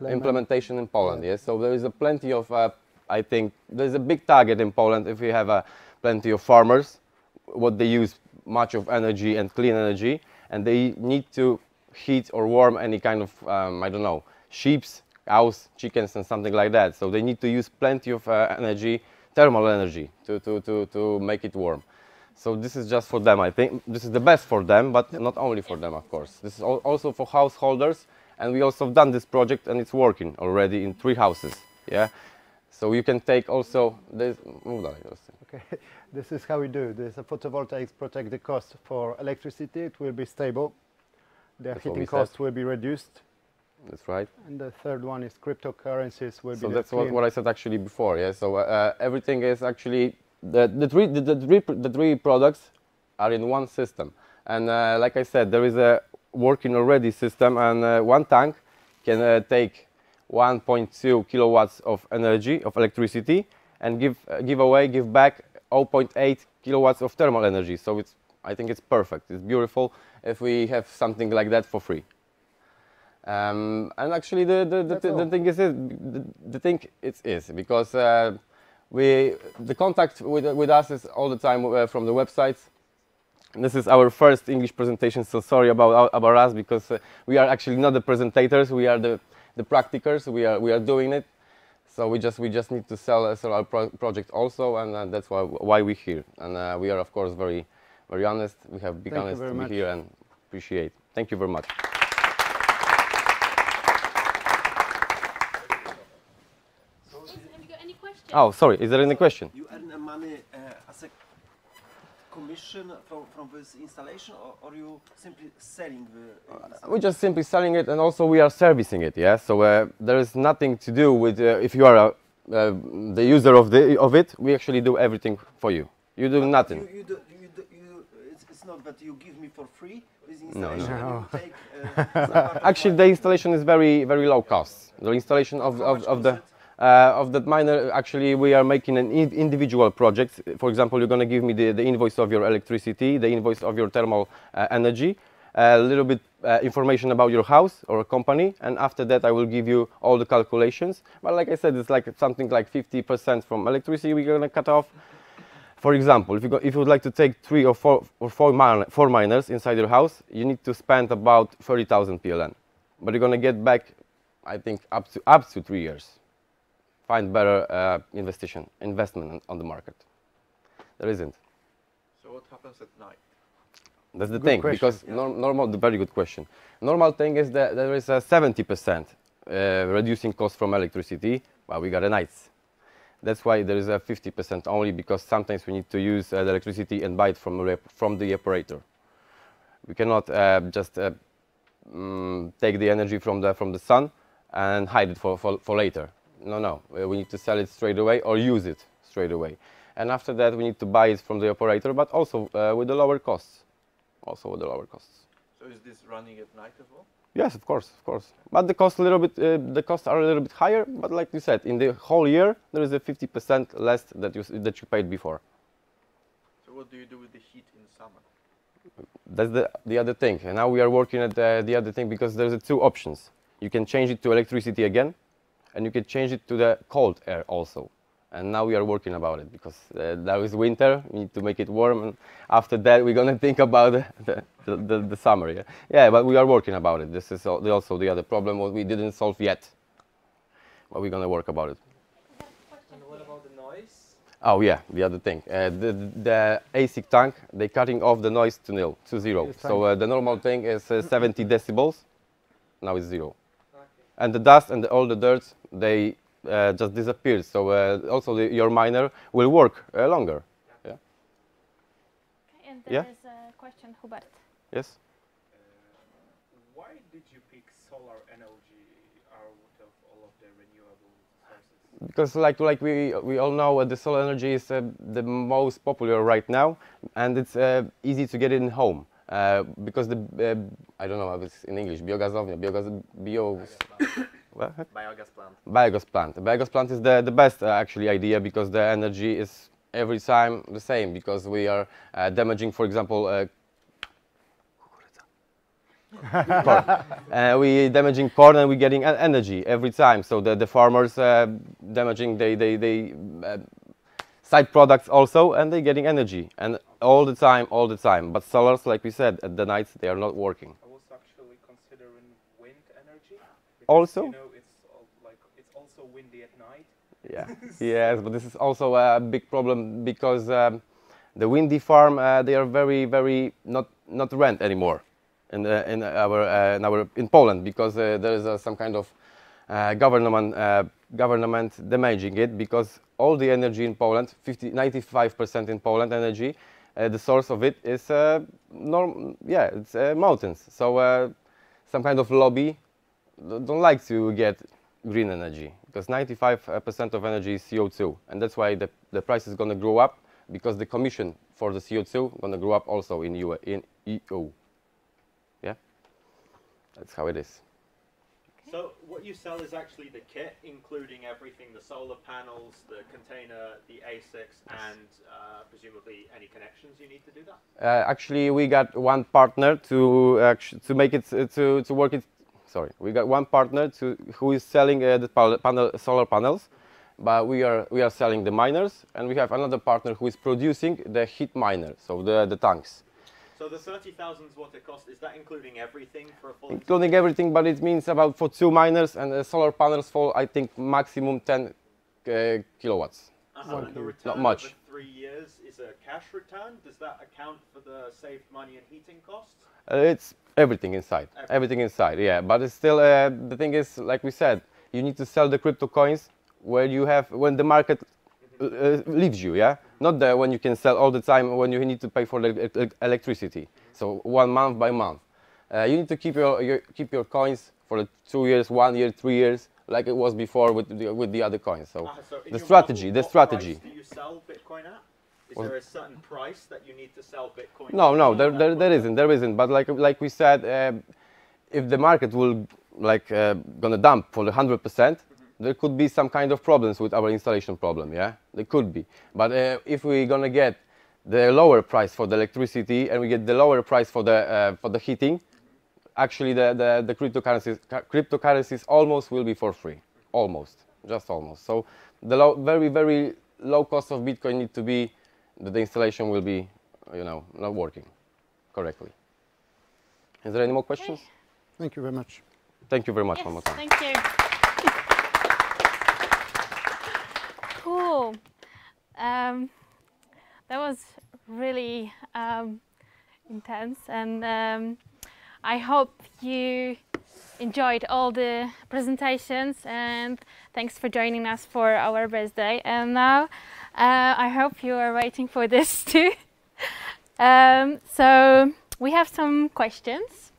implementation in Poland? Yes. So there is plenty of I think there's a big target in Poland if we have plenty of farmers, what they use much of energy and clean energy, and they need to heat or warm any kind of I don't know, sheeps, cows, chickens, and something like that. So they need to use plenty of energy, thermal energy, to make it warm. So this is just for them. I think this is the best for them, but not only for them, of course. This is also for householders, and we also have done this project, and it's working already in 3 houses. Yeah. So you can take also this. Okay, this is how we do this. The photovoltaics protect the cost for electricity. It will be stable. The heating cost will be reduced. That's right. And the third one is cryptocurrencies will So be that's what I said actually before. Yeah. So everything is actually the three products are in one system. And like I said, there is a working already system, and one tank can take 1.2 kilowatts of energy, of electricity, and give back 0.8 kilowatts of thermal energy. So I think it's perfect. It's beautiful if we have something like that for free. And actually, the thing is because the contact with us is all the time from the websites. This is our first English presentation, so sorry about us, because we are actually not the presentators. We are the practicers. We are doing it. So we just need to sell our project also, and that's why we're here. And we are of course very honest. We have big honest to be here and appreciate. Thank you very much. Have you got any questions? Oh, sorry. Is there any question? You earn money as a commission from this installation, or you simply selling the We're just simply selling it, and also we are servicing it. Yeah. So there is nothing to do with if you are the user of it. We actually do everything for you. You do nothing. It's not that you give me for free this installation. No. You take, actually, the installation is very low cost. The installation of that miner, actually, we are making an individual project. For example, you're going to give me the invoice of your electricity, the invoice of your thermal energy, a little bit information about your house or company, and after that I will give you all the calculations. But like I said, it's like something like 50% from electricity we're going to cut off. For example, if you would like to take 3 or 4 miners inside your house, you need to spend about 30,000 PLN. But you're going to get back, I think, up to 3 years. Find better investment on the market. There isn't. So what happens at night? That's the thing, because very good question. Normal thing is that there is a 70% reducing cost from electricity, but we got a nights. That's why there is a 50% only, because sometimes we need to use the electricity and buy it from the operator. We cannot just take the energy from the sun and hide it for later. No, we need to sell it straight away or use it straight away. And after that, we need to buy it from the operator, but also with the lower costs. So is this running at night as well? Yes, of course. But the costs are a little bit higher. But like you said, in the whole year, there is a 50% less that you paid before. So what do you do with the heat in summer? That's the other thing. And now we are working at the other thing, because there's 2 options. You can change it to electricity again, and you can change it to the cold air also. And now we are working about it, because now is winter, we need to make it warm, and after that we're going to think about the summer. Yeah, but we are working about it. This is also the other problem what we didn't solve yet, but we're going to work about it. And what about the noise? Oh yeah, the other thing. The ASIC tank, they're cutting off the noise to 0. So the normal thing is 70 decibels, now it's 0. Okay. And the dust and all the dirt, they just disappeared. So also your miner will work longer. Yeah. Okay, and there is a question, Hubert. Yes. Why did you pick solar energy out of all of the renewable sources? Because like we all know, the solar energy is the most popular right now, and it's easy to get it in home. Because I don't know how it's in English, biogazownia, Biogas plant. Biogas plant. The biogas plant is the best actually idea, because the energy is every time the same, because we are damaging, for example, corn. We damaging corn and we're getting energy every time. So the farmers damaging they side products also, and they're getting energy, and all the time. But solars, like we said, at the nights they are not working. I was actually considering wind energy. Also? You know, it's also windy at night. Yeah. Yes, but this is also a big problem, because the windy farm they are very not rent anymore in Poland, because there is some kind of government damaging it, because all the energy in Poland, 95% in Poland energy, the source of it is it's mountains. So some kind of lobby don't like to get green energy, because 95% of energy is CO2, and that's why the price is going to grow up, because the commission for the CO2 going to grow up also in EU. Yeah, that's how it is. So what you sell is actually the kit, including everything: the solar panels, the container, the ASICs, and presumably any connections you need to do that. Actually, we got one partner to make it to work it. Sorry, we got one partner who is selling the solar panels, but we are selling the miners, and we have another partner who is producing the heat miner, so the tanks. So the 30,000 is what it costs. Is that including everything for a full? Including everything, but it means about for 2 miners, and the solar panels for, I think, maximum 10 kilowatts. And the return not much. over 3 years is a cash return. Does that account for the saved money and heating costs? It's everything inside. Everything inside, yeah. But it's still the thing is, like we said, you need to sell the crypto coins when the market leaves you, yeah. Not when you can sell all the time, when you need to pay for the electricity. So 1 month by month, you need to keep your coins for the 2 years, 1 year, 3 years, like it was before with the other coins. So, the strategy. What price do you sell Bitcoin at? Is there a certain price that you need to sell Bitcoin? No, there isn't. But like we said, if the market will gonna dump for the 100%, there could be some kind of problems with our installation problem. Yeah, there could be. But if we're gonna get the lower price for the electricity and we get the lower price for the heating, actually the cryptocurrencies almost will be for free. Just almost. So the very, very low cost of Bitcoin need to be that the installation will be, not working correctly. Is there any more questions? Okay. Thank you very much. Thank you very much, yes, one more time. Thank you. Cool. That was really intense, and I hope you enjoyed all the presentations, and thanks for joining us for our birthday. And now I hope you are waiting for this too. So we have some questions.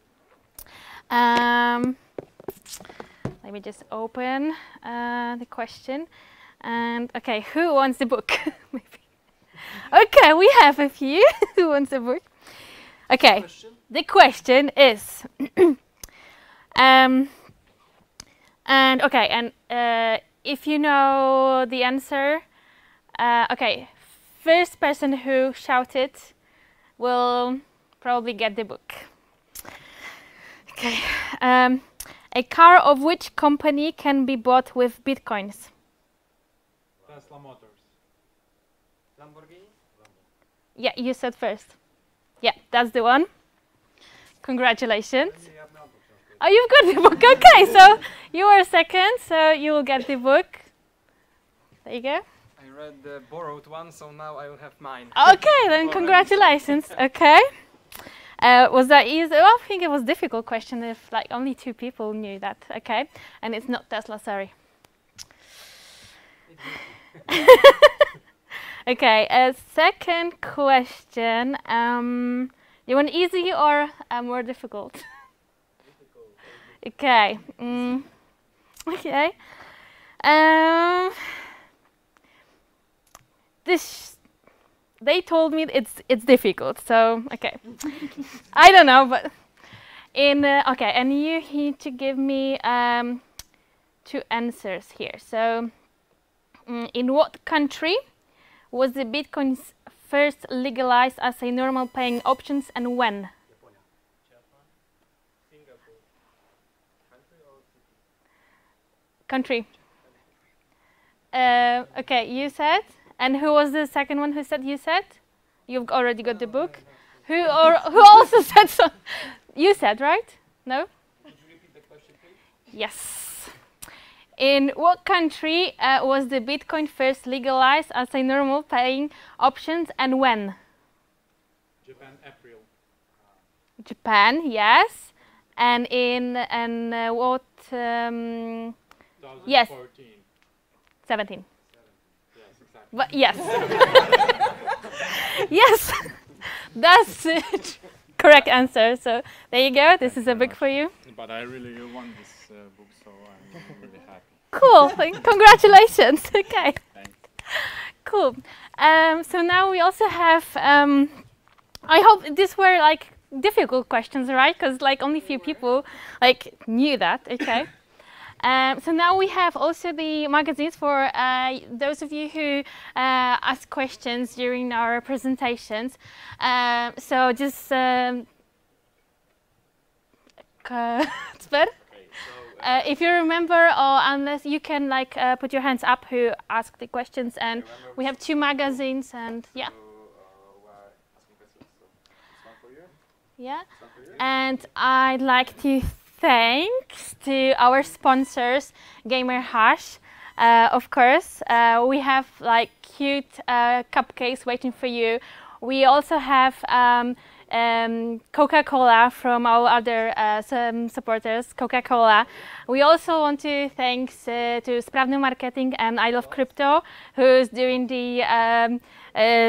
Let me just open the question. And okay, who wants the book? Maybe. Okay, we have a few. Who wants the book? Okay, the question is, and if you know the answer, okay, first person who shouted will probably get the book. Okay, a car of which company can be bought with bitcoins? Tesla Motors. Lamborghini? Yeah, you said first. Yeah, that's the one. Congratulations. Oh, you've got the book. Okay, so you are second, so you will get the book. There you go. I read the borrowed one, so now I will have mine. Okay, then congratulations. Okay. Was that easy? Well, I think it was a difficult question if only 2 people knew that. Okay, and it's not Tesla, sorry. Okay, second question. You want easy or more difficult? Okay. Okay. They told me it's difficult, so okay. I don't know, but okay, and you need to give me 2 answers here. So, in what country was the Bitcoin first legalized as a normal paying options, and when? Japan, Singapore. Country or city? Country. Okay, you said. And who was the second one who said you said? You've already got the book. Who also said so? You said, right? No? Could you repeat the question, please? Yes. In what country was the Bitcoin first legalized as a normal paying options, and when? Japan, April. Japan, yes. And in what? 2014. Yes. 17. But yes. Yes, that's it. correct answer. So there you go. This is a book for you. But I really want this book, so I'm really happy. Cool. Congratulations. Okay. Thanks. Cool. So now we also have. I hope these were like difficult questions, right? Because like only few people like knew that. Okay. So now we have also the magazines for those of you who ask questions during our presentations. So just if you remember, or unless you can like put your hands up who asked the questions, and we have 2 magazines, and yeah. Yeah, and I'd like to thanks to our sponsors, Gamer Hash. Of course, we have like cute cupcakes waiting for you. We also have Coca-Cola from our other supporters, Coca-Cola. We also want to thanks to Sprawny Marketing and I Love Crypto, who's doing the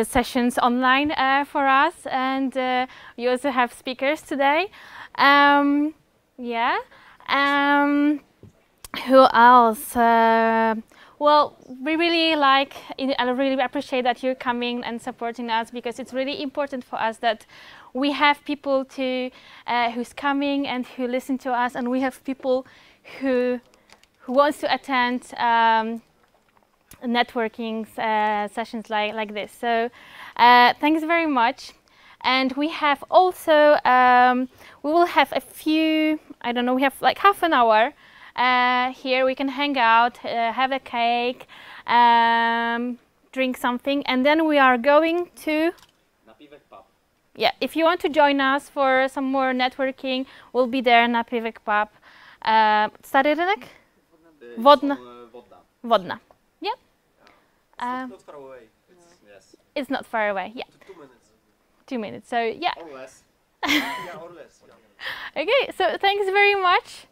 sessions online for us, and we also have speakers today. Yeah. Who else? Well, we really like. I really appreciate that you're coming and supporting us, because it's really important for us that we have people to who's coming and who listen to us, and we have people who wants to attend networking sessions like this. So thanks very much. And we have also, we will have a few, I don't know, we have like half an hour here. We can hang out, have a cake, drink something, and then we are going to Napivek Pub. Yeah, if you want to join us for some more networking, we'll be there, Napivek Pub. Stary Rynek? Wodna. Wodna. Yeah. It's not far away. It's not far away, yeah. 2 minutes. 2 minutes, so yeah. Or less. Yeah, or less. Yeah. Okay, so thanks very much,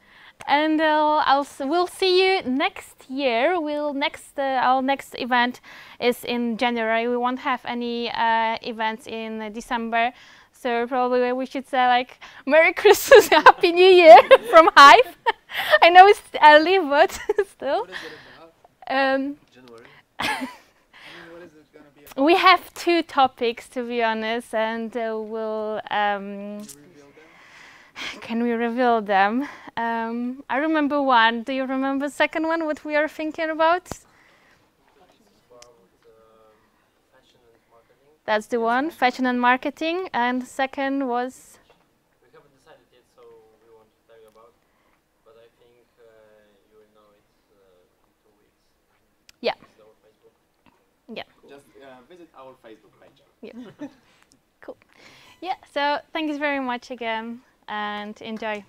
and we'll see you next year. Our next event is in January. We won't have any events in December, so probably we should say like Merry Christmas, Happy New Year from Hive. I know it's early, but still. What is it about? January. We have 2 topics, to be honest, and we'll. Can we reveal them? I remember one. Do you remember the second one? What we are thinking about? That's the one, fashion and marketing, and the second was. We haven't decided yet, so we want to tell you about. But I think you will know it in 2 weeks. Yeah. Yeah. Just visit our Facebook page. Yeah. Cool. Yeah, so thanks very much again, and enjoy.